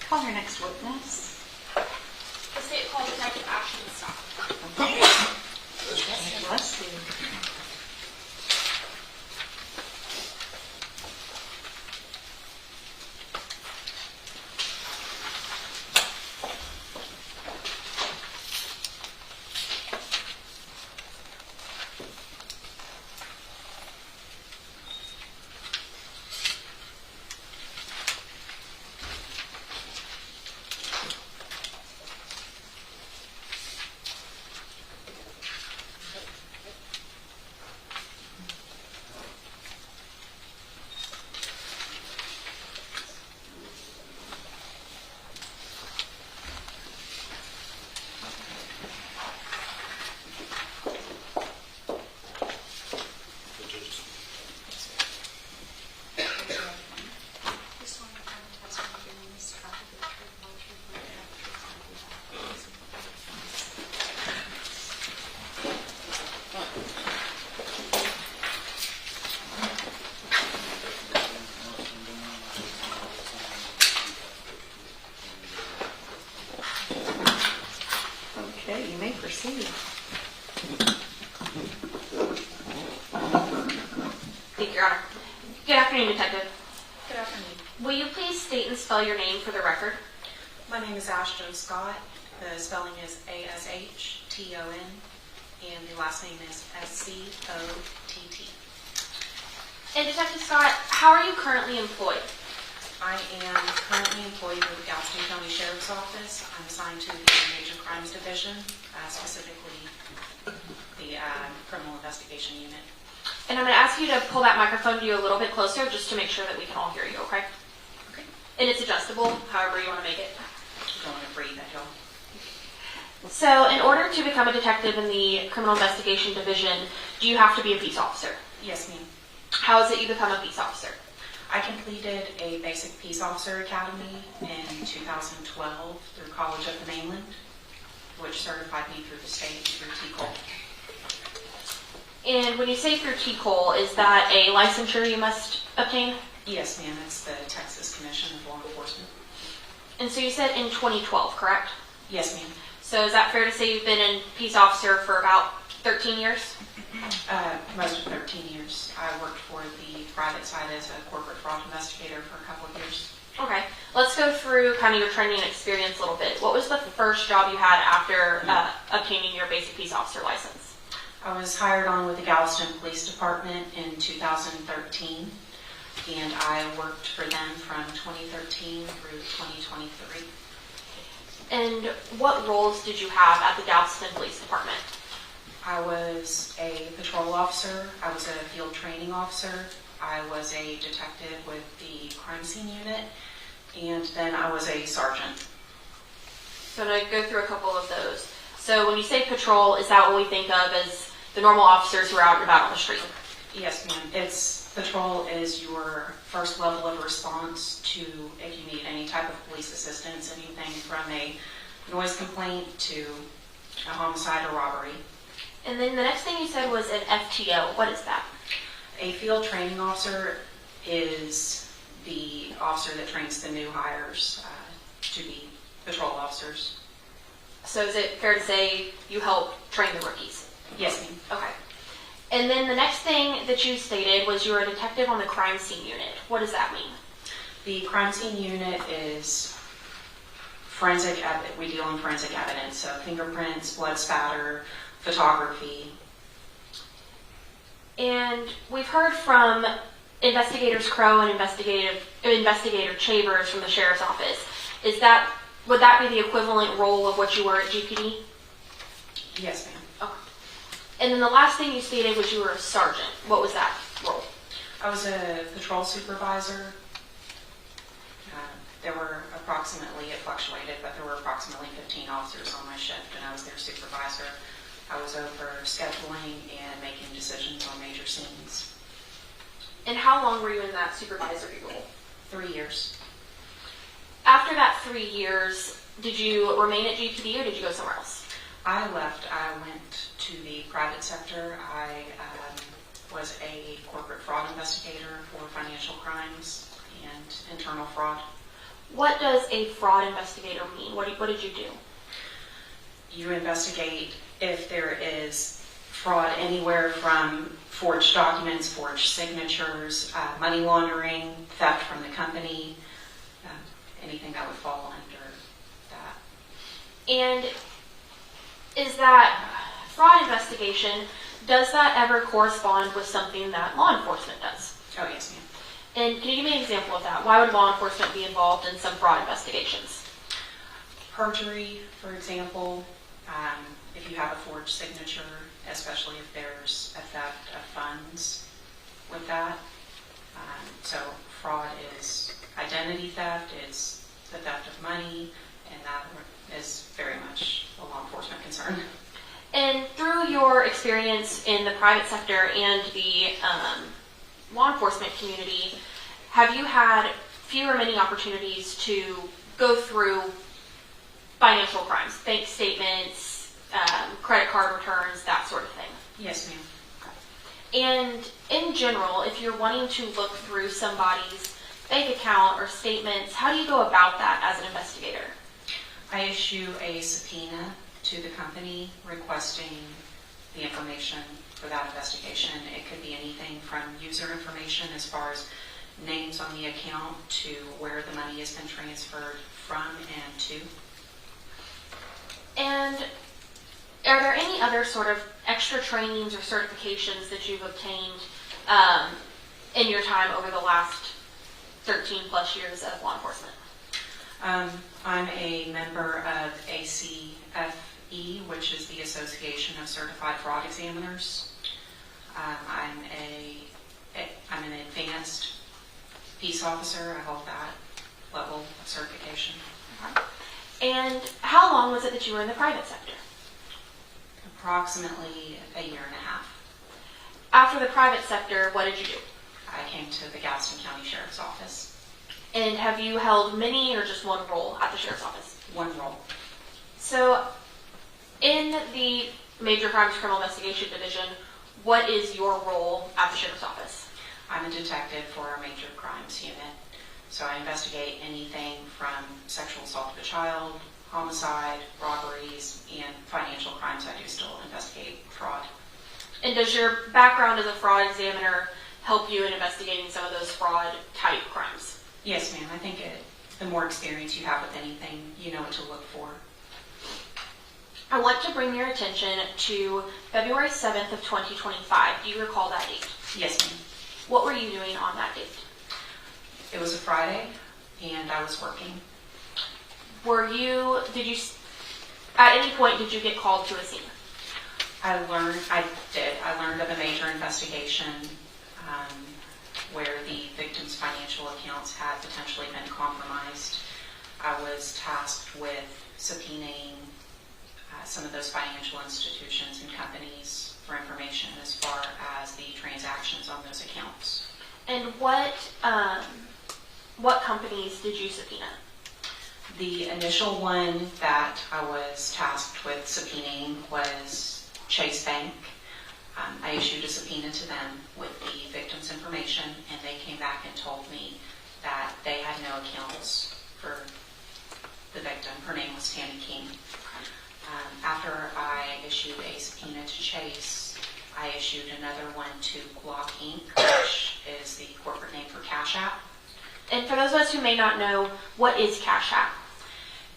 Call your next witness. The state called Detective Ashton Scott. Bless you. Okay, you may proceed. Thank you, Your Honor. Good afternoon, Detective. Good afternoon. Will you please state and spell your name for the record? My name is Ashton Scott. The spelling is Ashton, and the last name is Scott. And Detective Scott, how are you currently employed? I am currently employed with the Galveston County Sheriff's Office. I'm assigned to the Major Crimes Division, specifically the Criminal Investigation Unit. And I'm going to ask you to pull that microphone to you a little bit closer just to make sure that we can all hear you, okay? Okay. And it's adjustable, however you want to make it. Don't want to breathe at all. So in order to become a detective in the Criminal Investigation Division, do you have to be a peace officer? Yes, ma'am. How is it you become a peace officer? I completed a basic peace officer academy in 2012 through College of the Mainland, which certified me through the state through TCOL. And when you say through TCOL, is that a licensure you must obtain? Yes, ma'am, it's the Texas Commission of Law Enforcement. And so you said in 2012, correct? Yes, ma'am. So is that fair to say you've been a peace officer for about 13 years? Most of 13 years. I worked for the private side as a corporate fraud investigator for a couple of years. Okay, let's go through kind of your training experience a little bit. What was the first job you had after obtaining your basic peace officer license? I was hired on with the Galveston Police Department in 2013, and I worked for them from 2013 through 2023. And what roles did you have at the Galveston Police Department? I was a patrol officer, I was a field training officer, I was a detective with the crime scene unit, and then I was a sergeant. So I'm going to go through a couple of those. So when you say patrol, is that what we think of as the normal officers who are out and about on the street? Yes, ma'am. Patrol is your first level of response to if you need any type of police assistance, anything from a noise complaint to a homicide or robbery. And then the next thing you said was an FTO. What is that? A field training officer is the officer that trains the new hires to be patrol officers. So is it fair to say you help train the rookies? Yes, ma'am. Okay. And then the next thing that you stated was you were a detective on the crime scene unit. What does that mean? The crime scene unit is forensic evidence. We deal in forensic evidence, so fingerprints, blood spatter, photography. And we've heard from Investigators Crow and Investigator Chambers from the Sheriff's Office. Would that be the equivalent role of what you were at GPD? Yes, ma'am. Okay. And then the last thing you stated was you were a sergeant. What was that role? I was a patrol supervisor. There were approximately, it fluctuated, but there were approximately 15 officers on my shift, and I was their supervisor. I was over scheduling and making decisions on major scenes. And how long were you in that supervisory role? 3 years. After that 3 years, did you remain at GPD or did you go somewhere else? I left. I went to the private sector. I was a corporate fraud investigator for financial crimes and internal fraud. What does a fraud investigator mean? What did you do? You investigate if there is fraud anywhere from forged documents, forged signatures, money laundering, theft from the company, anything that would fall under that. And is that fraud investigation, does that ever correspond with something that law enforcement does? Oh, yes, ma'am. And can you give me an example of that? Why would law enforcement be involved in some fraud investigations? Perjury, for example, if you have a forged signature, especially if there's a theft of funds with that. So fraud is identity theft, it's the theft of money, and that is very much a law enforcement concern. And through your experience in the private sector and the law enforcement community, have you had few or many opportunities to go through financial crimes, bank statements, credit card returns, that sort of thing? Yes, ma'am. And in general, if you're wanting to look through somebody's bank account or statements, how do you go about that as an investigator? I issue a subpoena to the company requesting the information for that investigation. It could be anything from user information as far as names on the account to where the money has been transferred from and to. And are there any other sort of extra trainings or certifications that you've obtained in your time over the last 13 plus years of law enforcement? I'm a member of ACFE, which is the Association of Certified Fraud Examiners. I'm an advanced peace officer. I hold that level of certification. And how long was it that you were in the private sector? Approximately a year and a half. After the private sector, what did you do? I came to the Galveston County Sheriff's Office. And have you held many or just one role at the Sheriff's Office? One role. So in the Major Crimes Criminal Investigation Division, what is your role at the Sheriff's Office? I'm a detective for our major crimes unit. So I investigate anything from sexual assault of a child, homicide, robberies, and financial crimes. I do still investigate fraud. And does your background as a fraud examiner help you in investigating some of those fraud type crimes? Yes, ma'am. I think the more experience you have with anything, you know what to look for. I want to bring your attention to February 7th of 2025. Do you recall that date? Yes, ma'am. What were you doing on that date? It was a Friday, and I was working. At any point, did you get called to a scene? I learned of a major investigation where the victim's financial accounts had potentially been compromised. I was tasked with subpoenaing some of those financial institutions and companies for information as far as the transactions on those accounts. And what companies did you subpoena? The initial one that I was tasked with subpoenaing was Chase Bank. I issued a subpoena to them with the victim's information, and they came back and told me that they had no accounts for the victim. Her name was Tammy King. After I issued a subpoena to Chase, I issued another one to Block Inc., which is the corporate name for Cash App. And for those of us who may not know, what is Cash App?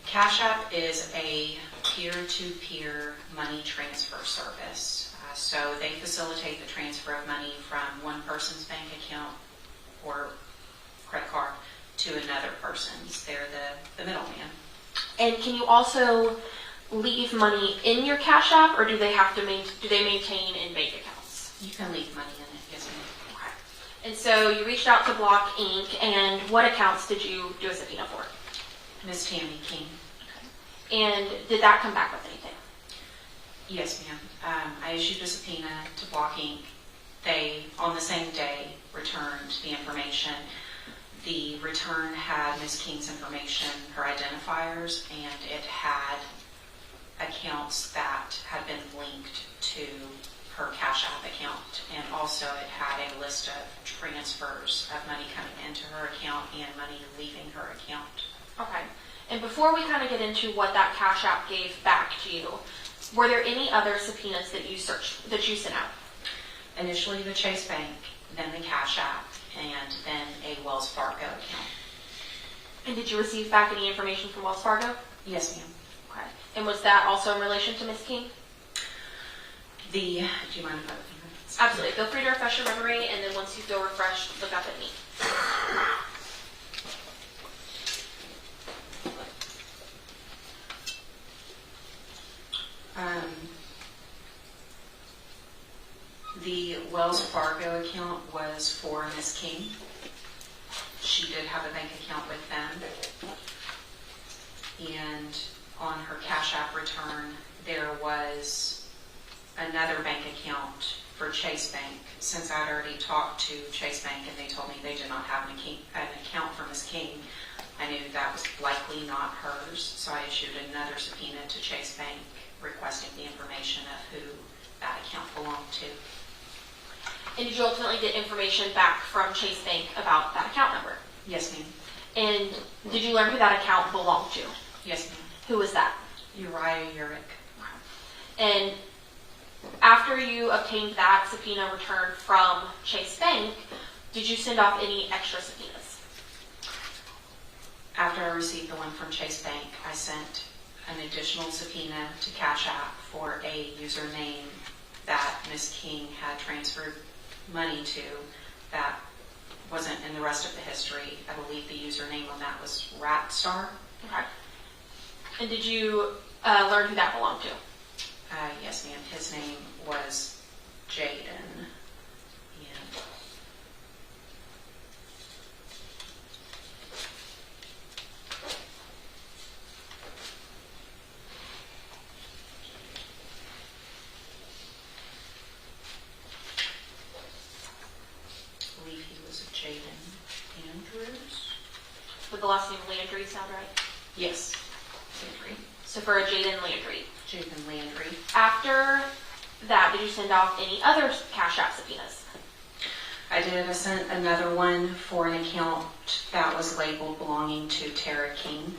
Cash App is a peer-to-peer money transfer service. So they facilitate the transfer of money from one person's bank account or credit card to another person's. They're the middleman. And can you also leave money in your Cash App, or do they maintain in bank accounts? You can leave money in it, yes, ma'am. Okay. And so you reached out to Block Inc., and what accounts did you do a subpoena for? Miss Tammy King. And did that come back with anything? Yes, ma'am. I issued a subpoena to Block Inc. They, on the same day, returned the information. The return had Miss King's information, her identifiers, and it had accounts that had been linked to her Cash App account. And also it had a list of transfers of money coming into her account and money leaving her account. Okay. And before we kind of get into what that Cash App gave back to you, were there any other subpoenas that you sent out? Initially the Chase Bank, then the Cash App, and then a Wells Fargo account. And did you receive back any information from Wells Fargo? Yes, ma'am. Okay. And was that also in relation to Miss King? Do you mind if I look at it? Absolutely. Feel free to refresh your memory, and then once you feel refreshed, look up at me. The Wells Fargo account was for Miss King. She did have a bank account with them. And on her Cash App return, there was another bank account for Chase Bank. Since I'd already talked to Chase Bank and they told me they did not have an account for Miss King, I knew that was likely not hers. So I issued another subpoena to Chase Bank requesting the information of who that account belonged to. And did you ultimately get information back from Chase Bank about that account number? Yes, ma'am. And did you learn who that account belonged to? Yes, ma'am. Who was that? Uriah Urick. And after you obtained that subpoena return from Chase Bank, did you send off any extra subpoenas? After I received the one from Chase Bank, I sent an additional subpoena to Cash App for a username that Miss King had transferred money to that wasn't in the rest of the history. I believe the username on that was Ratstar. Okay. And did you learn who that belonged to? Yes, ma'am. His name was Jaden. I believe he was a Jaden Andrews. Would the last name Landry sound right? Yes, Landry. So for a Jaden Landry. Jaden Landry. After that, did you send off any other Cash App subpoenas? I did. I sent another one for an account that was labeled belonging to Tara King.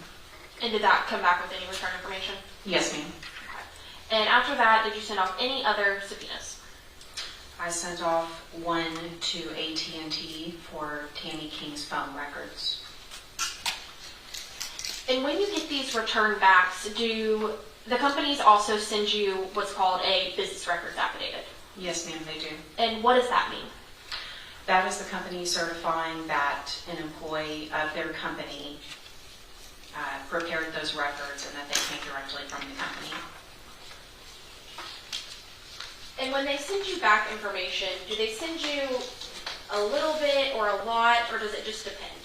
And did that come back with any return information? Yes, ma'am. And after that, did you send off any other subpoenas? I sent off one to AT&T for Tammy King's phone records. And when you get these return backs, do the companies also send you what's called a business records affidavit? Yes, ma'am, they do. And what does that mean? That is the company certifying that an employee of their company prepared those records and that they came directly from the company. And when they send you back information, do they send you a little bit or a lot, or does it just depend?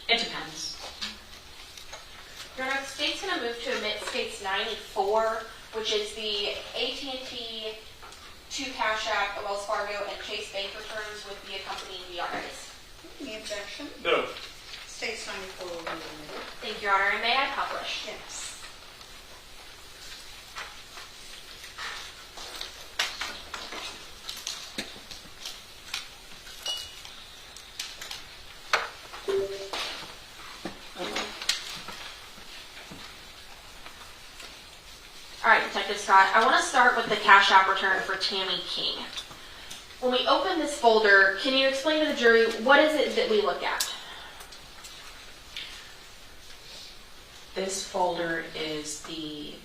It depends. Your Honor, the state's going to move to omit states 94, which is the AT&T to Cash App, Wells Fargo, and Chase Bank returns with the accompanying VRAs. Any objection? No. States 94 will be removed. Thank you, Your Honor. And may I publish? Yes. All right, Detective Scott, I want to start with the Cash App return for Tammy King. When we open this folder, can you explain to the jury what is it that we look at? This folder is the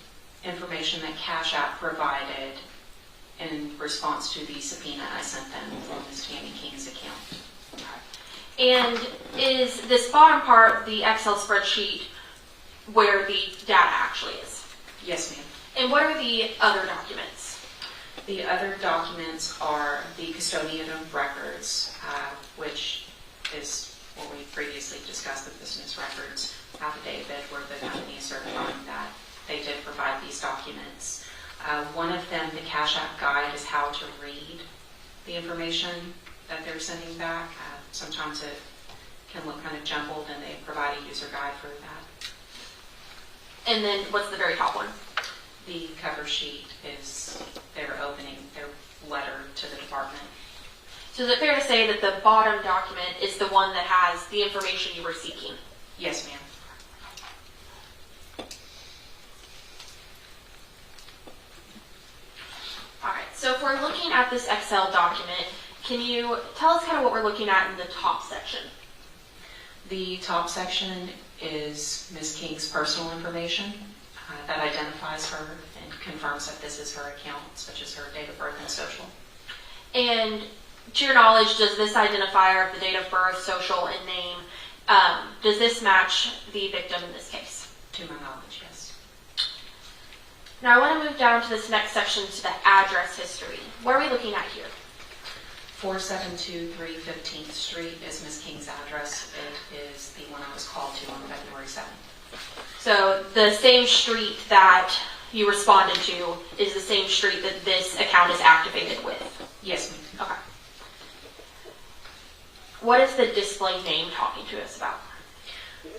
information that Cash App provided in response to the subpoena I sent them from Ms. Tammy King's account. And is this bottom part the Excel spreadsheet where the data actually is? Yes, ma'am. And what are the other documents? The other documents are the custodian of records, which is what we previously discussed, the business records affidavit, where the company is certifying that they did provide these documents. One of them, the Cash App guide, is how to read the information that they're sending back. Sometimes it can look kind of jumbled, and they provide a user guide for that. And then what's the very top one? The cover sheet is their opening, their letter to the department. So is it fair to say that the bottom document is the one that has the information you were seeking? Yes, ma'am. All right, so if we're looking at this Excel document, can you tell us kind of what we're looking at in the top section? The top section is Ms. King's personal information that identifies her and confirms that this is her account, such as her date of birth and social. And to your knowledge, does this identifier of the date of birth, social, and name, does this match the victim in this case? To my knowledge, yes. Now I want to move down to this next section to the address history. What are we looking at here? 4723 15th Street is Ms. King's address. It is the one I was called to on February 7th. So the same street that you responded to is the same street that this account is activated with? Yes, ma'am. Okay. What is the display name talking to us about?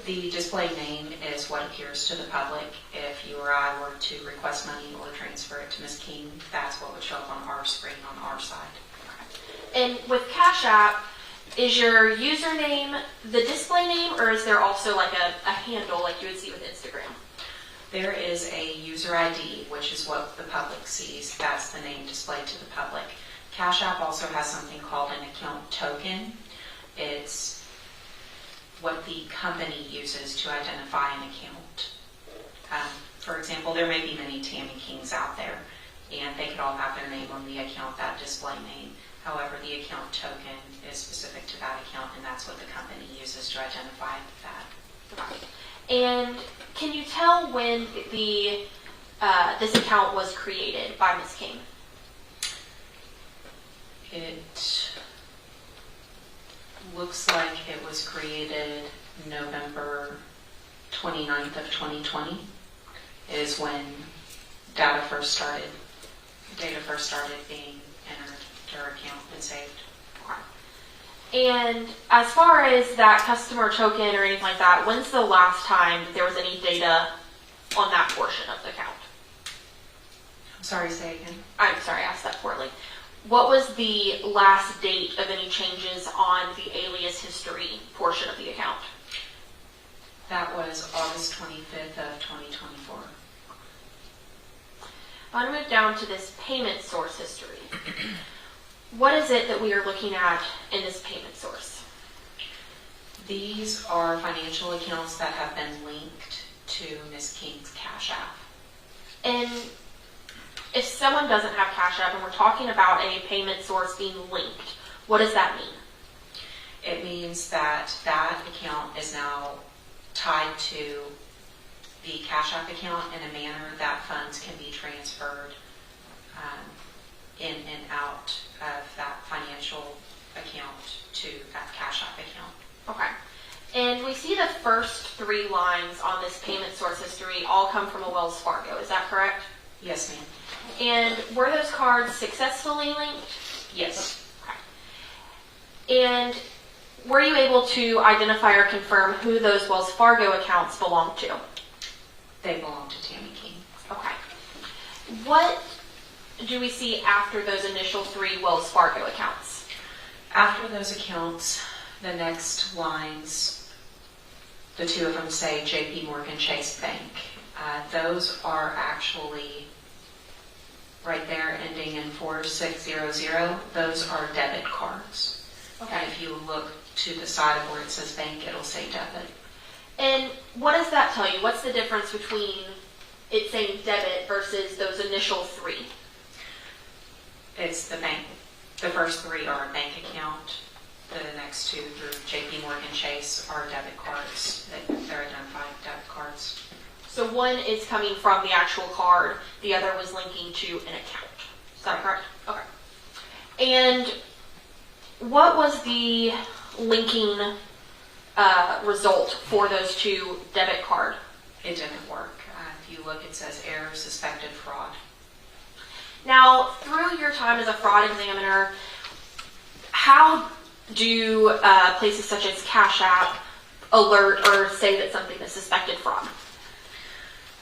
The display name is what appears to the public. If you or I were to request money or transfer it to Ms. King, that's what would show up on our screen on our side. And with Cash App, is your username the display name, or is there also like a handle like you would see with Instagram? There is a user ID, which is what the public sees. That's the name displayed to the public. Cash App also has something called an account token. It's what the company uses to identify an account. For example, there may be many Tammy Kings out there, and they could all have their name on the account, that display name. However, the account token is specific to that account, and that's what the company uses to identify that. And can you tell when this account was created by Ms. King? It looks like it was created November 29th of 2020 is when data first started being entered to her account and saved. And as far as that customer token or anything like that, when's the last time that there was any data on that portion of the account? I'm sorry, say again. I'm sorry, I asked that poorly. what was the last date of any changes on the alias history portion of the account? That was August 25th of 2024. I want to move down to this payment source history. What is it that we are looking at in this payment source? These are financial accounts that have been linked to Ms. King's Cash App. And if someone doesn't have Cash App and we're talking about a payment source being linked, what does that mean? It means that that account is now tied to the Cash App account in a manner that funds can be transferred in and out of that financial account to that Cash App account. Okay. And we see the first 3 lines on this payment source history all come from a Wells Fargo. Is that correct? Yes, ma'am. And were those cards successfully linked? Yes. Okay. And were you able to identify or confirm who those Wells Fargo accounts belong to? They belong to Tammy King. Okay. What do we see after those initial 3 Wells Fargo accounts? After those accounts, the next lines, the 2 of them say JP Morgan Chase Bank. Those are actually right there ending in 4600. Those are debit cards. Okay. And if you look to the side of where it says bank, it'll say debit. And what does that tell you? What's the difference between it saying debit versus those initial 3? It's the bank. The first 3 are a bank account. The next 2 through JP Morgan Chase are debit cards. They're identified debit cards. So one is coming from the actual card, the other was linking to an account. Is that correct? Okay. And what was the linking result for those 2 debit card? It didn't work. If you look, it says error, suspected fraud. Now, through your time as a fraud examiner, how do places such as Cash App alert or say that something is suspected fraud?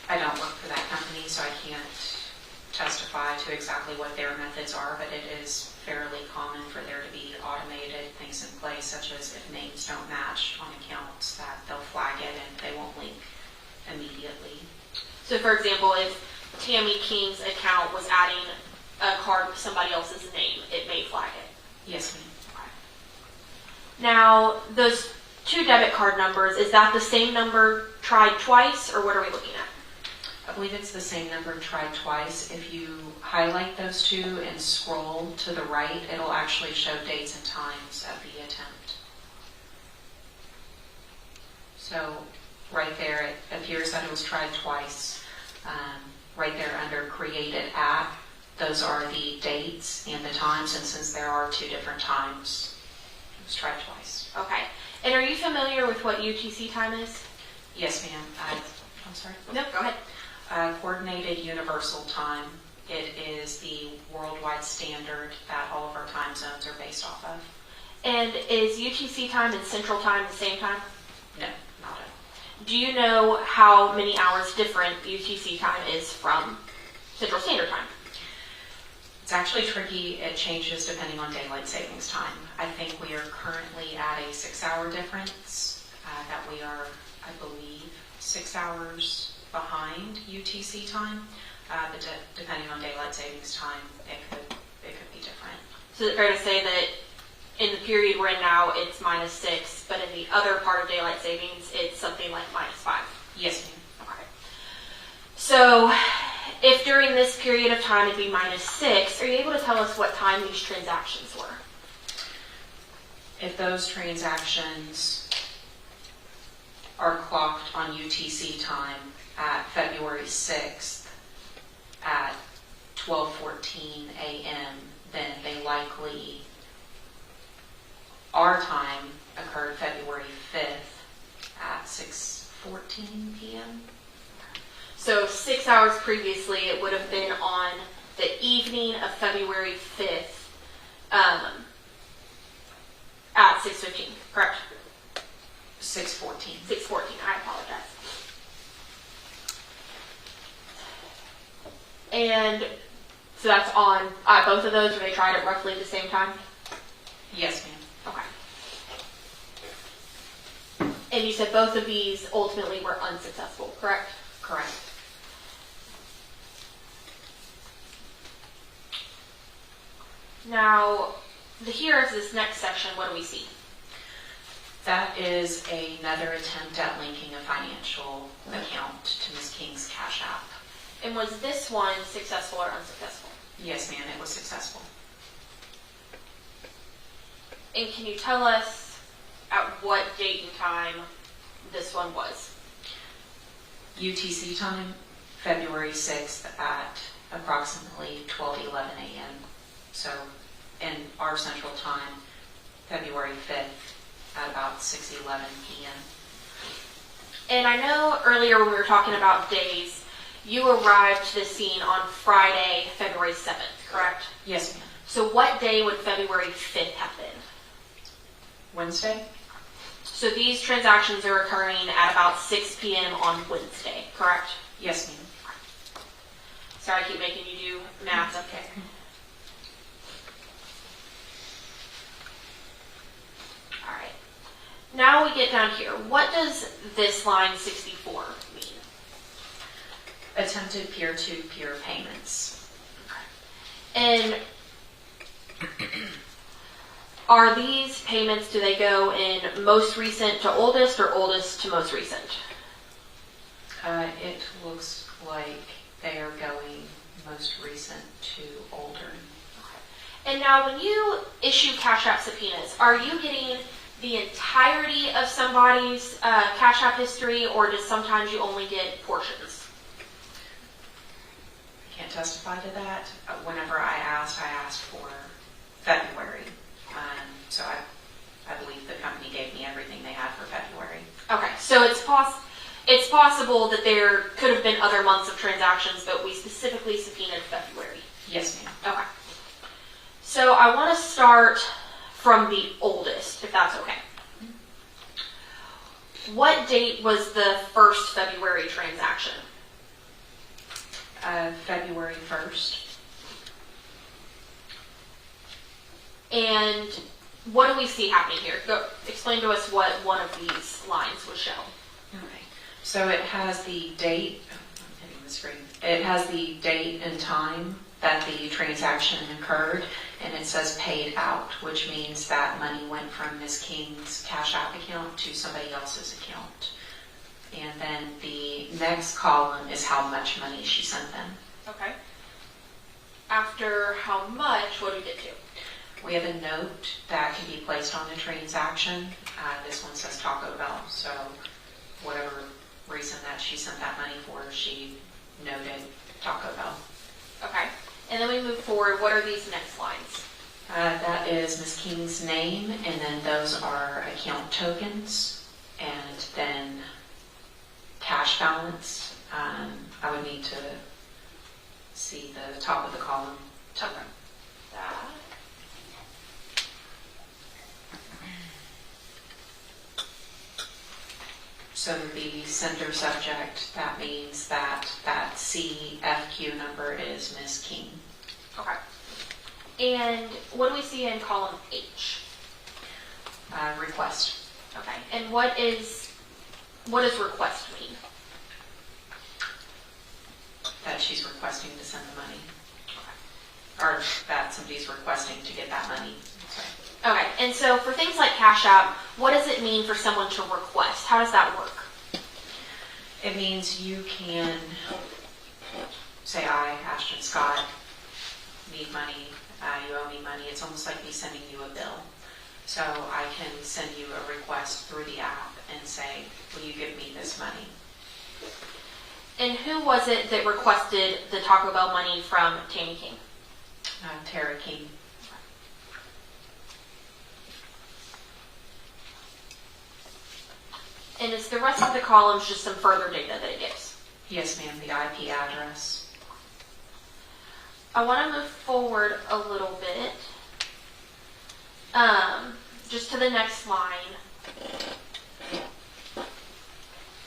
I don't work for that company, so I can't testify to exactly what their methods are, but it is fairly common for there to be automated things in place, such as if names don't match on accounts, that they'll flag it and they won't link immediately. So, for example, if Tammy King's account was adding a card with somebody else's name, it may flag it. Yes, ma'am. Now, those 2 debit card numbers, is that the same number tried twice, or what are we looking at? I believe it's the same number tried twice. If you highlight those 2 and scroll to the right, it'll actually show dates and times of the attempt. So right there, it appears that it was tried twice. Right there under created at, those are the dates and the times, and since there are 2 different times, it was tried twice. Okay. And are you familiar with what UTC time is? Yes, ma'am. I'm sorry. No, go ahead. Coordinated Universal Time. It is the worldwide standard that all of our time zones are based off of. And is UTC time and Central Time the same time? No, not at all. Do you know how many hours different UTC time is from Central Standard Time? It's actually tricky. It changes depending on daylight savings time. I think we are currently at a 6-hour difference, that we are, I believe, 6 hours behind UTC time. But depending on daylight savings time, it could be different. So is it fair to say that in the period we're in now, it's -6, but in the other part of daylight savings, it's something like -5? Yes, ma'am. Okay. So if during this period of time it'd be -6, are you able to tell us what time these transactions were? If those transactions are clocked on UTC time at February 6th at 12:14 a.m., then they likely, our time occurred February 5th at 6:14 p.m. So 6 hours previously, it would have been on the evening of February 5th at 6:15, correct? 6:14. 6:14, I apologize. And So that's on both of those, where they tried it roughly at the same time? Yes, ma'am. Okay. And you said both of these ultimately were unsuccessful, correct? Correct. Now, here is this next section. What do we see? That is another attempt at linking a financial account to Ms. King's Cash App. And was this one successful or unsuccessful? Yes, ma'am, it was successful. And can you tell us at what date and time this one was? UTC time, February 6th at approximately 12:11 a.m. So, in our central time, February 5th at about 6:11 p.m. And I know earlier when we were talking about days, you arrived to the scene on Friday, February 7th, correct? Yes, ma'am. So what day would February 5th have been? Wednesday? So these transactions are occurring at about 6 p.m. on Wednesday, correct? Yes, ma'am. Sorry, I keep making you do math. Okay. All right. Now we get down here. What does this line 64 mean? Attempted peer-to-peer payments. And are these payments, do they go in most recent to oldest or oldest to most recent? It looks like they are going most recent to older. And now when you issue Cash App subpoenas, are you getting the entirety of somebody's Cash App history, or does sometimes you only get portions? I can't testify to that. Whenever I asked for February. So I believe the company gave me everything they had for February. Okay, so it's possible that there could have been other months of transactions, but we specifically subpoenaed February. Yes, ma'am. Okay. So I want to start from the oldest, if that's okay. What date was the first February transaction? February 1st. And what do we see happening here? Go, explain to us what one of these lines would show. Okay. So it has the date, I'm hitting the screen. It has the date and time that the transaction occurred, and it says paid out, which means that money went from Ms. King's Cash App account to somebody else's account. And then the next column is how much money she sent them. Okay. After how much, what do we get to? We have a note that can be placed on the transaction. This one says Taco Bell, so whatever reason that she sent that money for, she noted Taco Bell. Okay. And then we move forward. What are these next lines? That is Ms. King's name, and then those are account tokens, and then cash balance. I would need to see the top of the column. Okay. That. So the sender subject, that means that that CFQ number is Ms. King. Okay. And what do we see in column H? Request. Okay. And what does request mean? That she's requesting to send the money. Or that somebody's requesting to get that money. Sorry. Okay. And so for things like Cash App, what does it mean for someone to request? How does that work? It means you can say, I, Ashton Scott, need money, you owe me money. It's almost like me sending you a bill. So I can send you a request through the app and say, will you give me this money? And who was it that requested the Taco Bell money from Tammy King? Tara King. And is the rest of the columns just some further data that it gives? Yes, ma'am, the IP address. I want to move forward a little bit. Just to the next line.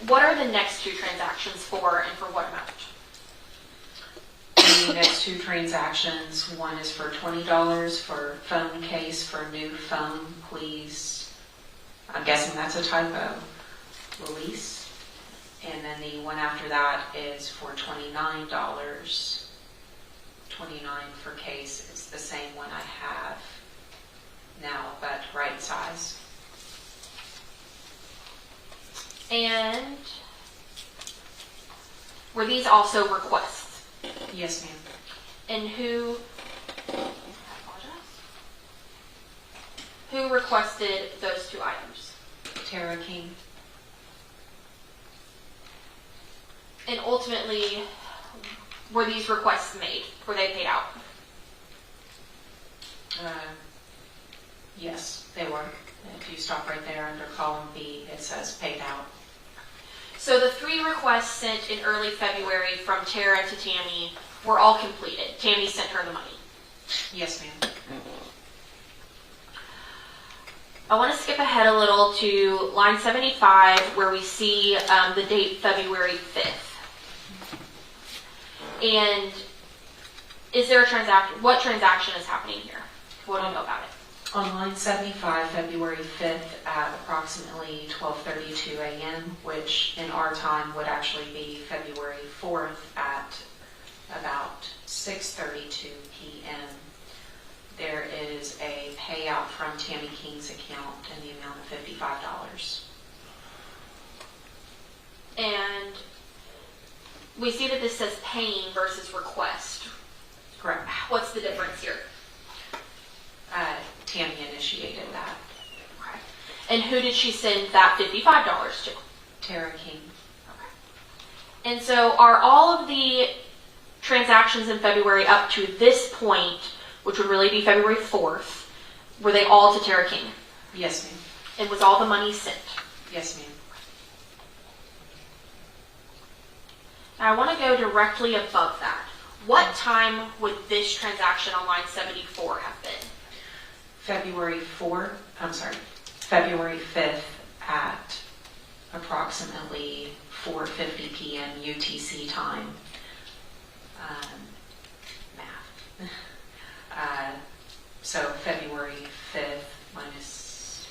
What are the next two transactions for and for what amount? The next two transactions, one is for $20 for phone case for new phone, please. I'm guessing that's a typo. Release. And then the one after that is for $29. 29 for case. It's the same one I have now, but right size. And were these also requests? Yes, ma'am. And who, I apologize, who requested those two items? Tara King. And ultimately, were these requests made? Were they paid out? Yes, they were. If you stop right there under column B, it says paid out. So the 3 requests sent in early February from Tara to Tammy were all completed. Tammy sent her the money. Yes, ma'am. I want to skip ahead a little to line 75 where we see the date February 5th. And is there a transaction? What transaction is happening here? What do you know about it? On line 75, February 5th at approximately 12:32 a.m., which in our time would actually be February 4th at about 6:32 p.m., there is a payout from Tammy King's account in the amount of $55. And we see that this says paying versus request. Correct. What's the difference here? Tammy initiated that. Okay. And who did she send that $55 to? Tara King. Okay. And so are all of the transactions in February up to this point, which would really be February 4th, were they all to Tara King? Yes, ma'am. And was all the money sent? Yes, ma'am. Now I want to go directly above that. What time would this transaction on line 74 have been? February 5th at approximately 4:50 p.m. UTC time. Math. So February 5th minus,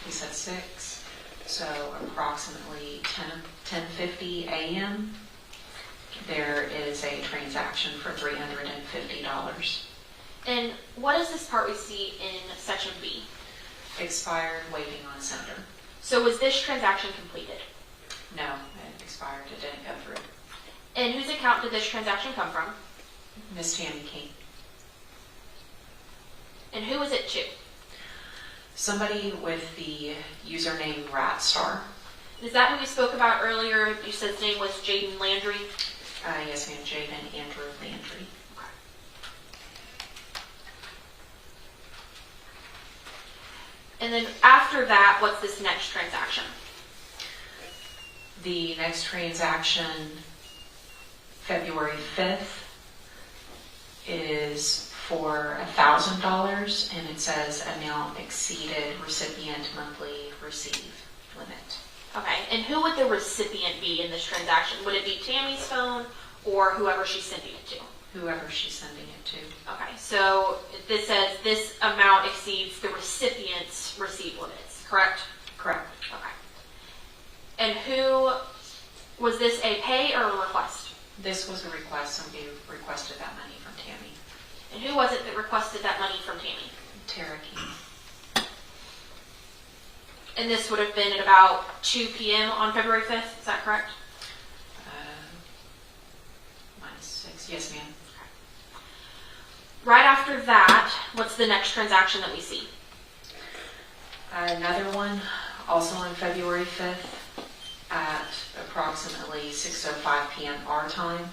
we said 6, so approximately 10:50 a.m. there is a transaction for $350. And what is this part we see in section B? Expired, waiting on sender. So was this transaction completed? No, it expired, it didn't go through. And whose account did this transaction come from? Miss Tammy King. And who was it to? Somebody with the username Ratstar. Is that who we spoke about earlier? You said his name was Jaden Landry? Yes, ma'am, Jaden Andrew Landry. And then after that, what's this next transaction? The next transaction, February 5th, is for $1,000, and it says amount exceeded, recipient monthly receive limit. Okay, and who would the recipient be in this transaction? Would it be Tammy's phone or whoever she's sending it to? Whoever she's sending it to. Okay, so this says this amount exceeds the recipient's receive limits, correct? Correct. Okay. And who, was this a pay or a request? This was a request. Somebody requested that money from Tammy. And who was it that requested that money from Tammy? Tara King. And this would have been at about 2 p.m. on February 5th, is that correct? Minus 6. Yes, ma'am. Right after that, what's the next transaction that we see? Another one, also on February 5th at approximately 6:05 p.m. our time.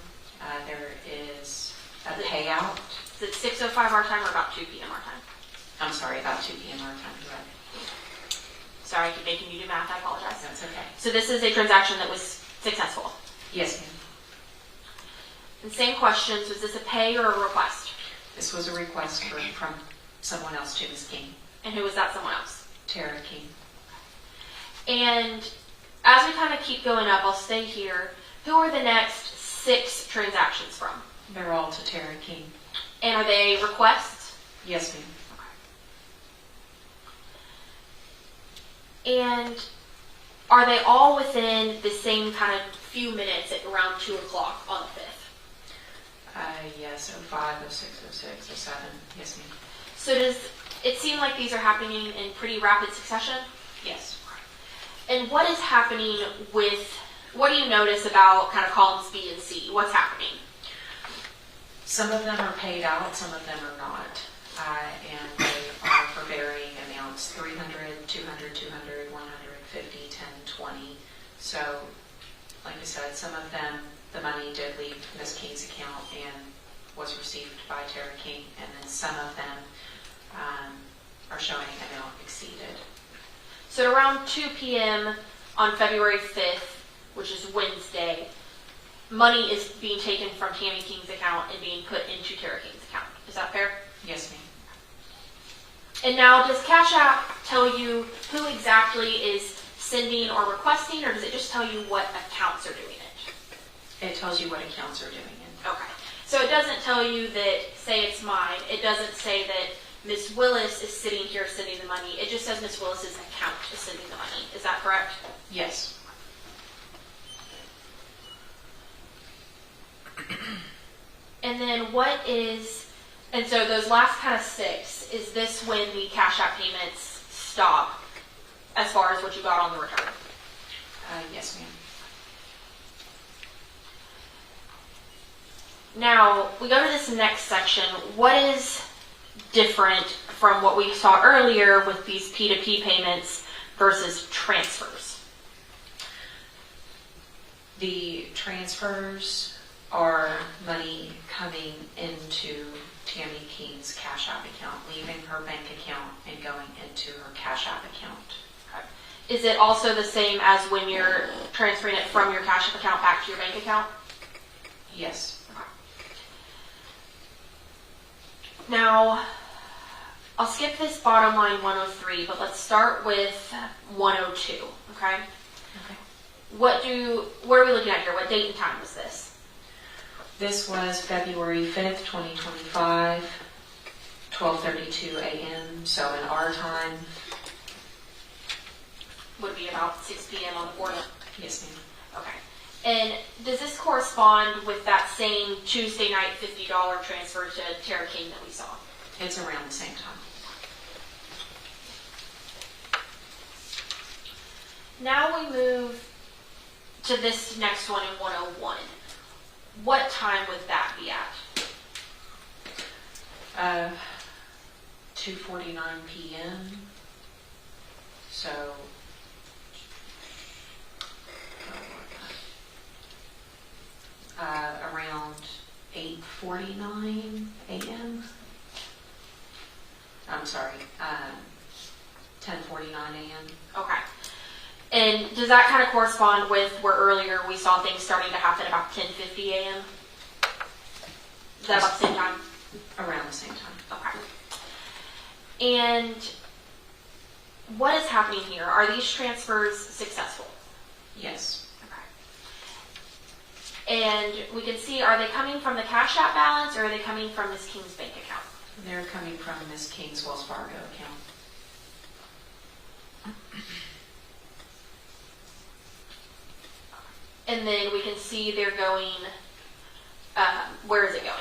There is a payout. Is it 6:05 our time or about 2 p.m. our time? I'm sorry, about 2 p.m. our time. Correct. Sorry, I keep making you do math, I apologize. That's okay. So this is a transaction that was successful. Yes, ma'am. And same questions, was this a pay or a request? This was a request from someone else to Ms. King. And who was that someone else? Tara King. And as we kind of keep going up, I'll stay here. Who are the next 6 transactions from? They're all to Tara King. And are they requests? Yes, ma'am. And are they all within the same kind of few minutes at around 2 o'clock on the 5th? Yes, 05, 06, 06, 07. Yes, ma'am. So does it seem like these are happening in pretty rapid succession? Yes. And what is happening what do you notice about kind of columns B and C? What's happening? Some of them are paid out, some of them are not. And they are for varying amounts, 300, 200, 200, 150, 10, 20. So, like I said, some of them, the money did leave Ms. King's account and was received by Tara King, and then some of them are showing amount exceeded. So at around 2 p.m. on February 5th, which is Wednesday, money is being taken from Tammy King's account and being put into Tara King's account. Is that fair? Yes, ma'am. And now, does Cash App tell you who exactly is sending or requesting, or does it just tell you what accounts are doing it? It tells you what accounts are doing it. Okay. So it doesn't tell you that, say it's mine, it doesn't say that Ms. Willis is sitting here sending the money. It just says Ms. Willis's account is sending the money. Is that correct? Yes. And then and so those last kind of 6, is this when the Cash App payments stop as far as what you got on the return? Yes, ma'am. Now, we go to this next section. What is different from what we saw earlier with these P2P payments versus transfers? The transfers are money coming into Tammy King's Cash App account, leaving her bank account and going into her Cash App account. Is it also the same as when you're transferring it from your Cash App account back to your bank account? Yes. Now, I'll skip this bottom line 103, but let's start with 102, okay? Okay. What are we looking at here? What date and time was this? This was February 5th, 2025, 12:32 a.m. So in our time, Would be about 6 p.m. on the 4th? yes, ma'am. Okay. And does this correspond with that same Tuesday night $50 transfer to Tara King that we saw? It's around the same time. Now we move to this next one in 101. What time would that be at? 2:49 p.m. So around 8:49 a.m. I'm sorry, 10:49 a.m. Okay. And does that kind of correspond with where earlier we saw things starting to happen about 10:50 a.m.? Is that about the same time? Around the same time. Okay. And what is happening here? Are these transfers successful? Yes. Okay. And we can see, are they coming from the Cash App balance or are they coming from Ms. King's bank account? They're coming from Ms. King's Wells Fargo account. And then we can see they're going, where is it going?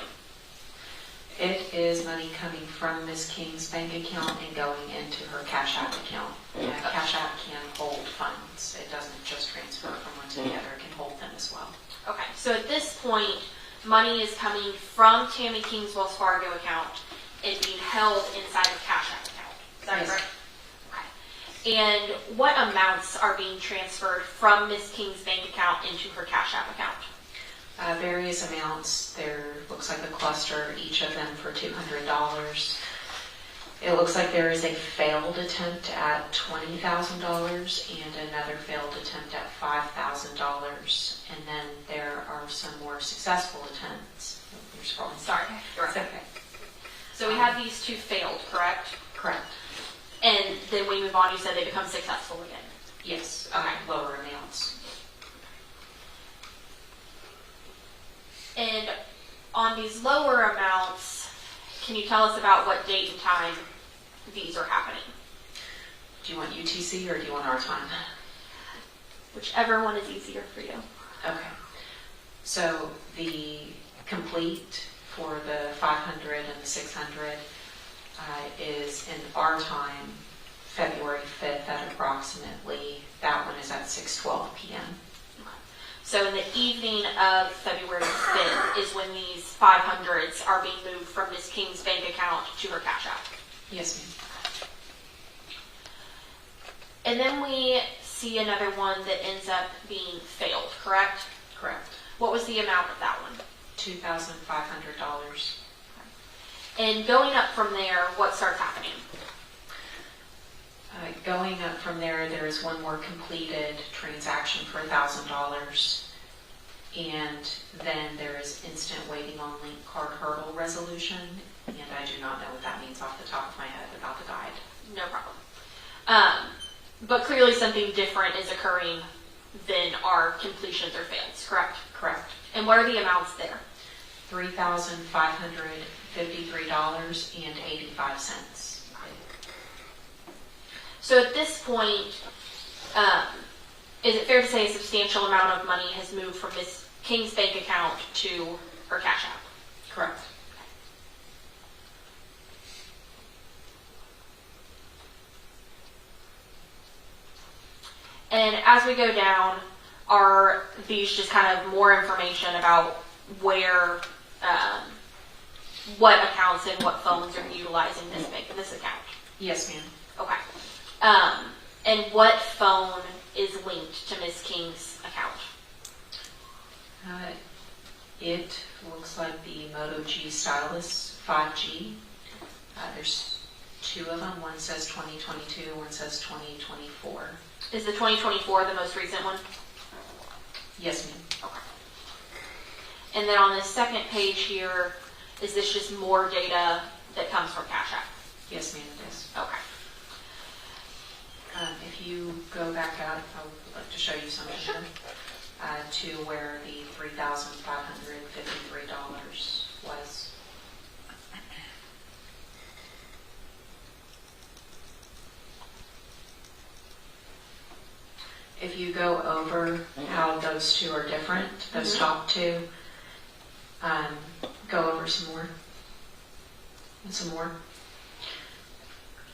It is money coming from Ms. King's bank account and going into her Cash App account. Cash App can hold funds. It doesn't just transfer from one to the other. It can hold them as well. Okay, so at this point, money is coming from Tammy King's Wells Fargo account and being held inside of Cash App account. Is that Yes. correct? Okay. And what amounts are being transferred from Ms. King's bank account into her Cash App account? Various amounts. There looks like a cluster, each of them for $200. It looks like there is a failed attempt at $20,000 and another failed attempt at $5,000. And then there are some more successful attempts. You're scrolling. Sorry, you're It's right. okay. So we have these 2 failed, correct? Correct. And then we move on, you said they become successful again. Yes. Okay. Lower amounts. And on these lower amounts, can you tell us about what date and time these are happening? Do you want UTC or do you want our time? Whichever one is easier for you. Okay. So the complete for the 500 and the 600 is in our time, February 5th at approximately, that one is at 6:12 p.m. So in the evening of February 5th is when these 500s are being moved from Miss King's bank account to her Cash App. Yes, ma'am. And then we see another one that ends up being failed, correct? Correct. What was the amount of that one? $2,500. And going up from there, what starts happening? Going up from there, there is one more completed transaction for $1,000. And then there is instant waiting on link card hurdle resolution. And I do not know what that means off the top of my head about the guide. No problem. But clearly something different is occurring than our completions or fails, correct? Correct. And what are the amounts there? $3,553.85. So at this point, is it fair to say a substantial amount of money has moved from Miss King's bank account to her Cash App? Correct. And as we go down, are these just kind of more information about where, what accounts and what phones are utilizing this account? Yes, ma'am. Okay. And what phone is linked to Miss King's account? It looks like the Moto G Stylus 5G. There's two of them. One says 2022, one says 2024. Is the 2024 the most recent one? Yes, ma'am. Okay. And then on the second page here, is this just more data that comes from Cash App? Yes, ma'am, it is. Okay. If you go back up, I would like to show you something here, to where the $3,553 was. If you go over how those two are different, those top two, go over some more. And some more.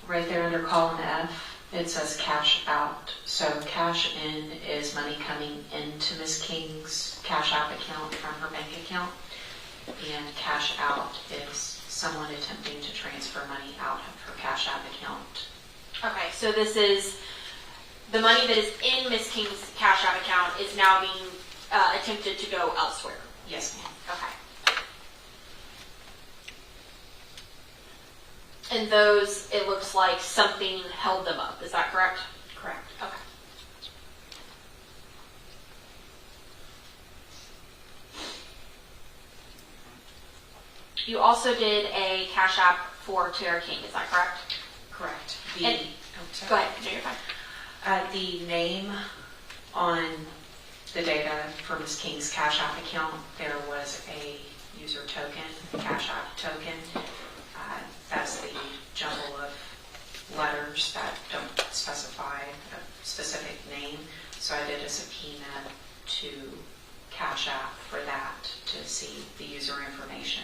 Right there under column F, it says cash out. So cash in is money coming into Miss King's Cash App account from her bank account. And cash out is someone attempting to transfer money out of her Cash App account. Okay, so this is the money that is in Miss King's Cash App account is now being attempted to go elsewhere. Yes, ma'am. Okay. And those, it looks like something held them up. Is that correct? Correct. Okay. You also did a Cash App for Tara King. Is that correct? Correct. Go ahead. No, you're fine. The name on the data for Ms. King's Cash App account, there was a user token, Cash App token. That's the jumble of letters that don't specify a specific name. So I did a subpoena to Cash App for that to see the user information,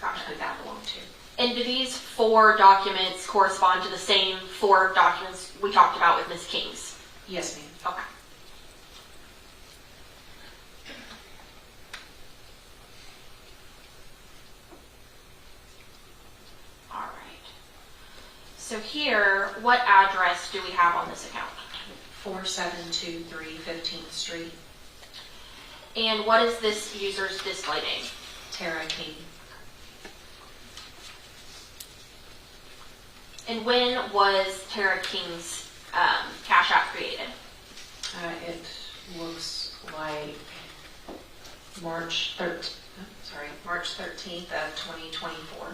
who that belonged to. And do these 4 documents correspond to the same 4 documents we talked about with Miss King's? Yes, ma'am. Okay. All right. So here, what address do we have on this account? 4723 15th Street, And what is this user's display name? Tara King. And when was Tara King's Cash App created? It looks like March 13th of 2024.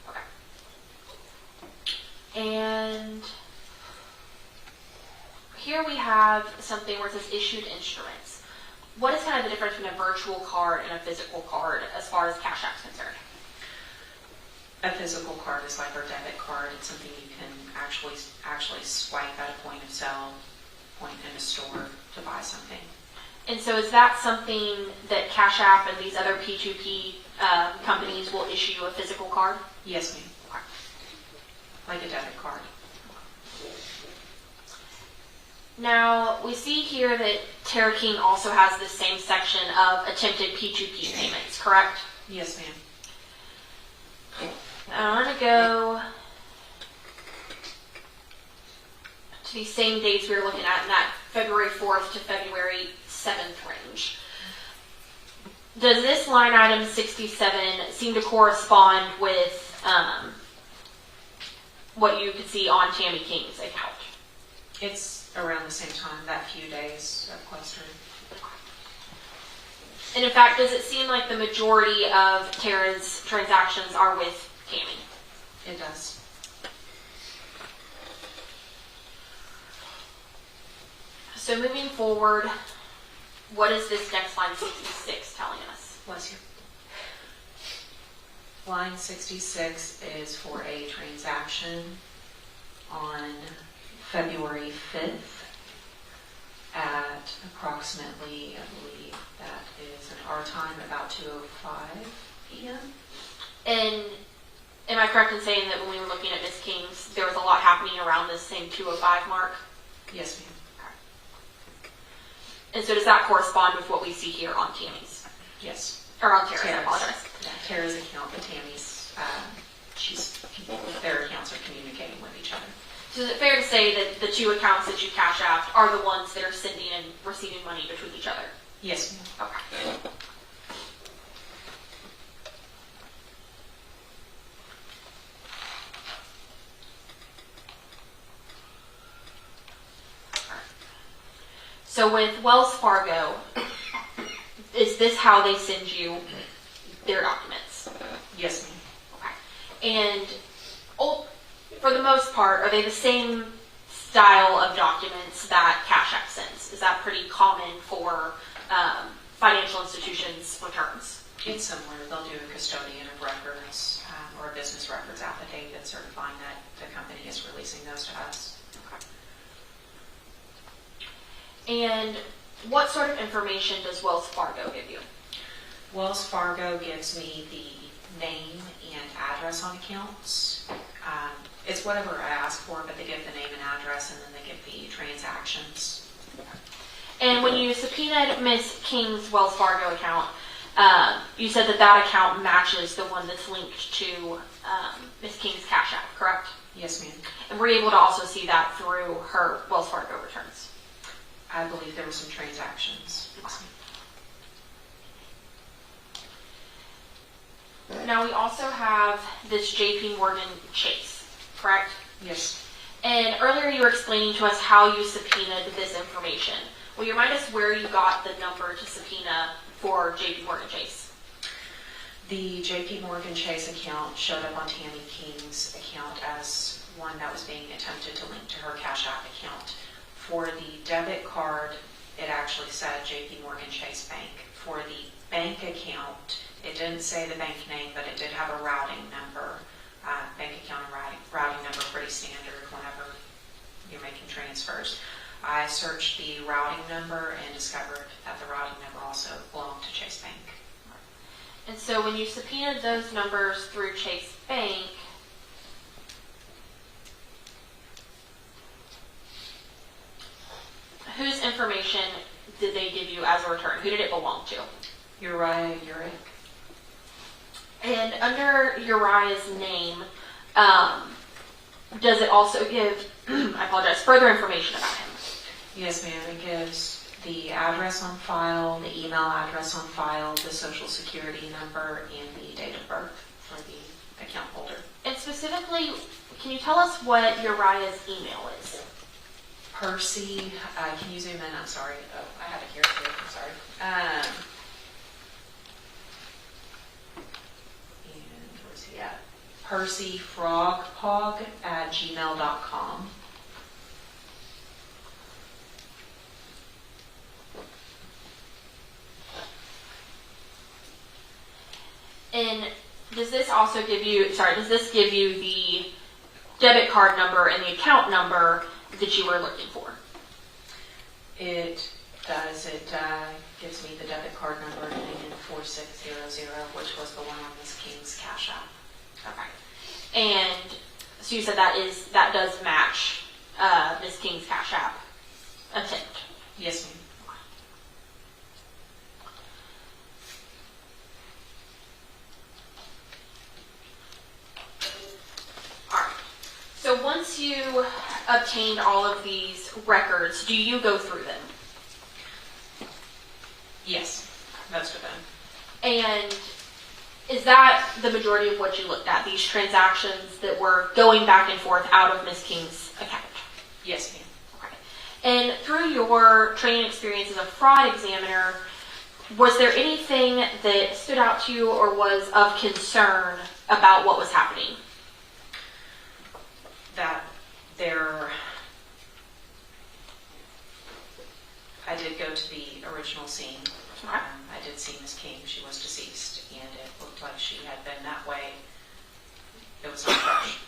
Okay. And have something where it says issued instruments. What is kind of the difference between a virtual card and a physical card as far as Cash App's concerned? A physical card is like our debit card. It's something you can actually swipe at a point of sale, point in a store to buy something. And so is that something that Cash App and these other P2P companies will issue a physical card? Yes, ma'am. Okay. Like a debit card. Now, we see here that Tara King also has the same section of attempted P2P payments, correct? Yes, ma'am. I want to go to these same dates we were looking at in that February 4th to February 7th range. Does this line item 67 seem to correspond with what you could see on Tammy King's account? It's around the same time, that few days of clustering. And in fact, does it seem like the majority of Tara's transactions are with Tammy? It does. So moving forward, what is this next line 66 telling us? Bless you. Line 66 is for a transaction on February 5th at approximately, I believe that is in our time, about 2:05 p.m. And am I correct in saying that when we were looking at Miss King's, there was a lot happening around this same 2:05 mark? Yes, ma'am. And so does that correspond with what we see here on Tammy's? Yes. Or on Tara's, I apologize. Yeah, Tara's account, but Tammy's, their accounts are communicating with each other. So is it fair to say that the two accounts that you Cash Apped are the ones that are sending and receiving money between each other? Yes, ma'am. Okay. So with Wells Fargo, is this how they send you their documents? Yes, ma'am. Okay. And for the most part, are they the same style of documents that Cash App sends? Is that pretty common for financial institutions' returns? It's similar. They'll do a custodian of records or a business records affidavit certifying that the company is releasing those to us. And what sort of information does Wells Fargo give you? Wells Fargo gives me the name and address on accounts. It's whatever I ask for, but they give the name and address, and then they give the transactions. And when you subpoenaed Miss King's Wells Fargo account, you said that that account matches the one that's linked to Miss King's Cash App, correct? Yes, ma'am. And we're able to also see that through her Wells Fargo returns. I believe there were some transactions. Now we also have this JP Morgan Chase, correct? Yes. And earlier you were explaining to us how you subpoenaed this information. Will you remind us where you got the number to subpoena for JP Morgan Chase? The JP Morgan Chase account showed up on Tammy King's account as one that was being attempted to link to her Cash App account. For the debit card, it actually said JP Morgan Chase Bank. For the bank account, it didn't say the bank name, but it did have a routing number. Bank account and routing number, pretty standard whenever you're making transfers. I searched the routing number and discovered that the routing number also belonged to Chase Bank. And so when you subpoenaed those numbers through Chase Bank, whose information did they give you as a return? Who did it belong to? Uriah Urick. And under Uriah's name, does it also give, I apologize, further information about him? Yes, ma'am. It gives the address on file, the email address on file, the social security number, and the date of birth for the account holder. And specifically, can you tell us what Uriah's email is? Percy, can you zoom in? I'm sorry. Oh, I have it here too. I'm sorry. And where's he at? PercyFrogPog@gmail.com. And does this also give you, does this give you the debit card number and the account number that you were looking for? It does. It gives me the debit card number ending in 4600, which was the one on Miss King's Cash App. Okay. And so you said that does match Miss King's Cash App attempt. Yes, ma'am. All right. So once you obtained all of these records, do you go through them? Yes, most of them. And is that the majority of what you looked at, these transactions that were going back and forth out of Miss King's account? Yes, ma'am. Okay. And through your training experience as a fraud examiner, was there anything that stood out to you or was of concern about what was happening? That I did go to the original scene. Okay. I did see Miss King. She was deceased, and it looked like she had been that way. It was not fresh.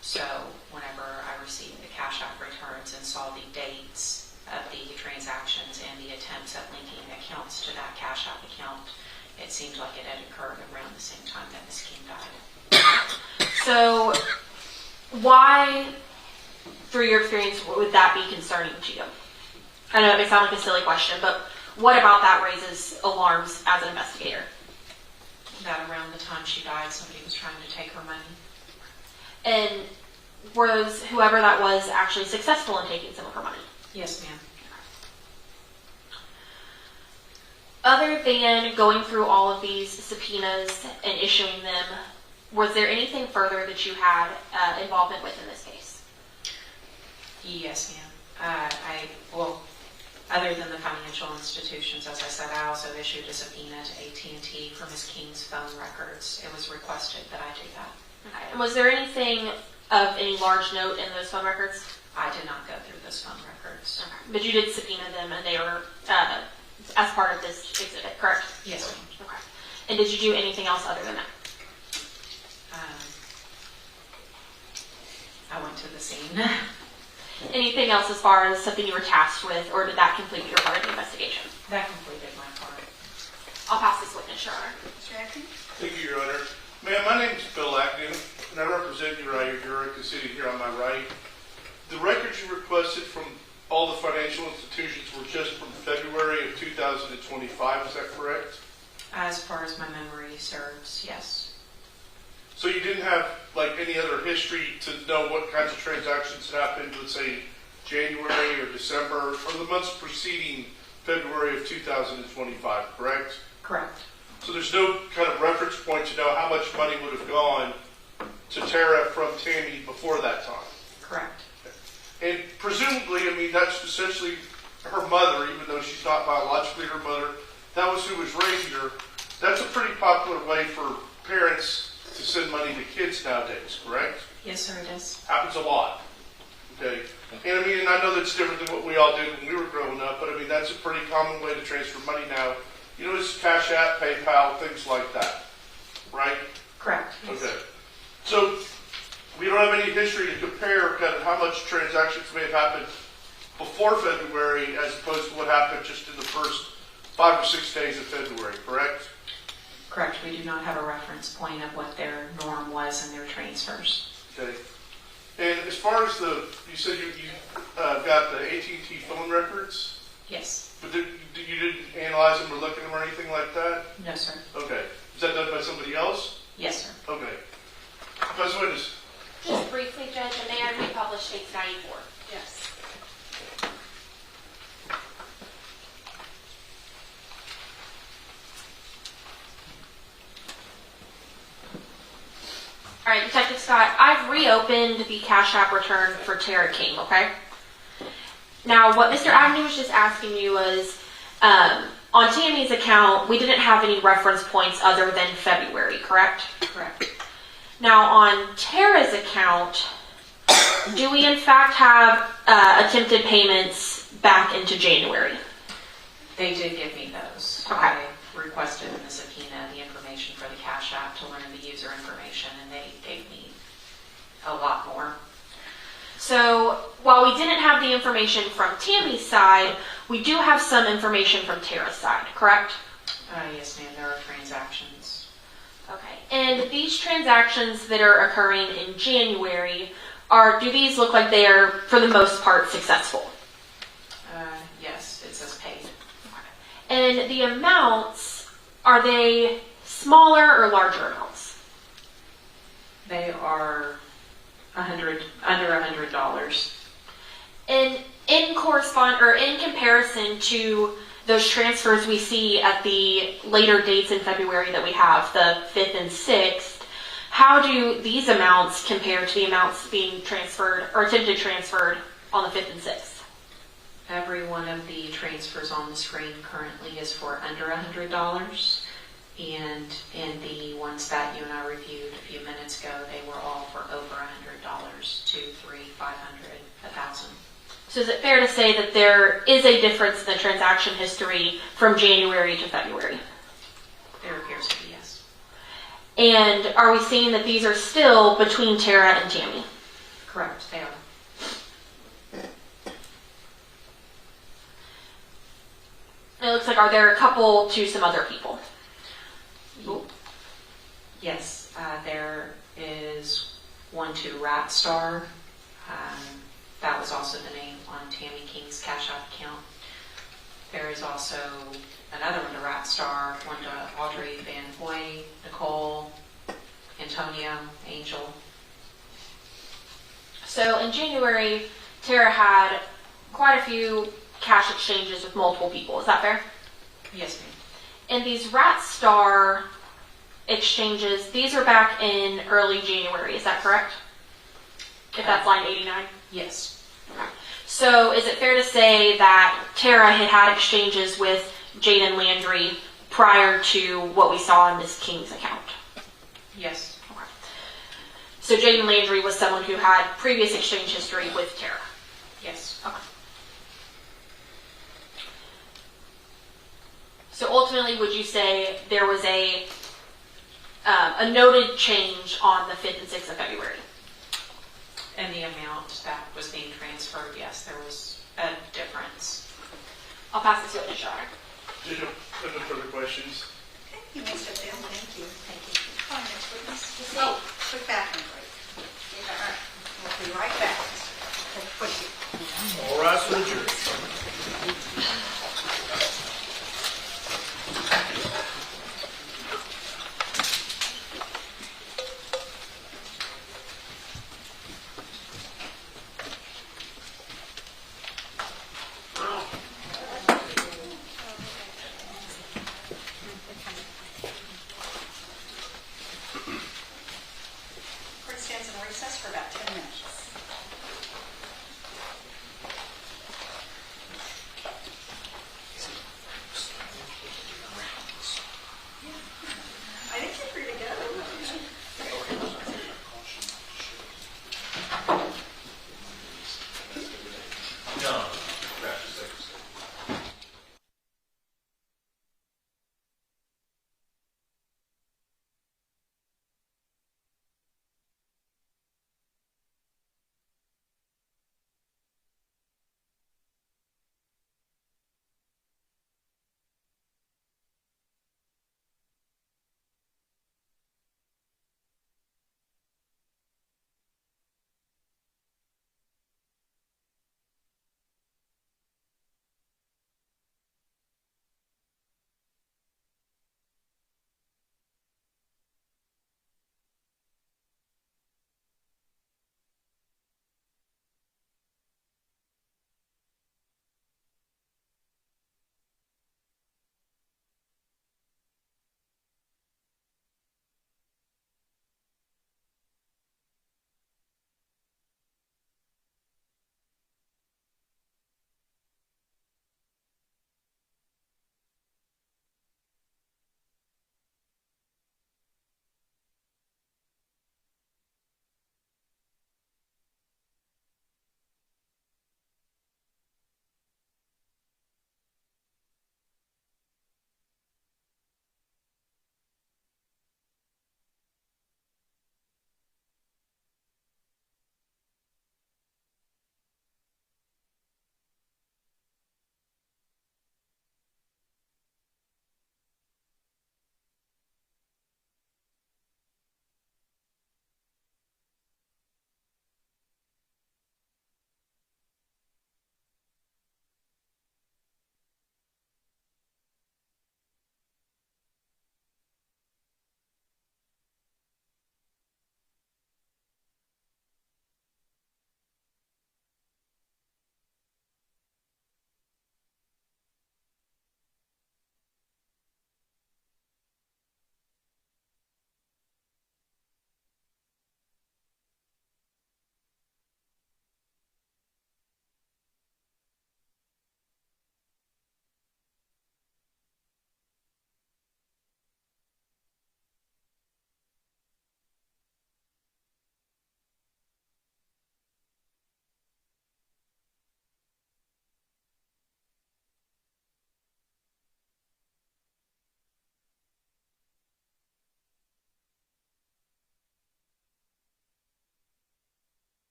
So whenever I received the Cash App returns and saw the dates of the transactions and the attempts at linking accounts to that Cash App account, it seemed like it had occurred around the same time that Miss King died. So why, through your experience, would that be concerning to you? I know it may sound like a silly question, but what about that raises alarms as an investigator? That around the time she died, somebody was trying to take her money. And was whoever that was actually successful in taking some of her money? Yes, ma'am. Other than going through all of these subpoenas and issuing them, was there anything further that you had involvement with in this case? Yes, ma'am. Other than the financial institutions, as I said, I also issued a subpoena to AT&T for Miss King's phone records. It was requested that I do that. Okay. And was there anything of any large note in those phone records? I did not go through those phone records. Okay. But you did subpoena them and they were as part of this exhibit, correct? Yes, ma'am. Okay. And did you do anything else other than that? I went to the scene. Anything else as far as something you were tasked with, or did that complete your part of the investigation? That completed my part. I'll pass this witness, Your Honor. Mr. Atkins? Thank you, Your Honor. Ma'am, my name is Bill Agnew, and I represent Uriah Urick, the city here on my right. The records you requested from all the financial institutions were just from February of 2025, is that correct? As far as my memory serves, yes. So you didn't have like any other history to know what kinds of transactions had happened, let's say January or December, or the months preceding February of 2025, correct? Correct. So there's no kind of reference point to know how much money would have gone to Tara from Tammy before that time. Correct. And presumably, I mean, that's essentially her mother, even though she's not biologically her mother. That was who was raising her. That's a pretty popular way for parents to send money to kids nowadays, correct? Yes, sir, it is. Happens a lot. Okay. And I mean, and I know that's different than what we all did when we were growing up, but I mean, that's a pretty common way to transfer money now. You know, it's Cash App, PayPal, things like that, right? Correct. Yes. Okay. So we don't have any history to compare kind of how much transactions may have happened before February as opposed to what happened just in the first 5 or 6 days of February, correct? Correct. We do not have a reference point of what their norm was in their transfers. Okay. And as far as you said you got the AT&T phone records, Yes. but you didn't analyze them or look at them or anything like that? No, sir. Okay. Is that done by somebody else? Yes, sir. Okay. Vice Witness. Just briefly, Judge, and may I republish States 94? Yes. All right, Detective Scott, I've reopened the Cash App return for Tara King, okay? Now, what Mr. Agnew was just asking you was, on Tammy's account, we didn't have any reference points other than February, correct? Correct. Now, on Tara's account, do we in fact have attempted payments back into January? They did give me those. Okay. I requested in the subpoena the information for the user information, and they gave me a lot more. So while we didn't have the information from Tammy's side, we do have some information from Tara's side, correct? Yes, ma'am, there are transactions. Okay. And these transactions that are occurring in January, do these look like they are, for the most part, successful? Yes, it says paid. And the amounts, are they smaller or larger amounts? They are under $100. And in comparison to those transfers we see at the later dates in February that we have, the 5th and 6th, how do these amounts compare to the amounts being transferred or attempted transferred on the 5th and 6th? Every one of the transfers on the screen currently is for under $100. And in the ones that you and I reviewed a few minutes ago, they were all for over $100, $200, $300, $500, $1,000. So is it fair to say that there is a difference in the transaction history from January to February? There appears to be, yes. And are we seeing that these are still between Tara and Tammy? Correct, they are. It looks like, are there a couple to some other people? Yes, there is one to Rat Star. That was also the name on Tammy King's Cash App account. There is also another one to Rat Star, one to Audrey Van Hoy, Nicole, Antonio, Angel. So in January, Tara had quite a few cash exchanges with multiple people. Is that fair? Yes, ma'am. And these Rat Star exchanges, these are back in early January. Is that correct? If that's line 89? Yes. So is it fair to say that Tara had exchanges with Jaden Landry prior to what we saw in Miss King's account? Yes. Okay. So Jaden Landry was someone who had previous exchange history with Tara? Yes. Okay. So ultimately, would you say there was a noted change on the 5th and 6th of February? And the amount that was being transferred, yes, there was a difference. I'll pass this to Sharon. Jacob, no further questions? Okay, you may step down. Thank you. Thank you. Come on, next witness. Oh, quick bathroom break. All right, we'll be right back. Thank you. All rise for the jury. Court stands in recess for about 10 minutes. I think you're free to go.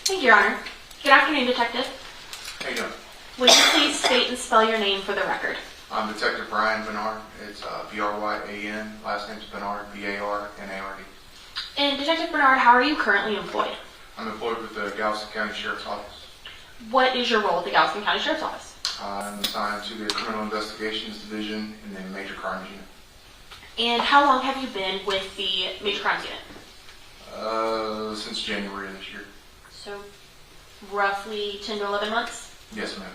Thank you, Your Honor. Good afternoon, Detective. How you doing? Will you please state and spell your name for the record? I'm Detective Brian Bernard. It's B-R-Y-A-N. Last name's Bernard, B-A-R-N-A-R-D. And Detective Bernard, how are you currently employed? I'm employed with the Galveston County Sheriff's Office. What is your role at the Galveston County Sheriff's Office? I'm assigned to the Criminal Investigations Division in the Major Crimes Unit. And how long have you been with the Major Crimes Unit? Since January of this year. So, roughly 10 to 11 months? Yes, ma'am.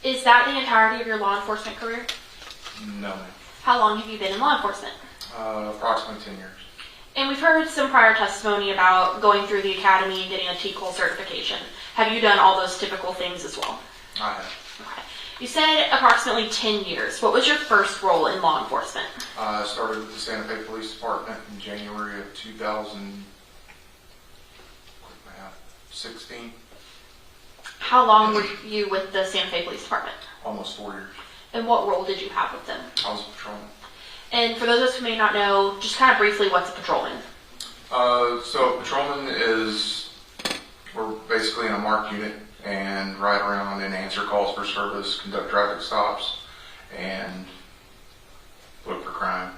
Is that the entirety of your law enforcement career? No, ma'am. How long have you been in law enforcement? Approximately 10 years. And we've heard some prior testimony about going through the academy and getting a TCOL certification. Have you done all those typical things as well? I have. Okay. You said approximately 10 years. What was your first role in law enforcement? I started with the Santa Fe Police Department in January of 2016. How long were you with the Santa Fe Police Department? Almost 4 years. And what role did you have with them? I was a patrolman. And for those of us who may not know, just kind of briefly, what's a patrolman? So patrolman is, we're basically in a marked unit and ride around and answer calls for service, conduct traffic stops, and look for crime.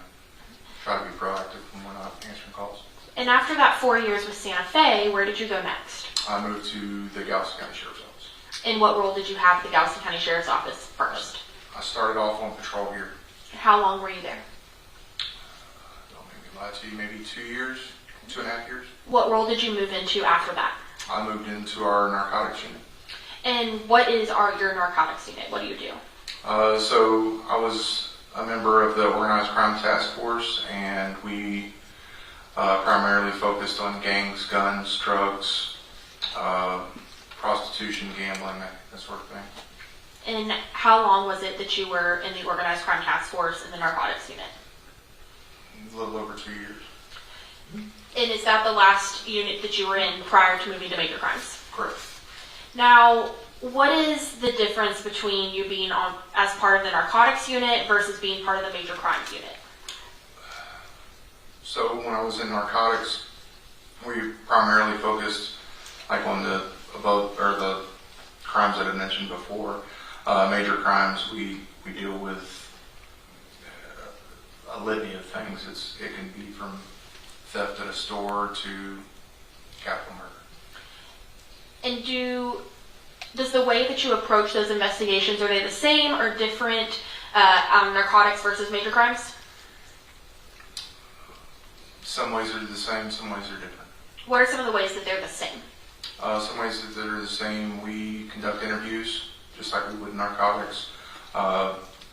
Try to be proactive when we're not answering calls. And after that 4 years with Santa Fe, where did you go next? I moved to the Galveston County Sheriff's Office. And what role did you have at the Galveston County Sheriff's Office first? I started off on patrol here. How long were you there? Don't make me lie to you, maybe 2 years, 2.5 years. What role did you move into after that? I moved into our narcotics unit. And what is your narcotics unit? What do you do? So I was a member of the Organized Crime Task Force, and we primarily focused on gangs, guns, drugs, prostitution, gambling, that sort of thing. And how long was it that you were in the Organized Crime Task Force in the narcotics unit? A little over 2 years. And is that the last unit that you were in prior to moving to major crimes? Correct. Now, what is the difference between you being on as part of the narcotics unit versus being part of the major crimes unit? So when I was in narcotics, we primarily focused on the crimes that I mentioned before. Major crimes, we deal with a litany of things. It can be from theft at a store to capital murder. And does the way that you approach those investigations, are they the same or different on narcotics versus major crimes? Some ways are the same, some ways are different. What are some of the ways that they're the same? Some ways that they're the same, we conduct interviews, just like we would in narcotics.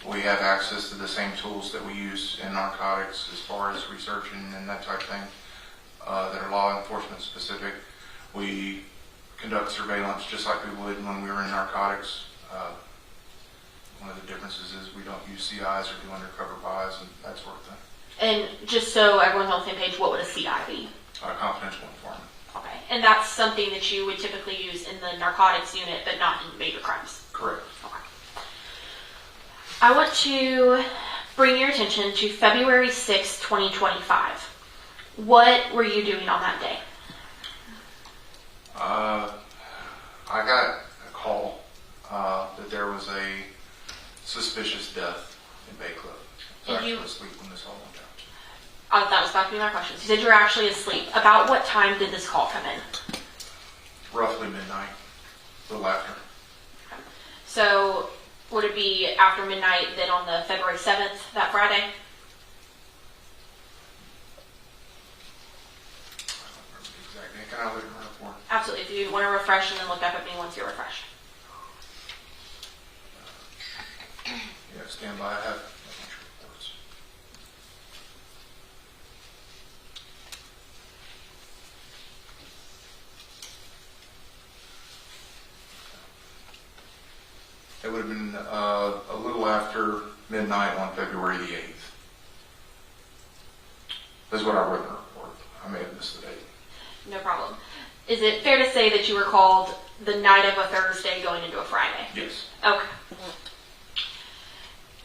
We have access to the same tools that we use in narcotics as far as researching and that type of thing that are law enforcement specific. We conduct surveillance just like we would when we were in narcotics. One of the differences is we don't use CIs or do undercover buys and that sort of thing. And just so everyone's on the same page, what would a CI be? Confidential informant. Okay. And that's something that you would typically use in the narcotics unit, but not in major crimes? Correct. Okay. I want to bring your attention to February 6, 2025. What were you doing on that day? I got a call that there was a suspicious death in Bacliff. I was And you- actually asleep when this all went down. That was about to be my question. You said you were actually asleep. About what time did this call come in? Roughly midnight, a little after. So would it be after midnight then on the February 7th, that Friday? if you want to refresh and then look up at me once you're refreshed. Yeah, stand by. I have bunch of reports. It would have been a little after midnight on February the 8th. That's what I wrote in the report. I may have missed the date. No problem. Is it fair to say that you were called the night of a Thursday going into a Friday? Yes. Okay.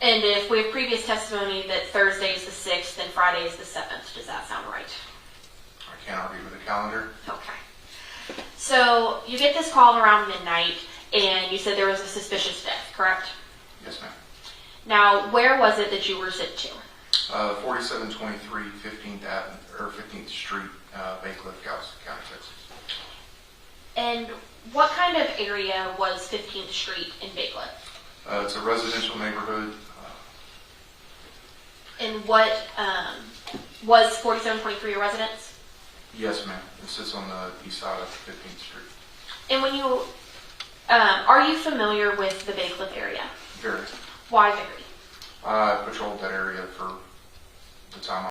And if we have previous testimony that Thursday is the 6th and Friday is the 7th, does that sound right? I can't argue with the calendar. Okay. So you get this call around midnight, and you said there was a suspicious death, correct? Yes, ma'am. Now, where was it that you were sent to? 4723 15th Avenue, or 15th Street, Bacliff, Galveston County, Texas. And what kind of area was 15th Street in Bacliff? It's a residential neighborhood. And what, was 4723 a residence? Yes, ma'am. It sits on the east side of 15th Street. And when you, are you familiar with the Bacliff area? Very. Why very? I patrolled that area for the time